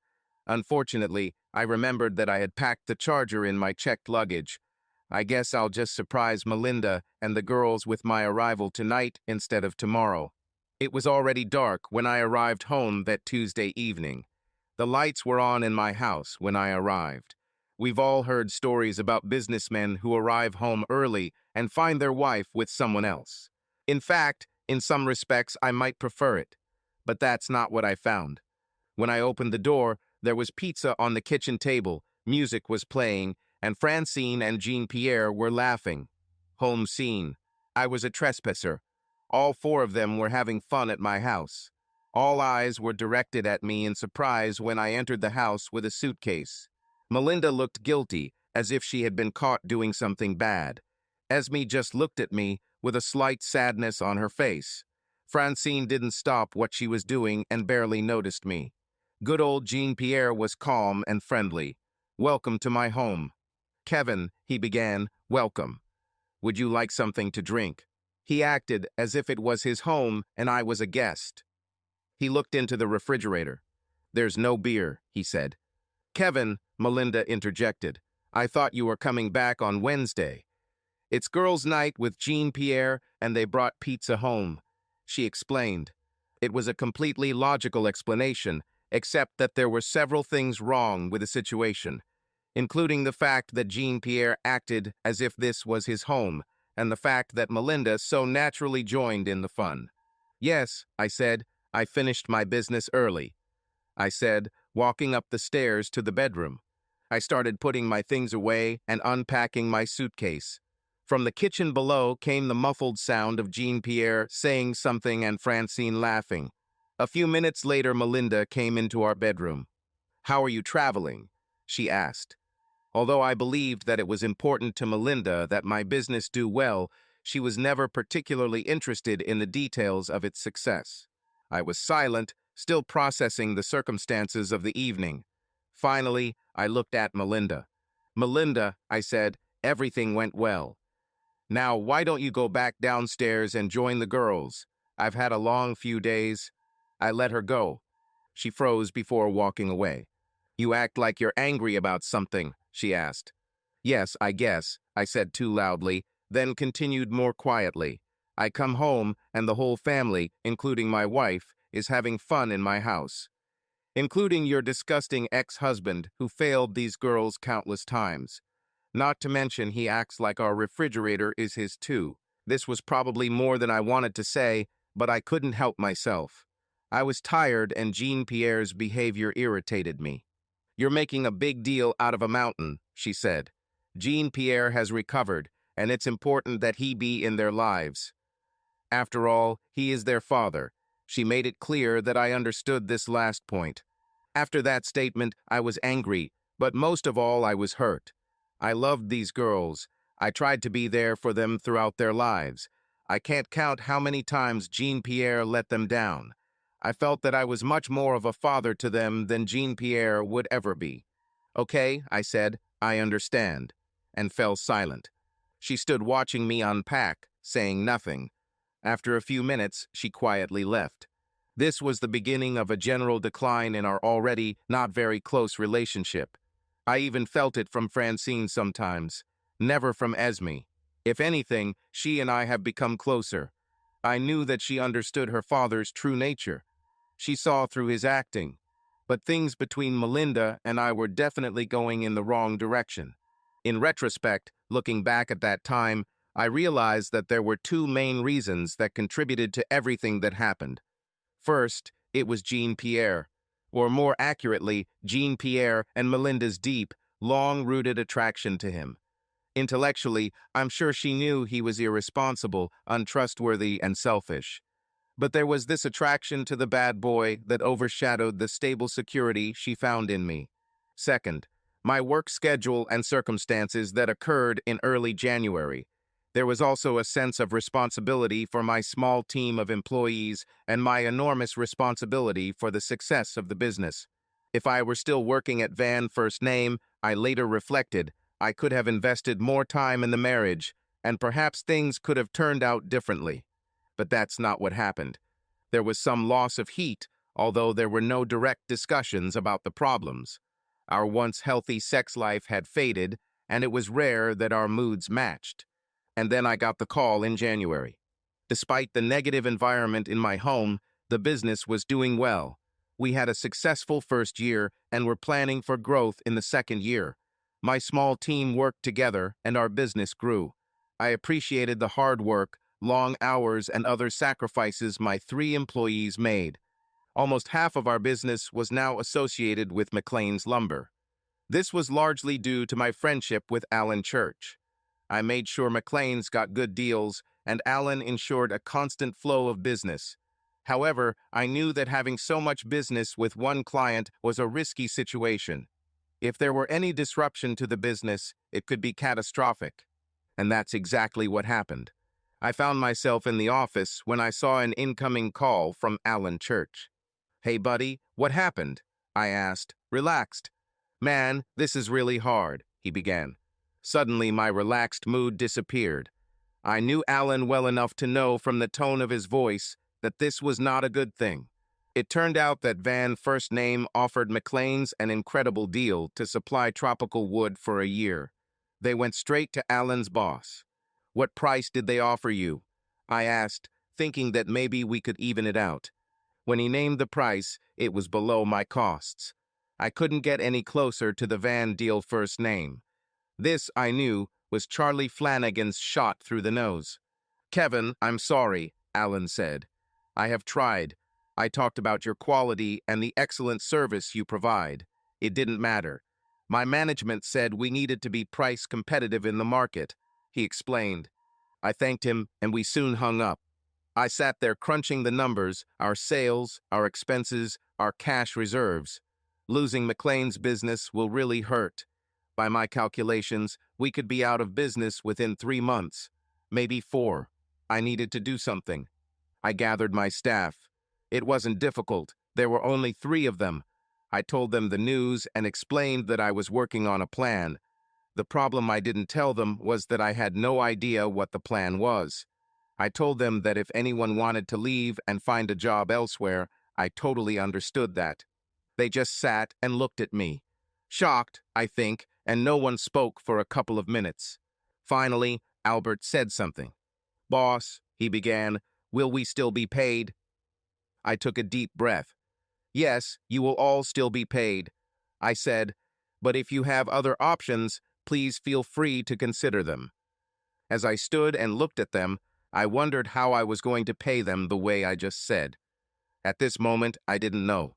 Unfortunately, I remembered that I had packed the charger in my checked luggage. I guess I'll just surprise Melinda and the girls with my arrival tonight instead of tomorrow. It was already dark when I arrived home that Tuesday evening. The lights were on in my house when I arrived. We've all heard stories about businessmen who arrive home early and find their wife with someone else. In fact, in some respects, I might prefer it. But that's not what I found. When I opened the door, there was pizza on the kitchen table, music was playing, and Francine and Jean-Pierre were laughing. Home scene. I was a trespasser. All four of them were having fun at my house. All eyes were directed at me in surprise when I entered the house with a suitcase. Melinda looked guilty, as if she had been caught doing something bad. Esme just looked at me with a slight sadness on her face. Francine didn't stop what she was doing and barely noticed me. Good old Jean-Pierre was calm and friendly. "Welcome to my home." "Kevin," he began, "welcome. Would you like something to drink?" He acted as if it was his home and I was a guest. He looked into the refrigerator. "There's no beer," he said. "Kevin," Melinda interjected, "I thought you were coming back on Wednesday." "It's girls' night with Jean-Pierre, and they brought pizza home," she explained. It was a completely logical explanation, except that there were several things wrong with the situation, including the fact that Jean-Pierre acted as if this was his home, and the fact that Melinda so naturally joined in the fun. "Yes," I said, "I finished my business early," I said, walking up the stairs to the bedroom. I started putting my things away and unpacking my suitcase. From the kitchen below came the muffled sound of Jean-Pierre saying something and Francine laughing. A few minutes later, Melinda came into our bedroom. "How are you traveling?" she asked. Although I believed that it was important to Melinda that my business do well, she was never particularly interested in the details of its success. I was silent, still processing the circumstances of the evening. Finally, I looked at Melinda. "Melinda," I said, "everything went well. Now, why don't you go back downstairs and join the girls? I've had a long few days." I let her go. She froze before walking away. "You act like you're angry about something," she asked. "Yes, I guess," I said too loudly, then continued more quietly. "I come home, and the whole family, including my wife, is having fun in my house. Including your disgusting ex-husband who failed these girls countless times. Not to mention he acts like our refrigerator is his too." This was probably more than I wanted to say, but I couldn't help myself. I was tired and Jean-Pierre's behavior irritated me. "You're making a big deal out of a mountain," she said. "Jean-Pierre has recovered, and it's important that he be in their lives. After all, he is their father." She made it clear that I understood this last point. After that statement, I was angry, but most of all, I was hurt. I loved these girls. I tried to be there for them throughout their lives. I can't count how many times Jean-Pierre let them down. I felt that I was much more of a father to them than Jean-Pierre would ever be. "Okay," I said, "I understand," and fell silent. She stood watching me unpack, saying nothing. After a few minutes, she quietly left. This was the beginning of a general decline in our already not very close relationship. I even felt it from Francine sometimes, never from Esme. If anything, she and I have become closer. I knew that she understood her father's true nature. She saw through his acting. But things between Melinda and I were definitely going in the wrong direction. In retrospect, looking back at that time, I realized that there were two main reasons that contributed to everything that happened. First, it was Jean-Pierre, or more accurately, Jean-Pierre and Melinda's deep, long-rooted attraction to him. Intellectually, I'm sure she knew he was irresponsible, untrustworthy, and selfish. But there was this attraction to the bad boy that overshadowed the stable security she found in me. Second, my work schedule and circumstances that occurred in early January. There was also a sense of responsibility for my small team of employees and my enormous responsibility for the success of the business. If I were still working at Van First Name, I later reflected, I could have invested more time in the marriage, and perhaps things could have turned out differently. But that's not what happened. There was some loss of heat, although there were no direct discussions about the problems. Our once healthy sex life had faded, and it was rare that our moods matched. And then I got the call in January. Despite the negative environment in my home, the business was doing well. We had a successful first year and were planning for growth in the second year. My small team worked together and our business grew. I appreciated the hard work, long hours, and other sacrifices my 3 employees made. Almost half of our business was now associated with McLean's Lumber. This was largely due to my friendship with Alan Church. I made sure McLean's got good deals, and Alan ensured a constant flow of business. However, I knew that having so much business with one client was a risky situation. If there were any disruption to the business, it could be catastrophic. And that's exactly what happened. I found myself in the office when I saw an incoming call from Alan Church. "Hey, buddy, what happened?" I asked, relaxed. "Man, this is really hard," he began. Suddenly, my relaxed mood disappeared. I knew Alan well enough to know from the tone of his voice that this was not a good thing. It turned out that Van First Name offered McLean's an incredible deal to supply tropical wood for a year. They went straight to Alan's boss. "What price did they offer you?" I asked, thinking that maybe we could even it out. When he named the price, it was below my costs. I couldn't get any closer to the Van deal First Name. This, I knew, was Charlie Flanagan's shot through the nose. "Kevin, I'm sorry," Alan said. "I have tried. I talked about your quality and the excellent service you provide. It didn't matter. My management said we needed to be price competitive in the market," he explained. I thanked him, and we soon hung up. I sat there crunching the numbers, our sales, our expenses, our cash reserves. Losing McLean's business will really hurt. By my calculations, we could be out of business within 3 months, maybe 4. I needed to do something. I gathered my staff. It wasn't difficult. There were only 3 of them. I told them the news and explained that I was working on a plan. The problem I didn't tell them was that I had no idea what the plan was. I told them that if anyone wanted to leave and find a job elsewhere, I totally understood that. They just sat and looked at me. Shocked, I think, and no one spoke for a couple of minutes. Finally, Albert said something. "Boss," he began, "will we still be paid?" I took a deep breath. "Yes, you will all still be paid," I said, "but if you have other options, please feel free to consider them." As I stood and looked at them, I wondered how I was going to pay them the way I just said. At this moment, I didn't know.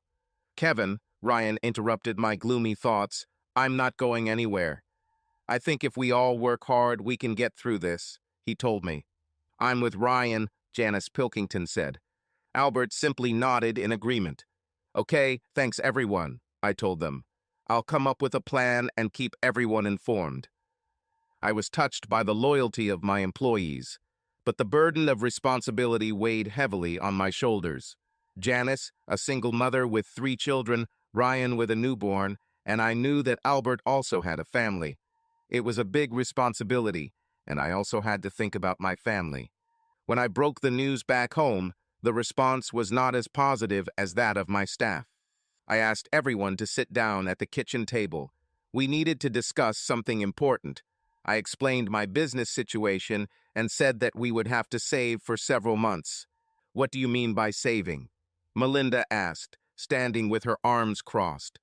"Kevin, Ryan interrupted my gloomy thoughts. I'm not going anywhere. I think if we all work hard, we can get through this, he told me. I'm with Ryan, Janice Pilkington said. Albert simply nodded in agreement. Okay, thanks everyone, I told them. I'll come up with a plan and keep everyone informed. I was touched by the loyalty of my employees, but the burden of responsibility weighed heavily on my shoulders. Janice, a single mother with 3 children, Ryan with a newborn, and I knew that Albert also had a family. It was a big responsibility, and I also had to think about my family. When I broke the news back home, the response was not as positive as that of my staff. I asked everyone to sit down at the kitchen table. We needed to discuss something important. I explained my business situation and said that we would have to save for several months. What do you mean by saving? Melinda asked, standing with her arms crossed.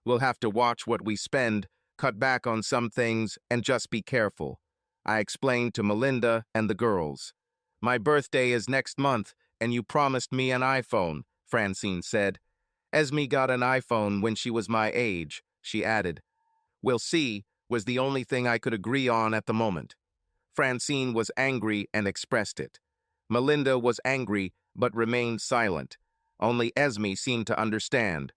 We'll have to watch what we spend, cut back on some things, and just be careful. I explained to Melinda and the girls. My birthday is next month, and you promised me an iPhone, Francine said. Esme got an iPhone when she was my age, she added. We'll see, was the only thing I could agree on at the moment. Francine was angry and expressed it. Melinda was angry but remained silent. Only Esme seemed to understand.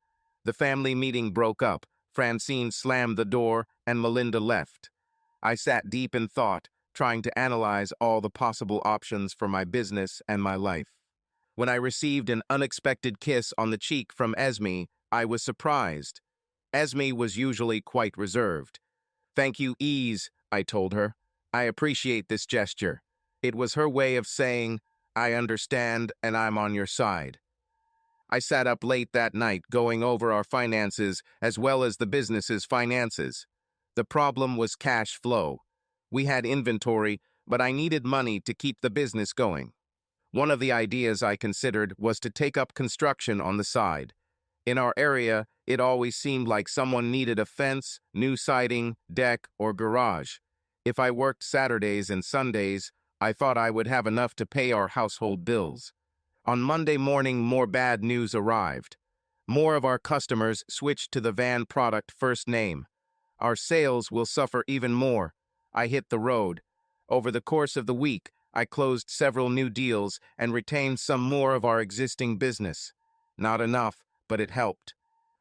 The family meeting broke up. Francine slammed the door and Melinda left. I sat deep in thought, trying to analyze all the possible options for my business and my life. When I received an unexpected kiss on the cheek from Esme, I was surprised. Esme was usually quite reserved. Thank you, Ease, I told her. I appreciate this gesture. It was her way of saying, I understand and I'm on your side. I sat up late that night going over our finances as well as the business's finances. The problem was cash flow. We had inventory, but I needed money to keep the business going. One of the ideas I considered was to take up construction on the side. In our area, it always seemed like someone needed a fence, new siding, deck, or garage. If I worked Saturdays and Sundays, I thought I would have enough to pay our household bills. On Monday morning, more bad news arrived. More of our customers switched to the van product first name. Our sales will suffer even more. I hit the road. Over the course of the week, I closed several new deals and retained some more of our existing business. Not enough, but it helped.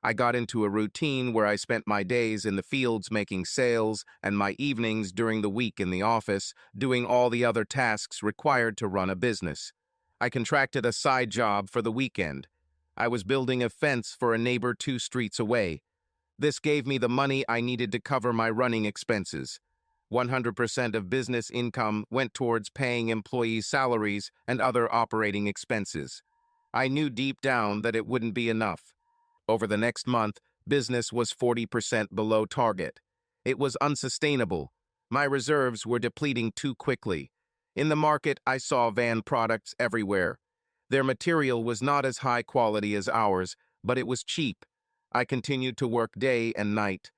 I got into a routine where I spent my days in the fields making sales and my evenings during the week in the office, doing all the other tasks required to run a business. I contracted a side job for the weekend. I was building a fence for a neighbor 2 streets away. This gave me the money I needed to cover my running expenses. 100% of business income went towards paying employees' salaries and other operating expenses. I knew deep down that it wouldn't be enough. Over the next month, business was 40% below target. It was unsustainable. My reserves were depleting too quickly. In the market, I saw van products everywhere. Their material was not as high quality as ours, but it was cheap. I continued to work day and night.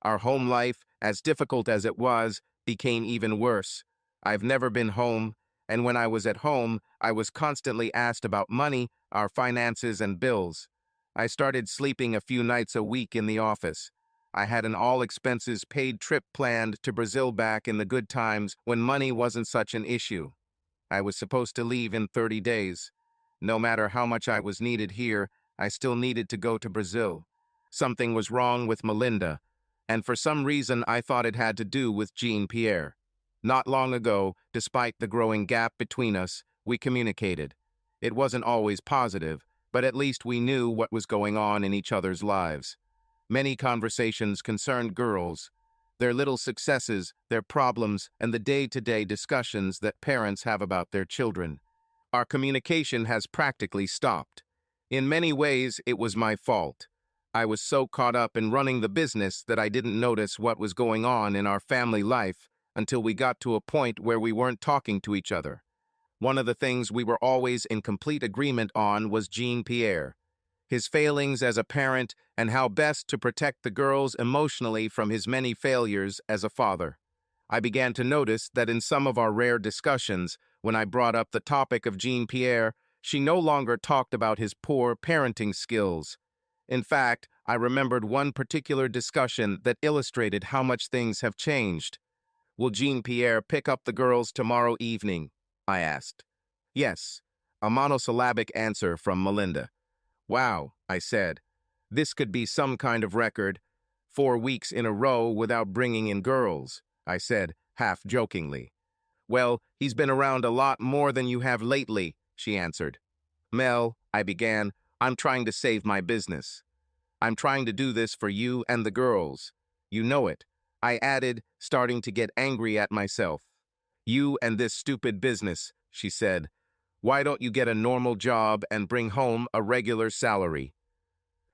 Our home life, as difficult as it was, became even worse. I've never been home, and when I was at home, I was constantly asked about money, our finances, and bills. I started sleeping a few nights a week in the office. I had an all-expenses-paid trip planned to Brazil back in the good times when money wasn't such an issue. I was supposed to leave in 30 days. No matter how much I was needed here, I still needed to go to Brazil. Something was wrong with Melinda, and for some reason I thought it had to do with Jean-Pierre. Not long ago, despite the growing gap between us, we communicated. It wasn't always positive, but at least we knew what was going on in each other's lives. Many conversations concerned girls, their little successes, their problems, and the day-to-day discussions that parents have about their children. Our communication has practically stopped. In many ways, it was my fault. I was so caught up in running the business that I didn't notice what was going on in our family life until we got to a point where we weren't talking to each other. One of the things we were always in complete agreement on was Jean-Pierre, his failings as a parent and how best to protect the girls emotionally from his many failures as a father. I began to notice that in some of our rare discussions, when I brought up the topic of Jean-Pierre, she no longer talked about his poor parenting skills. In fact, I remembered one particular discussion that illustrated how much things have changed. "Will Jean-Pierre pick up the girls tomorrow evening?" I asked. "Yes," a monosyllabic answer from Melinda. "Wow," I said. "This could be some kind of record. 4 weeks in a row without bringing in girls," I said, half jokingly. "Well, he's been around a lot more than you have lately," she answered. "Mel," I began, "I'm trying to save my business. I'm trying to do this for you and the girls. You know it," I added, starting to get angry at myself. "You and this stupid business," she said. "Why don't you get a normal job and bring home a regular salary?"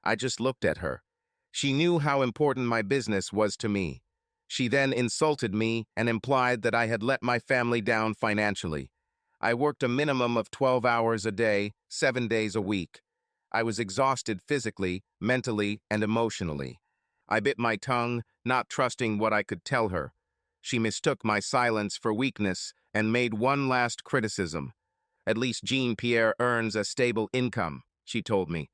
I just looked at her. She knew how important my business was to me. She then insulted me and implied that I had let my family down financially. I worked a minimum of 12 hours a day, 7 days a week. I was exhausted physically, mentally, and emotionally. I bit my tongue, not trusting what I could tell her. She mistook my silence for weakness and made one last criticism. "At least Jean-Pierre earns a stable income," she told me.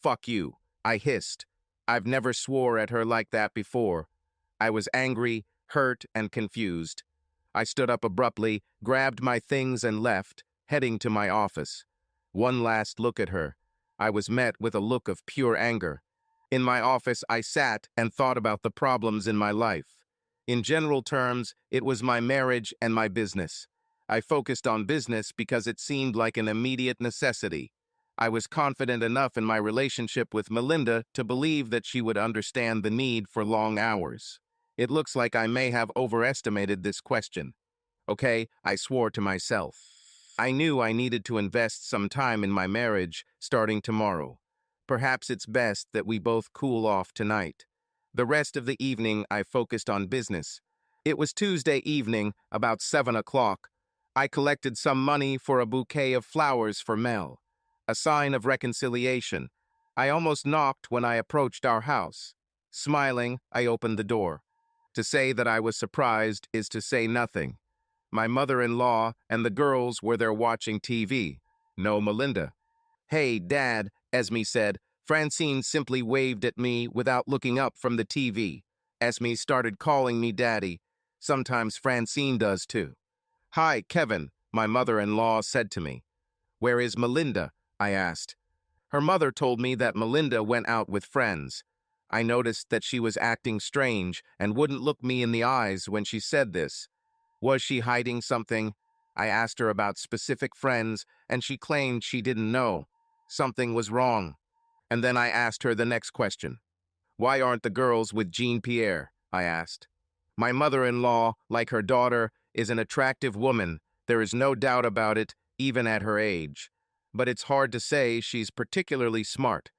"Fuck you," I hissed. I've never swore at her like that before. I was angry, hurt, and confused. I stood up abruptly, grabbed my things and left, heading to my office. One last look at her. I was met with a look of pure anger. In my office, I sat and thought about the problems in my life. In general terms, it was my marriage and my business. I focused on business because it seemed like an immediate necessity. I was confident enough in my relationship with Melinda to believe that she would understand the need for long hours. It looks like I may have overestimated this question. Okay, I swore to myself. I knew I needed to invest some time in my marriage starting tomorrow. Perhaps it's best that we both cool off tonight. The rest of the evening I focused on business. It was Tuesday evening, about 7 o'clock. I collected some money for a bouquet of flowers for Mel, a sign of reconciliation. I almost knocked when I approached our house. Smiling, I opened the door. To say that I was surprised is to say nothing. My mother-in-law and the girls were there watching TV. No Melinda. "Hey, Dad," Esme said. Francine simply waved at me without looking up from the TV. Esme started calling me Daddy. Sometimes Francine does too. "Hi, Kevin," my mother-in-law said to me. "Where is Melinda?" I asked. Her mother told me that Melinda went out with friends. I noticed that she was acting strange and wouldn't look me in the eyes when she said this. Was she hiding something? I asked her about specific friends, and she claimed she didn't know. Something was wrong. And then I asked her the next question. "Why aren't the girls with Jean-Pierre?" I asked. My mother-in-law, like her daughter, is an attractive woman. There is no doubt about it, even at her age. But it's hard to say she's particularly smart.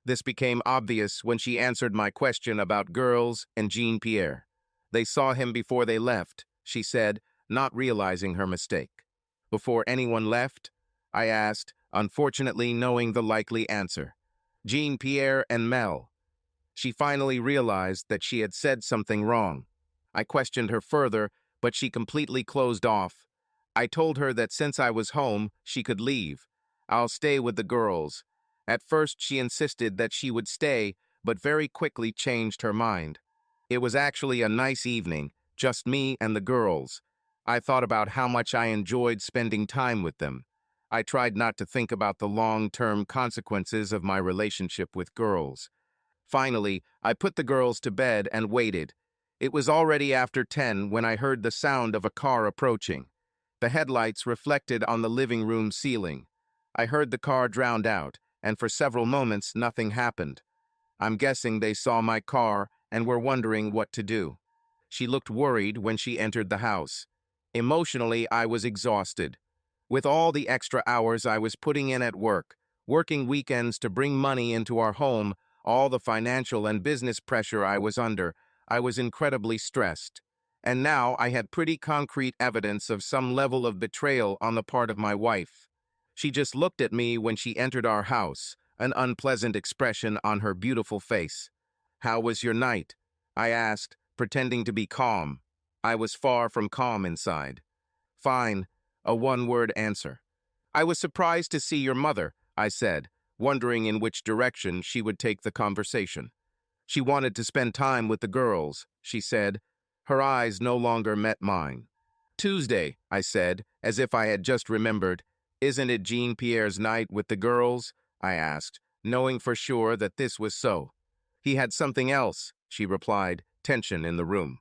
This became obvious when she answered my question about girls and Jean-Pierre. "They saw him before they left," she said, not realizing her mistake. "Before anyone left?" I asked, unfortunately knowing the likely answer. "Jean-Pierre and Mel." She finally realized that she had said something wrong. I questioned her further, but she completely closed off. I told her that since I was home, she could leave. "I'll stay with the girls." At first, she insisted that she would stay, but very quickly changed her mind. It was actually a nice evening, just me and the girls. I thought about how much I enjoyed spending time with them. I tried not to think about the long-term consequences of my relationship with girls. Finally, I put the girls to bed and waited. It was already after 10 when I heard the sound of a car approaching. The headlights reflected on the living room ceiling. I heard the car drowned out, and for several moments nothing happened. I'm guessing they saw my car and were wondering what to do. She looked worried when she entered the house. Emotionally, I was exhausted. With all the extra hours I was putting in at work, working weekends to bring money into our home, all the financial and business pressure I was under, I was incredibly stressed. And now I had pretty concrete evidence of some level of betrayal on the part of my wife. She just looked at me when she entered our house, an unpleasant expression on her beautiful face. "How was your night?" I asked, pretending to be calm. I was far from calm inside. "Fine," a one-word answer. "I was surprised to see your mother," I said. wondering in which direction she would take the conversation. She wanted to spend time with the girls, she said. Her eyes no longer met mine. Tuesday, I said, as if I had just remembered. Isn't it Jean-Pierre's night with the girls? I asked, knowing for sure that this was so. He had something else, she replied, tension in the room.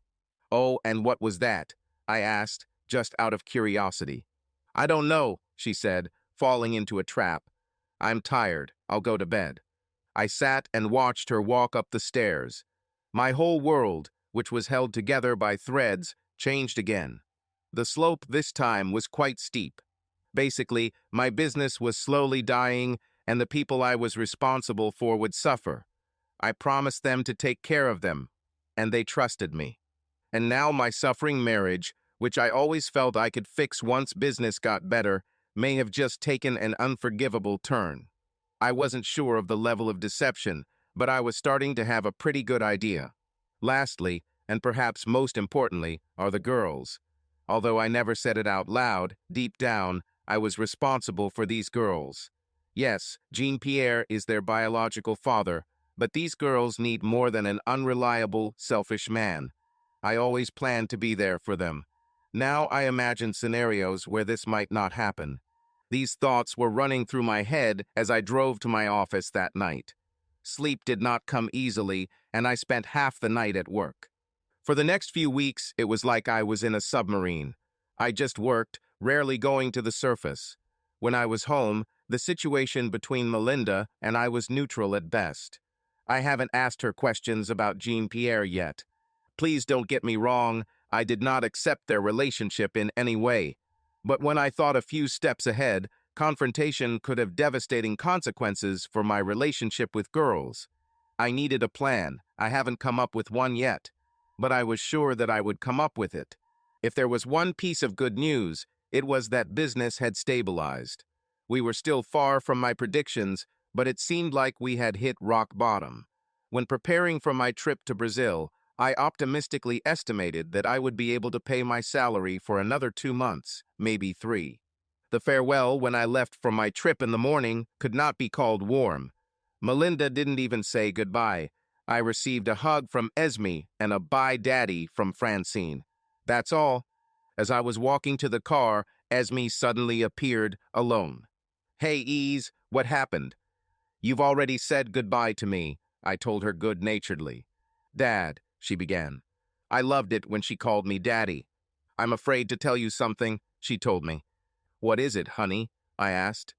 Oh, and what was that? I asked, just out of curiosity. I don't know, she said, falling into a trap. I'm tired. I'll go to bed. I sat and watched her walk up the stairs. My whole world, which was held together by threads, changed again. The slope this time was quite steep. Basically, my business was slowly dying, and the people I was responsible for would suffer. I promised them to take care of them, and they trusted me. And now my suffering marriage, which I always felt I could fix once business got better, may have just taken an unforgivable turn. I wasn't sure of the level of deception, but I was starting to have a pretty good idea. Lastly, and perhaps most importantly, are the girls. Although I never said it out loud, deep down, I was responsible for these girls. Yes, Jean-Pierre is their biological father, but these girls need more than an unreliable, selfish man. I always planned to be there for them. Now I imagine scenarios where this might not happen. These thoughts were running through my head as I drove to my office that night. Sleep did not come easily, and I spent half the night at work. For the next few weeks, it was like I was in a submarine. I just worked, rarely going to the surface. When I was home, the situation between Melinda and I was neutral at best. I haven't asked her questions about Jean-Pierre yet. Please don't get me wrong, I did not accept their relationship in any way. But when I thought a few steps ahead, confrontation could have devastating consequences for my relationship with girls. I needed a plan. I haven't come up with one yet, but I was sure that I would come up with it. If there was one piece of good news, it was that business had stabilized. We were still far from my predictions, but it seemed like we had hit rock bottom. When preparing for my trip to Brazil, I optimistically estimated that I would be able to pay my salary for another 2 months, maybe 3. The farewell when I left for my trip in the morning could not be called warm. Melinda didn't even say goodbye. I received a hug from Esme and a bye daddy from Francine. That's all. As I was walking to the car, Esme suddenly appeared alone. Hey, Ease, what happened? You've already said goodbye to me, I told her good-naturedly. Dad, she began. I loved it when she called me Daddy. I'm afraid to tell you something, she told me. What is it, honey? I asked.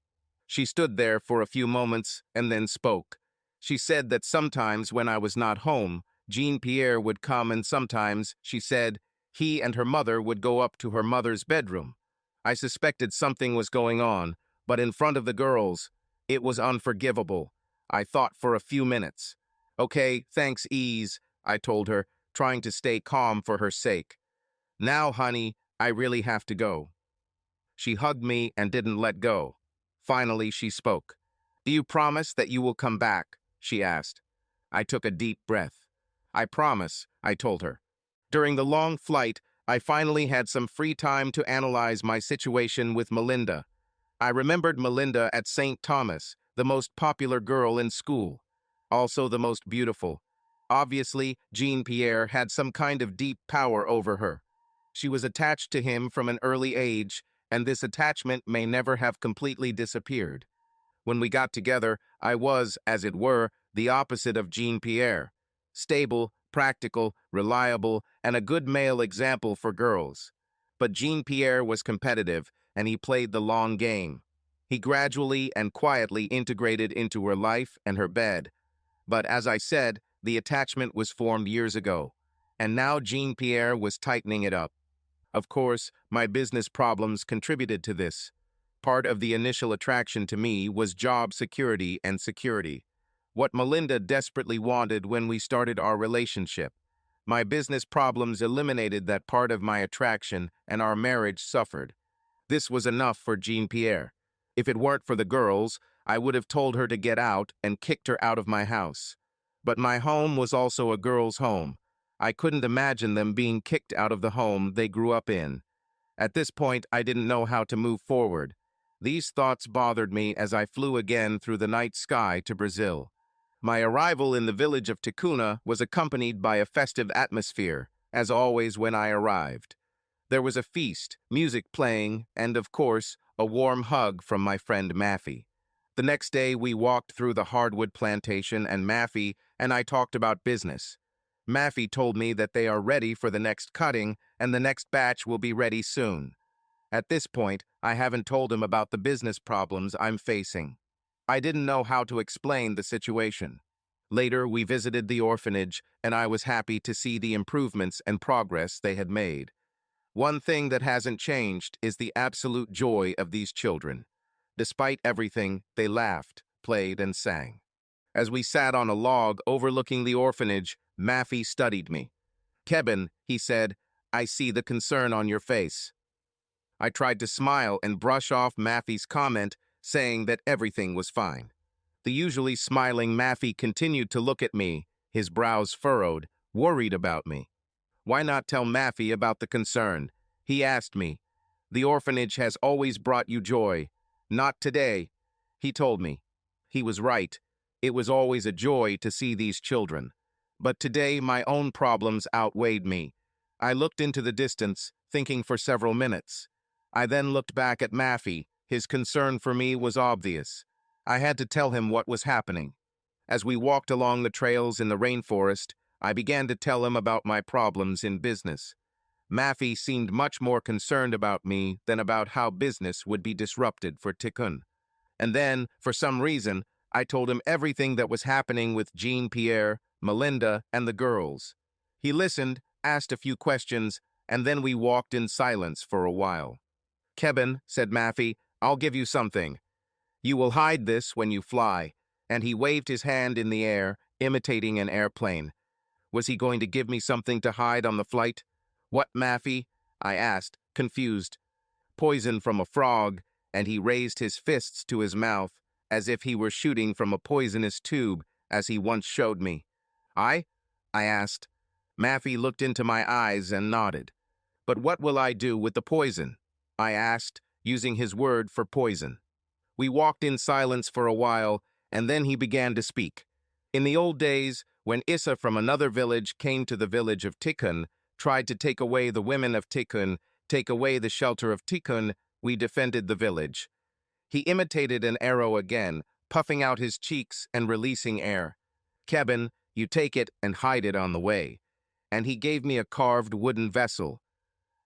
She stood there for a few moments and then spoke. She said that sometimes when I was not home, Jean-Pierre would come, and sometimes, she said, he and her mother would go up to her mother's bedroom. I suspected something was going on, but in front of the girls, it was unforgivable. I thought for a few minutes. Okay, thanks, Ease, I told her, trying to stay calm for her sake. Now, honey, I really have to go. She hugged me and didn't let go. Finally, she spoke. Do you promise that you will come back? She asked. I took a deep breath. I promise, I told her. During the long flight, I finally had some free time to analyze my situation with Melinda. I remembered Melinda at St. Thomas, the most popular girl in school, also the most beautiful. Obviously, Jean-Pierre had some kind of deep power over her. She was attached to him from an early age, and this attachment may never have completely disappeared. When we got together, I was, as it were, the opposite of Jean-Pierre. Stable, practical, reliable, and a good male example for girls. But Jean-Pierre was competitive, and he played the long game. He gradually and quietly integrated into her life and her bed. But as I said, the attachment was formed years ago, and now Jean-Pierre was tightening it up. Of course, my business problems contributed to this. Part of the initial attraction to me was job security and security, what Melinda desperately wanted when we started our relationship. My business problems eliminated that part of my attraction, and our marriage suffered. This was enough for Jean-Pierre. If it weren't for the girls, I would have told her to get out and kicked her out of my house. But my home was also a girl's home. I couldn't imagine them being kicked out of the home they grew up in. At this point, I didn't know how to move forward. These thoughts bothered me as I flew again through the night sky to Brazil. My arrival in the village of Ticuna was accompanied by a festive atmosphere, as always when I arrived. There was a feast, music playing, and, of course, a warm hug from my friend Maffy. The next day, we walked through the hardwood plantation, and Maffy and I talked about business. Maffy told me that they are ready for the next cutting, and the next batch will be ready soon. At this point, I haven't told him about the business problems I'm facing. I didn't know how to explain the situation. Later, we visited the orphanage, and I was happy to see the improvements and progress they had made. One thing that hasn't changed is the absolute joy of these children. Despite everything, they laughed, played, and sang. As we sat on a log overlooking the orphanage, Maffy studied me. "Kevin," he said, "I see the concern on your face." I tried to smile and brush off Maffy's comment, saying that everything was fine. The usually smiling Maffy continued to look at me, his brows furrowed, worried about me. "Why not tell Maffy about the concern?" he asked me. "The orphanage has always brought you joy. Not today," he told me. He was right. It was always a joy to see these children. But today my own problems outweighed me. I looked into the distance, thinking for several minutes. I then looked back at Maffy. His concern for me was obvious. I had to tell him what was happening. As we walked along the trails in the rainforest, I began to tell him about my problems in business. Maffy seemed much more concerned about me than about how business would be disrupted for Tikkun. And then, for some reason, I told him everything that was happening with Jean-Pierre, Melinda, and the girls. He listened, asked a few questions, and then we walked in silence for a while. "Kevin," said Maffy, "I'll give you something. You will hide this when you fly." And he waved his hand in the air, imitating an airplane. Was he going to give me something to hide on the flight? "What, Maffy?" I asked, confused. "Poison from a frog," and he raised his fists to his mouth, as if he were shooting from a poisonous tube, as he once showed me. I asked. Maffy looked into my eyes and nodded. "But what will I do with the poison?" I asked, using his word for poison. We walked in silence for a while, and then he began to speak. "In the old days, when Issa from another village came to the village of Tikkun, tried to take away the women of Tikkun, take away the shelter of Tikkun, we defended the village." He imitated an arrow again, puffing out his cheeks and releasing air. "Kevin, you take it and hide it on the way." And he gave me a carved wooden vessel.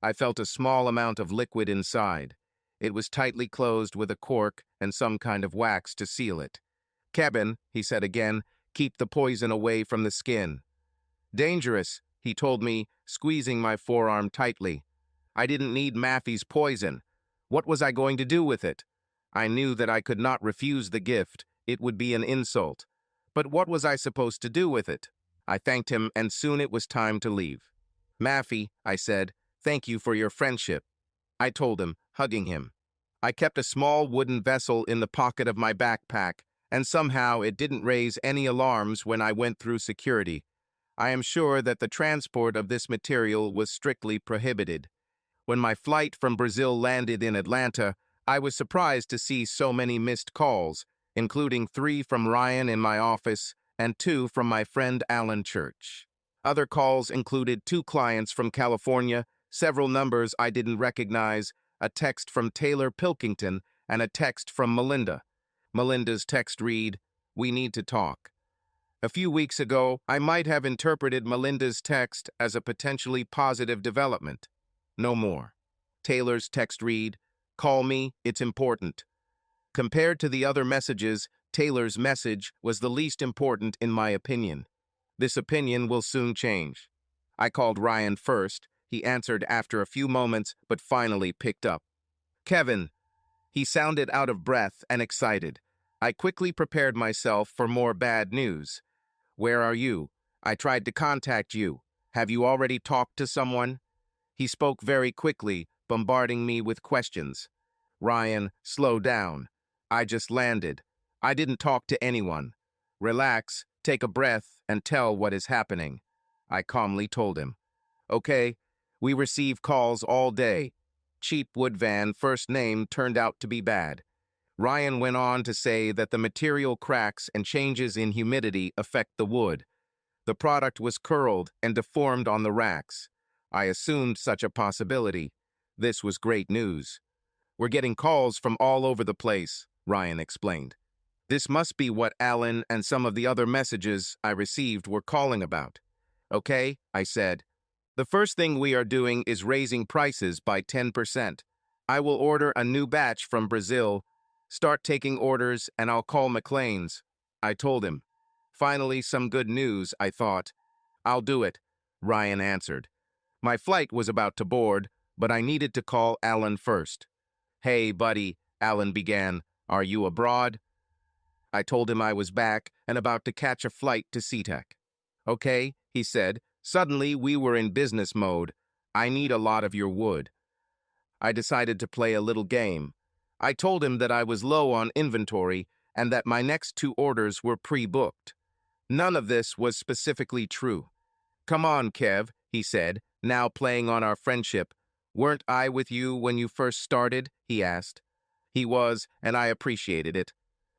I felt a small amount of liquid inside. It was tightly closed with a cork and some kind of wax to seal it. "Kevin," he said again, "keep the poison away from the skin." "Dangerous," he told me, squeezing my forearm tightly. I didn't need Maffy's poison. What was I going to do with it? I knew that I could not refuse the gift. It would be an insult. But what was I supposed to do with it? I thanked him, and soon it was time to leave. "Maffy," I said, "thank you for your friendship," I told him, hugging him. I kept a small wooden vessel in the pocket of my backpack, and somehow it didn't raise any alarms when I went through security. I am sure that the transport of this material was strictly prohibited. When my flight from Brazil landed in Atlanta, I was surprised to see so many missed calls, including 3 from Ryan in my office and 2 from my friend Alan Church. Other calls included 2 clients from California, several numbers I didn't recognize, a text from Taylor Pilkington, and a text from Melinda. Melinda's text read, "We need to talk." A few weeks ago, I might have interpreted Melinda's text as a potentially positive development. No more. Taylor's text read, "Call me, it's important." Compared to the other messages, Taylor's message was the least important in my opinion. This opinion will soon change. I called Ryan first. He answered after a few moments, but finally picked up. "Kevin." He sounded out of breath and excited. I quickly prepared myself for more bad news. "Where are you? I tried to contact you. Have you already talked to someone?" He spoke very quickly, bombarding me with questions. "Ryan, slow down. I just landed. I didn't talk to anyone. Relax, take a breath, and tell what is happening," I calmly told him. "Okay, we receive calls all day. Cheap wood van first name turned out to be bad. Ryan went on to say that the material cracks and changes in humidity affect the wood. The product was curled and deformed on the racks. I assumed such a possibility. This was great news. We're getting calls from all over the place, Ryan explained. This must be what Alan and some of the other messages I received were calling about. Okay, I said. The first thing we are doing is raising prices by 10%. I will order a new batch from Brazil, start taking orders, and I'll call McLean's. I told him. Finally, some good news, I thought. I'll do it, Ryan answered. My flight was about to board, but I needed to call Alan first. Hey, buddy, Alan began. Are you abroad? I told him I was back and about to catch a flight to SeaTac. Okay, he said. Suddenly, we were in business mode. I need a lot of your wood. I decided to play a little game. I told him that I was low on inventory and that my next 2 orders were pre-booked. None of this was specifically true. Come on, Kev, he said, now playing on our friendship. Weren't I with you when you first started? He asked. He was, and I appreciated it.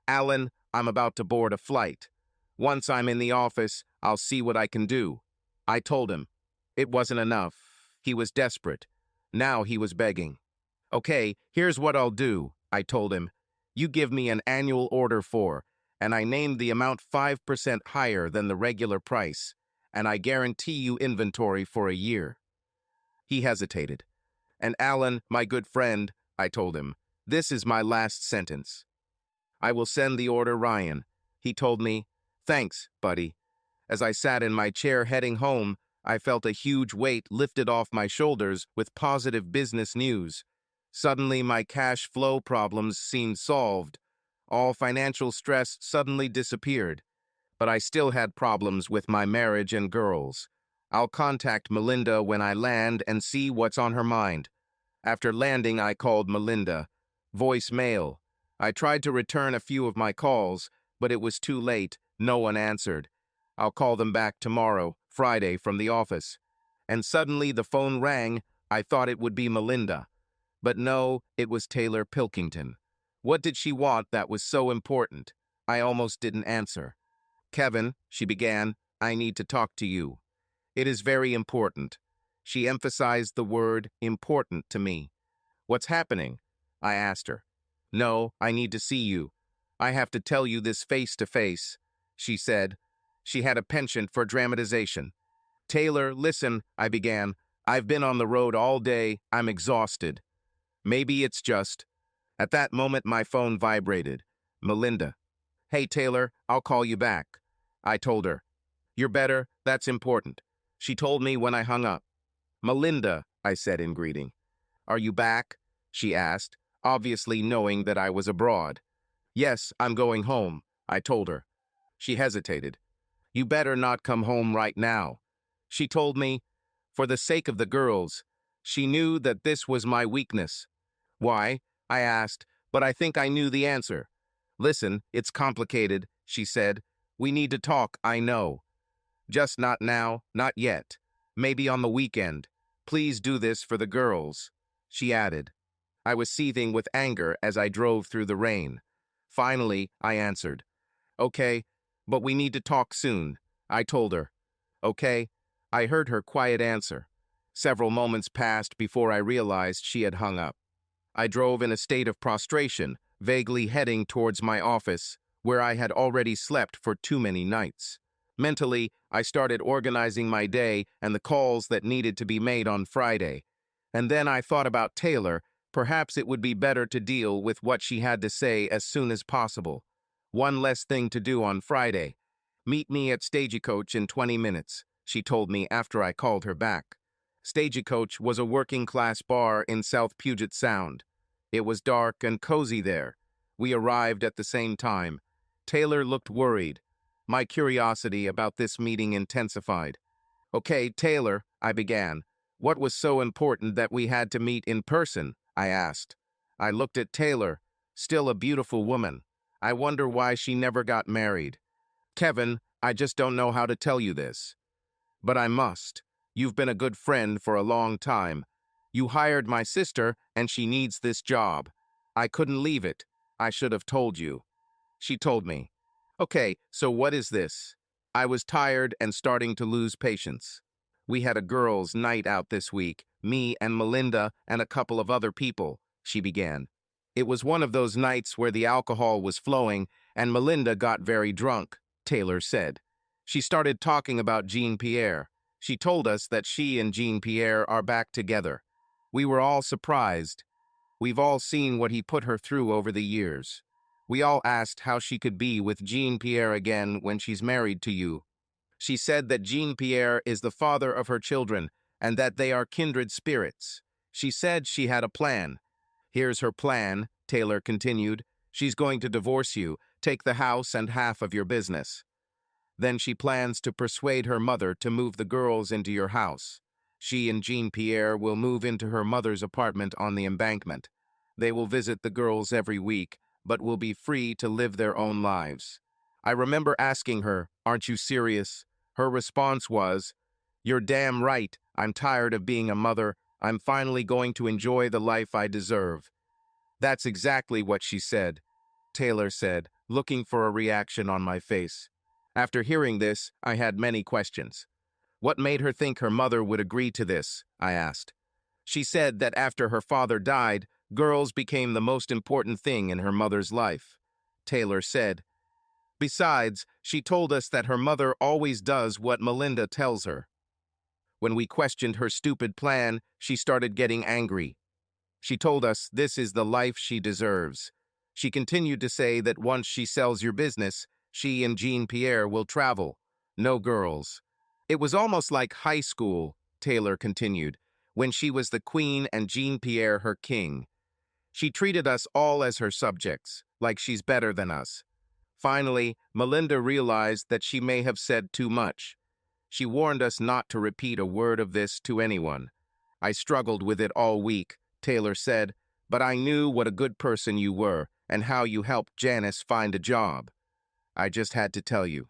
Alan, I'm about to board a flight. Once I'm in the office, I'll see what I can do. I told him. It wasn't enough. He was desperate. Now he was begging. Okay, here's what I'll do, I told him. You give me an annual order for, and I named the amount 5% higher than the regular price, and I guarantee you inventory for a year. He hesitated. And Alan, my good friend, I told him, this is my last sentence. I will send the order Ryan. He told me, thanks, buddy. As I sat in my chair heading home, I felt a huge weight lifted off my shoulders with positive business news. Suddenly, my cash flow problems seemed solved. All financial stress suddenly disappeared. But I still had problems with my marriage and girls. I'll contact Melinda when I land and see what's on her mind. After landing, I called Melinda. Voicemail. I tried to return a few of my calls, but it was too late. No one answered. I'll call them back tomorrow, Friday, from the office. And suddenly the phone rang. I thought it would be Melinda. But no, it was Taylor Pilkington. What did she want that was so important? I almost didn't answer. Kevin, she began, I need to talk to you. It is very important. She emphasized the word important to me. What's happening? I asked her. No, I need to see you. I have to tell you this face to face, she said. She had a penchant for dramatization. Taylor, listen, I began. I've been on the road all day. I'm exhausted. Maybe it's just. At that moment, my phone vibrated. Melinda. Hey, Taylor, I'll call you back. I told her. You're better? That's important. She told me when I hung up. Melinda, I said in greeting. Are you back? She asked, obviously knowing that I was abroad. Yes, I'm going home, I told her. She hesitated. You better not come home right now. She told me, for the sake of the girls. She knew that this was my weakness. Why? I asked, but I think I knew the answer. Listen, it's complicated, she said. We need to talk, I know. Just not now, not yet. Maybe on the weekend. Please do this for the girls, she added. I was seething with anger as I drove through the rain. Finally, I answered. Okay, but we need to talk soon, I told her. Okay, I heard her quiet answer. Several moments passed before I realized she had hung up. I drove in a state of prostration, vaguely heading towards my office, where I had already slept for too many nights. Mentally, I started organizing my day and the calls that needed to be made on Friday. And then I thought about Taylor. Perhaps it would be better to deal with what she had to say as soon as possible. One less thing to do on Friday. Meet me at Stagecoach in 20 minutes, she told me after I called her back. Stagecoach was a working-class bar in South Puget Sound. It was dark and cozy there. We arrived at the same time. Taylor looked worried. My curiosity about this meeting intensified. Okay, Taylor, I began. What was so important that we had to meet in person? I asked. I looked at Taylor, still a beautiful woman. I wonder why she never got married. Kevin, I just don't know how to tell you this. But I must. You've been a good friend for a long time. You hired my sister, and she needs this job. I couldn't leave it. I should have told you. She told me. Okay, so what is this? I was tired and starting to lose patience. We had a girls' night out this week, me and Melinda and a couple of other people, she began. It was one of those nights where the alcohol was flowing and Melinda got very drunk, Taylor said. She started talking about Jean-Pierre. She told us that she and Jean-Pierre are back together. We were all surprised. We've all seen what he put her through over the years. We all asked how she could be with Jean-Pierre again when she's married to you. She said that Jean-Pierre is the father of her children and that they are kindred spirits. She said she had a plan. Here's her plan, Taylor continued. She's going to divorce you, take the house and half of your business. Then she plans to persuade her mother to move the girls into your house. She and Jean-Pierre will move into her mother's apartment on the embankment. They will visit the girls every week, but will be free to live their own lives. I remember asking her, "Aren't you serious?" Her response was, "You're damn right. I'm tired of being a mother. I'm finally going to enjoy the life I deserve." That's exactly what she said, Taylor said, looking for a reaction on my face. After hearing this, I had many questions. What made her think her mother would agree to this? I asked. She said that after her father died, girls became the most important thing in her mother's life. Taylor said. Besides, she told us that her mother always does what Melinda tells her. When we questioned her stupid plan, she started getting angry. She told us this is the life she deserves. She continued to say that once she sells your business, she and Jean-Pierre will travel. No girls. It was almost like high school, Taylor continued, when she was the queen and Jean-Pierre her king. She treated us all as her subjects, like she's better than us. Finally, Melinda realized that she may have said too much. She warned us not to repeat a word of this to anyone. I struggled with it all week, Taylor said, but I knew what a good person you were and how you helped Janice find a job. I just had to tell you.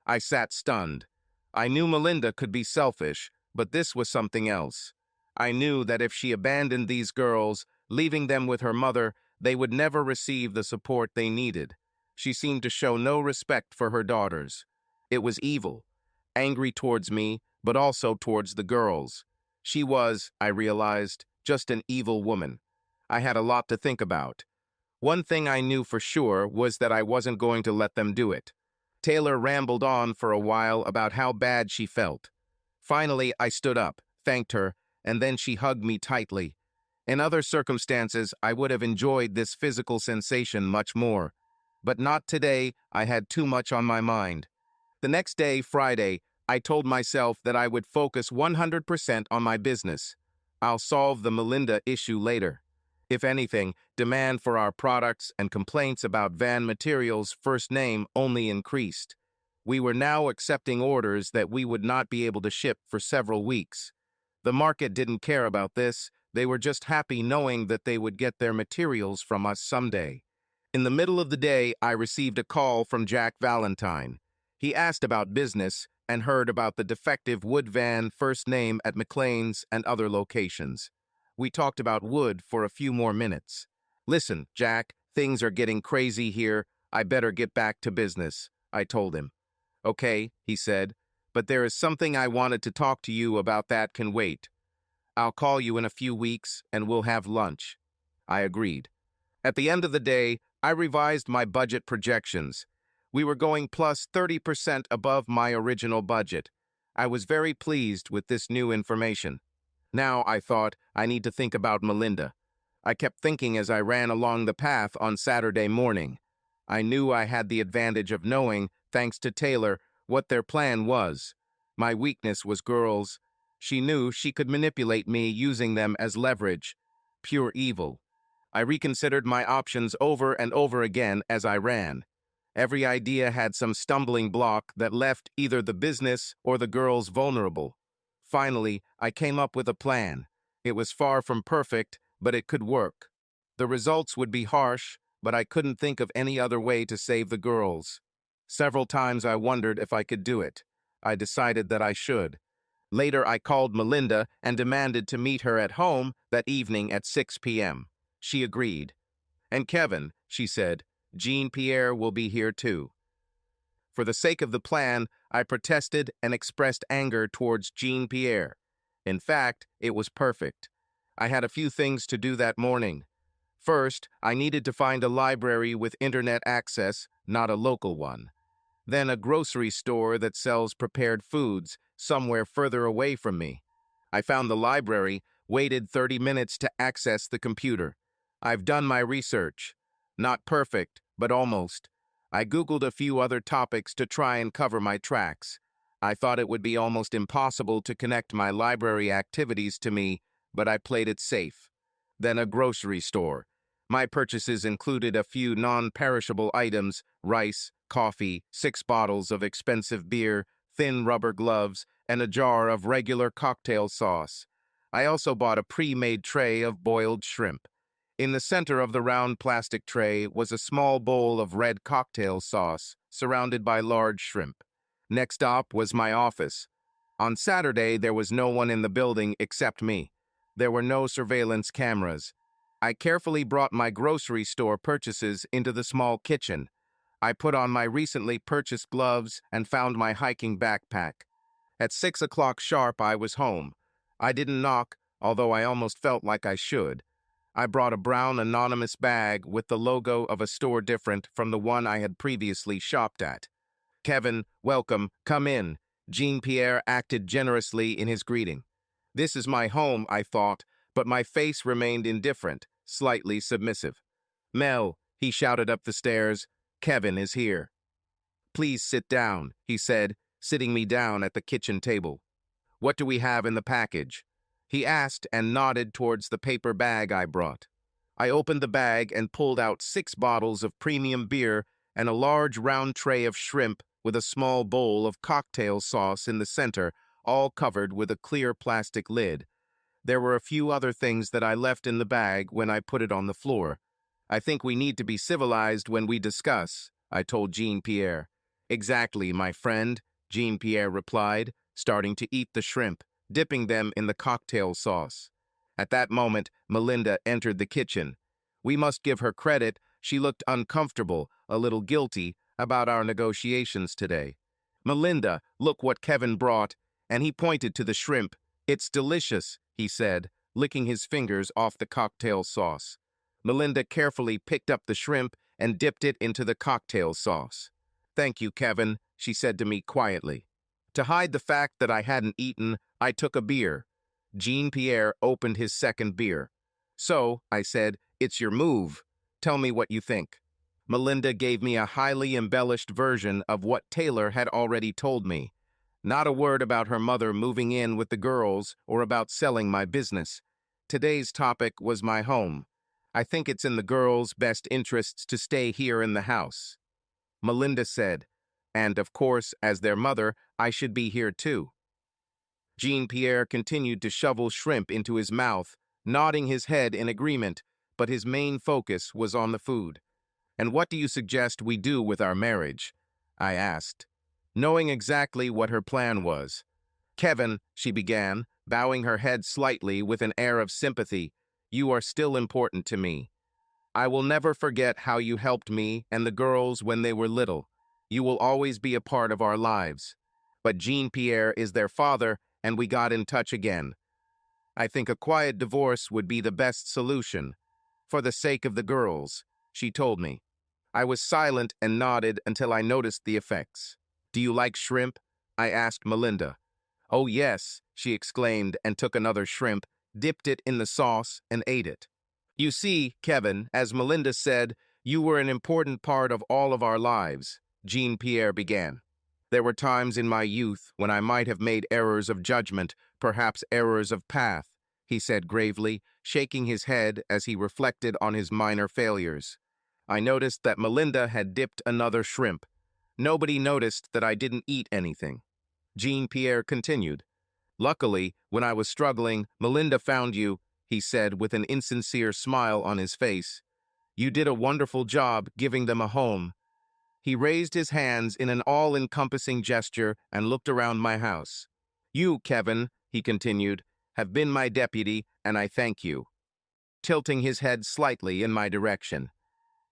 I sat stunned. I knew Melinda could be selfish, but this was something else. I knew that if she abandoned these girls, leaving them with her mother, they would never receive the support they needed. She seemed to show no respect for her daughters. It was evil, angry towards me, but also towards the girls. She was, I realized, just an evil woman. I had a lot to think about. One thing I knew for sure was that I wasn't going to let them do it. Taylor rambled on for a while about how bad she felt. Finally, I stood up, thanked her, and then she hugged me tightly. In other circumstances, I would have enjoyed this physical sensation much more. But not today. I had too much on my mind. The next day, Friday, I told myself that I would focus 100% on my business. I'll solve the Melinda issue later. If anything, demand for our products and complaints about van materials first name only increased. We were now accepting orders that we would not be able to ship for several weeks. The market didn't care about this. They were just happy knowing that they would get their materials from us someday. In the middle of the day, I received a call from Jack Valentine. He asked about business and heard about the defective wood van first name at McLean's and other locations. We talked about wood for a few more minutes. Listen, Jack, things are getting crazy here. I better get back to business, I told him. Okay, he said, but there is something I wanted to talk to you about that can wait. I'll call you in a few weeks and we'll have lunch. I agreed. At the end of the day, I revised my budget projections. We were going plus 30% above my original budget. I was very pleased with this new information. Now, I thought, I need to think about Melinda. I kept thinking as I ran along the path on Saturday morning. I knew I had the advantage of knowing, thanks to Taylor, what their plan was. My weakness was girls. She knew she could manipulate me using them as leverage. Pure evil. I reconsidered my options over and over again as I ran. Every idea had some stumbling block that left either the business or the girls vulnerable. Finally, I came up with a plan. It was far from perfect, but it could work. The results would be harsh, but I couldn't think of any other way to save the girls. Several times I wondered if I could do it. I decided that I should. Later, I called Melinda and demanded to meet her at home that evening at 6 p.m. She agreed. And Kevin, she said. Jean-Pierre will be here too. For the sake of the plan, I protested and expressed anger towards Jean-Pierre. In fact, it was perfect. I had a few things to do that morning. First, I needed to find a library with internet access, not a local one. Then a grocery store that sells prepared foods, somewhere further away from me. I found the library, waited 30 minutes to access the computer. I've done my research. Not perfect, but almost. I Googled a few other topics to try and cover my tracks. I thought it would be almost impossible to connect my library activities to me, but I played it safe. Then a grocery store. My purchases included a few non-perishable items: rice, coffee, 6 bottles of expensive beer, thin rubber gloves, and a jar of regular cocktail sauce. I also bought a pre-made tray of boiled shrimp. In the center of the round plastic tray was a small bowl of red cocktail sauce, surrounded by large shrimp. Next up was my office. On Saturday, there was no one in the building except me. There were no surveillance cameras. I carefully brought my grocery store purchases into the small kitchen. I put on my recently purchased gloves and found my hiking backpack. At 6 o'clock sharp, I was home. I didn't knock, although I almost felt like I should. I brought a brown anonymous bag with the logo of a store different from the one I had previously shopped at. Kevin, welcome, come in. Jean-Pierre acted generously in his greeting. This is my home, I thought, but my face remained indifferent, slightly submissive. Mel, he shouted up the stairs, Kevin is here. Please sit down, he said, sitting me down at the kitchen table. What do we have in the package? He asked and nodded towards the paper bag I brought. I opened the bag and pulled out 6 bottles of premium beer and a large round tray of shrimp with a small bowl of cocktail sauce in the center, all covered with a clear plastic lid. There were a few other things that I left in the bag when I put it on the floor. I think we need to be civilized when we discuss, I told Jean-Pierre. Exactly, my friend, Jean-Pierre replied, starting to eat the shrimp, dipping them in the cocktail sauce. At that moment, Melinda entered the kitchen. We must give her credit. She looked uncomfortable, a little guilty, about our negotiations today. Melinda, look what Kevin brought, and he pointed to the shrimp. It's delicious, he said, licking his fingers off the cocktail sauce. Melinda carefully picked up the shrimp and dipped it into the cocktail sauce. Thank you, Kevin, she said to me quietly. To hide the fact that I hadn't eaten, I took a beer. Jean-Pierre opened his second beer. So, I said, it's your move. Tell me what you think. Melinda gave me a highly embellished version of what Taylor had already told me. Not a word about her mother moving in with the girls or about selling my business. Today's topic was my home. I think it's in the girls' best interests to stay here in the house. Melinda said, and of course, as their mother, I should be here too. Jean-Pierre continued to shovel shrimp into his mouth, nodding his head in agreement, but his main focus was on the food. And what do you suggest we do with our marriage? I asked, knowing exactly what her plan was. Kevin, she began, bowing her head slightly with an air of sympathy, you are still important to me. I will never forget how you helped me and the girls when they were little. You will always be a part of our lives. But Jean-Pierre is their father, and we got in touch again. I think a quiet divorce would be the best solution. For the sake of the girls, she told me. I was silent and nodded until I noticed the effects. Do you like shrimp? I asked Melinda. Oh yes, she exclaimed and took another shrimp, dipped it in the sauce, and ate it. You see, Kevin, as Melinda said, you were an important part of all of our lives, Jean-Pierre began. There were times in my youth when I might have made errors of judgment, perhaps errors of path, he said gravely, shaking his head as he reflected on his minor failures. I noticed that Melinda had dipped another shrimp. Nobody noticed that I didn't eat anything. Jean-Pierre continued. Luckily, when I was struggling, Melinda found you, he said with an insincere smile on his face. You did a wonderful job giving them a home. He raised his hands in an all-encompassing gesture and looked around my house. You, Kevin, he continued, have been my deputy, and I thank you. Tilting his head slightly in my direction.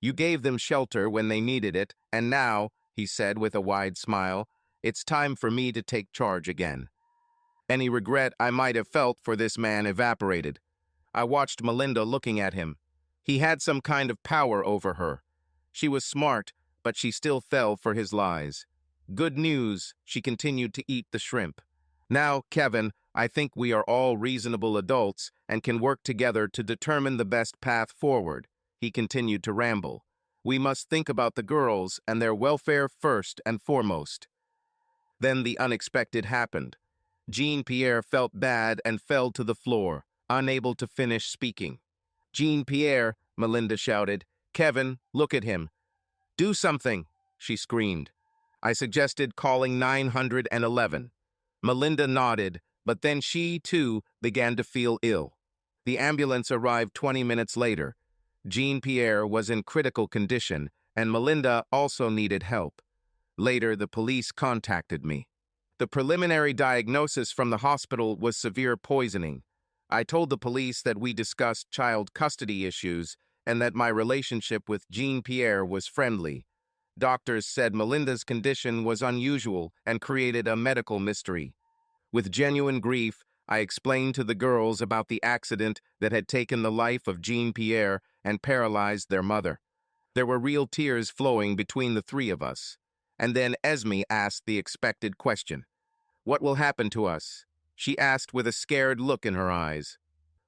You gave them shelter when they needed it, and now, he said with a wide smile, it's time for me to take charge again. Any regret I might have felt for this man evaporated. I watched Melinda looking at him. He had some kind of power over her. She was smart, but she still fell for his lies. Good news, she continued to eat the shrimp. Now, Kevin, I think we are all reasonable adults and can work together to determine the best path forward, he continued to ramble. We must think about the girls and their welfare first and foremost. Then the unexpected happened. Jean-Pierre felt bad and fell to the floor, unable to finish speaking. Jean-Pierre, Melinda shouted. Kevin, look at him. Do something, she screamed. I suggested calling 911. Melinda nodded, but then she, too, began to feel ill. The ambulance arrived 20 minutes later. Jean-Pierre was in critical condition, and Melinda also needed help. Later, the police contacted me. The preliminary diagnosis from the hospital was severe poisoning. I told the police that we discussed child custody issues and that my relationship with Jean-Pierre was friendly. Doctors said Melinda's condition was unusual and created a medical mystery. With genuine grief, I explained to the girls about the accident that had taken the life of Jean-Pierre and paralyzed their mother. There were real tears flowing between the three of us. And then Esme asked the expected question. What will happen to us? She asked with a scared look in her eyes.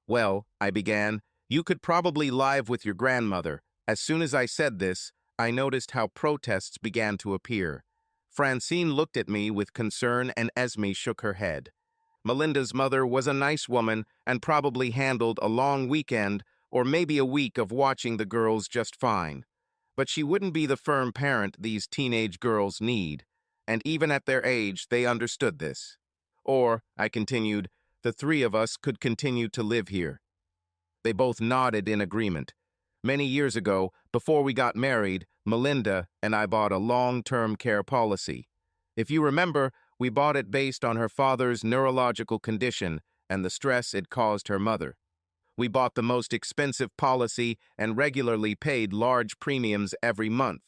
Well, I began, you could probably live with your grandmother. As soon as I said this, I noticed how protests began to appear. Francine looked at me with concern and Esme shook her head. Melinda's mother was a nice woman and probably handled a long weekend or maybe a week of watching the girls just fine. But she wouldn't be the firm parent these teenage girls need, and even at their age, they understood this. Or, I continued, the three of us could continue to live here. They both nodded in agreement. Many years ago, before we got married, Melinda and I bought a long-term care policy. If you remember, we bought it based on her father's neurological condition and the stress it caused her mother. We bought the most expensive policy and regularly paid large premiums every month.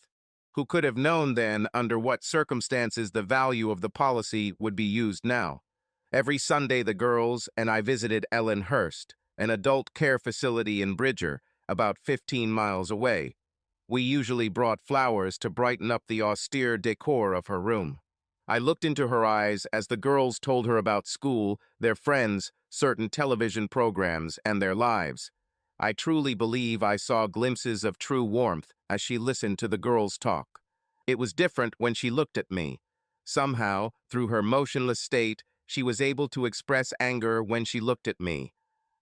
Who could have known then under what circumstances the value of the policy would be used now? Every Sunday the girls and I visited Ellenhurst, an adult care facility in Bridger, about 15 miles away. We usually brought flowers to brighten up the austere decor of her room. I looked into her eyes as the girls told her about school, their friends, certain television programs, and their lives. I truly believe I saw glimpses of true warmth as she listened to the girls talk. It was different when she looked at me. Somehow, through her motionless state, she was able to express anger when she looked at me.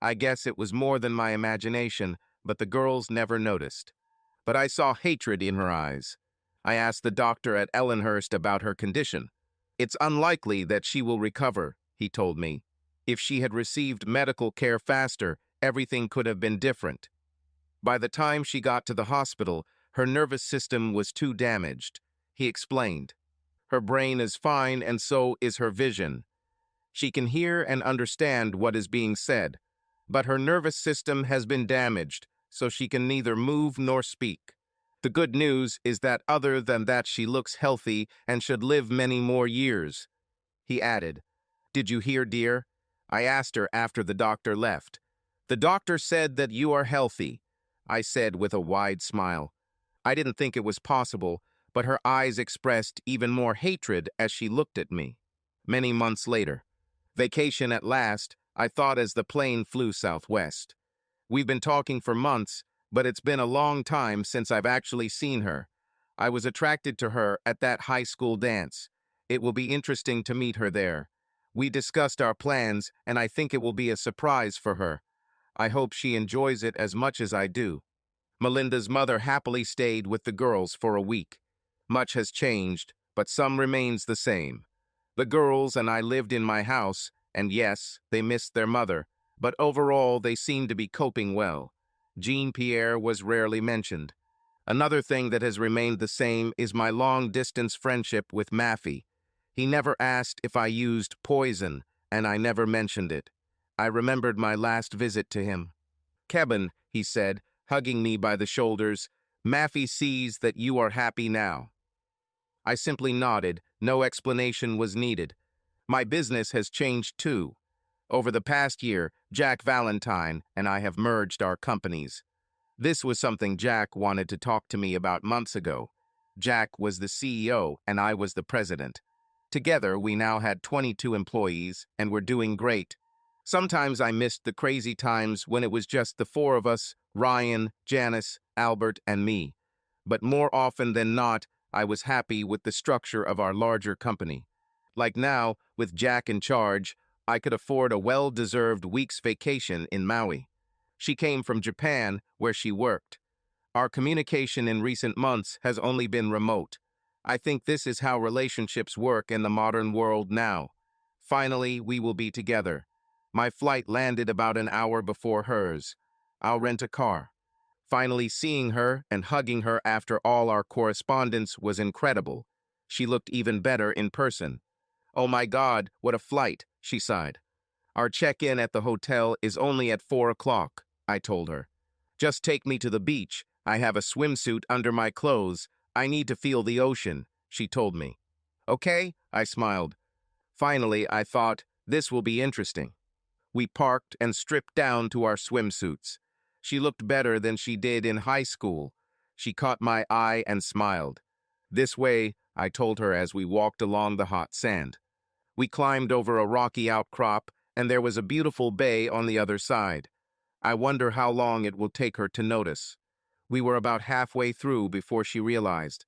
I guess it was more than my imagination, but the girls never noticed. But I saw hatred in her eyes. I asked the doctor at Ellenhurst about her condition. It's unlikely that she will recover, he told me. If she had received medical care faster, everything could have been different. By the time she got to the hospital, her nervous system was too damaged, he explained. Her brain is fine and so is her vision. She can hear and understand what is being said, but her nervous system has been damaged, so she can neither move nor speak. The good news is that other than that she looks healthy and should live many more years. He added, Did you hear, dear? I asked her after the doctor left. The doctor said that you are healthy, I said with a wide smile. I didn't think it was possible, but her eyes expressed even more hatred as she looked at me. Many months later. Vacation at last, I thought as the plane flew southwest. We've been talking for months, but it's been a long time since I've actually seen her. I was attracted to her at that high school dance. It will be interesting to meet her there. We discussed our plans, and I think it will be a surprise for her. I hope she enjoys it as much as I do. Melinda's mother happily stayed with the girls for a week. Much has changed, but some remains the same. The girls and I lived in my house, and yes, they missed their mother, but overall they seemed to be coping well. Jean-Pierre was rarely mentioned. Another thing that has remained the same is my long-distance friendship with Maffey. He never asked if I used poison, and I never mentioned it. I remembered my last visit to him. Kevin, he said, hugging me by the shoulders, Maffey sees that you are happy now. I simply nodded. No explanation was needed. My business has changed too. Over the past year, Jack Valentine and I have merged our companies. This was something Jack wanted to talk to me about months ago. Jack was the CEO and I was the president. Together, we now had 22 employees and were doing great. Sometimes I missed the crazy times when it was just the four of us, Ryan, Janice, Albert, and me. But more often than not, I was happy with the structure of our larger company. Like now, with Jack in charge, I could afford a well-deserved week's vacation in Maui. She came from Japan, where she worked. Our communication in recent months has only been remote. I think this is how relationships work in the modern world now. Finally, we will be together. My flight landed about an hour before hers. I'll rent a car. Finally seeing her and hugging her after all our correspondence was incredible. She looked even better in person. "Oh my God, what a flight," she sighed. "Our check-in at the hotel is only at 4 o'clock, I told her. "Just take me to the beach. I have a swimsuit under my clothes. I need to feel the ocean," she told me. "Okay," I smiled. Finally, I thought, this will be interesting. We parked and stripped down to our swimsuits. She looked better than she did in high school. She caught my eye and smiled. "This way," I told her as we walked along the hot sand. We climbed over a rocky outcrop, and there was a beautiful bay on the other side. I wonder how long it will take her to notice. We were about halfway through before she realized.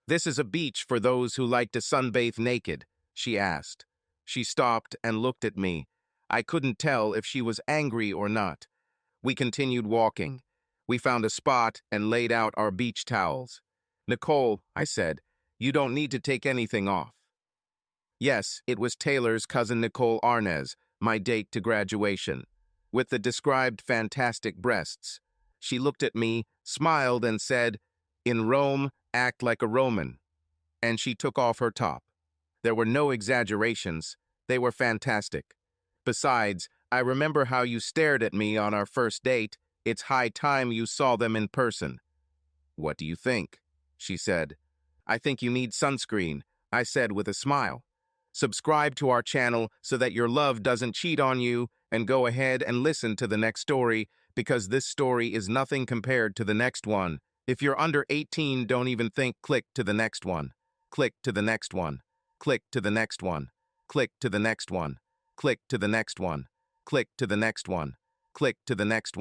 "This is a beach for those who like to sunbathe naked," she asked. She stopped and looked at me. I couldn't tell if she was angry or not. We continued walking. We found a spot and laid out our beach towels. "Nicole," I said, "you don't need to take anything off." Yes, it was Taylor's cousin Nicole Arnez, my date to graduation, with the described fantastic breasts. She looked at me, smiled, and said, "In Rome, act like a Roman." And she took off her top. There were no exaggerations. They were fantastic. Besides, I remember how you stared at me on our first date. It's high time you saw them in person. "What do you think?" she said. "I think you need sunscreen," I said with a smile. Subscribe to our channel so that your love doesn't cheat on you, and go ahead and listen to the next story, because this story is nothing compared to the next one. If you're under 18, don't even think. Click to the next one. Click to the next one. Click to the next one. Click to the next one. Click to the next one. Click to the next one. Click to the next one.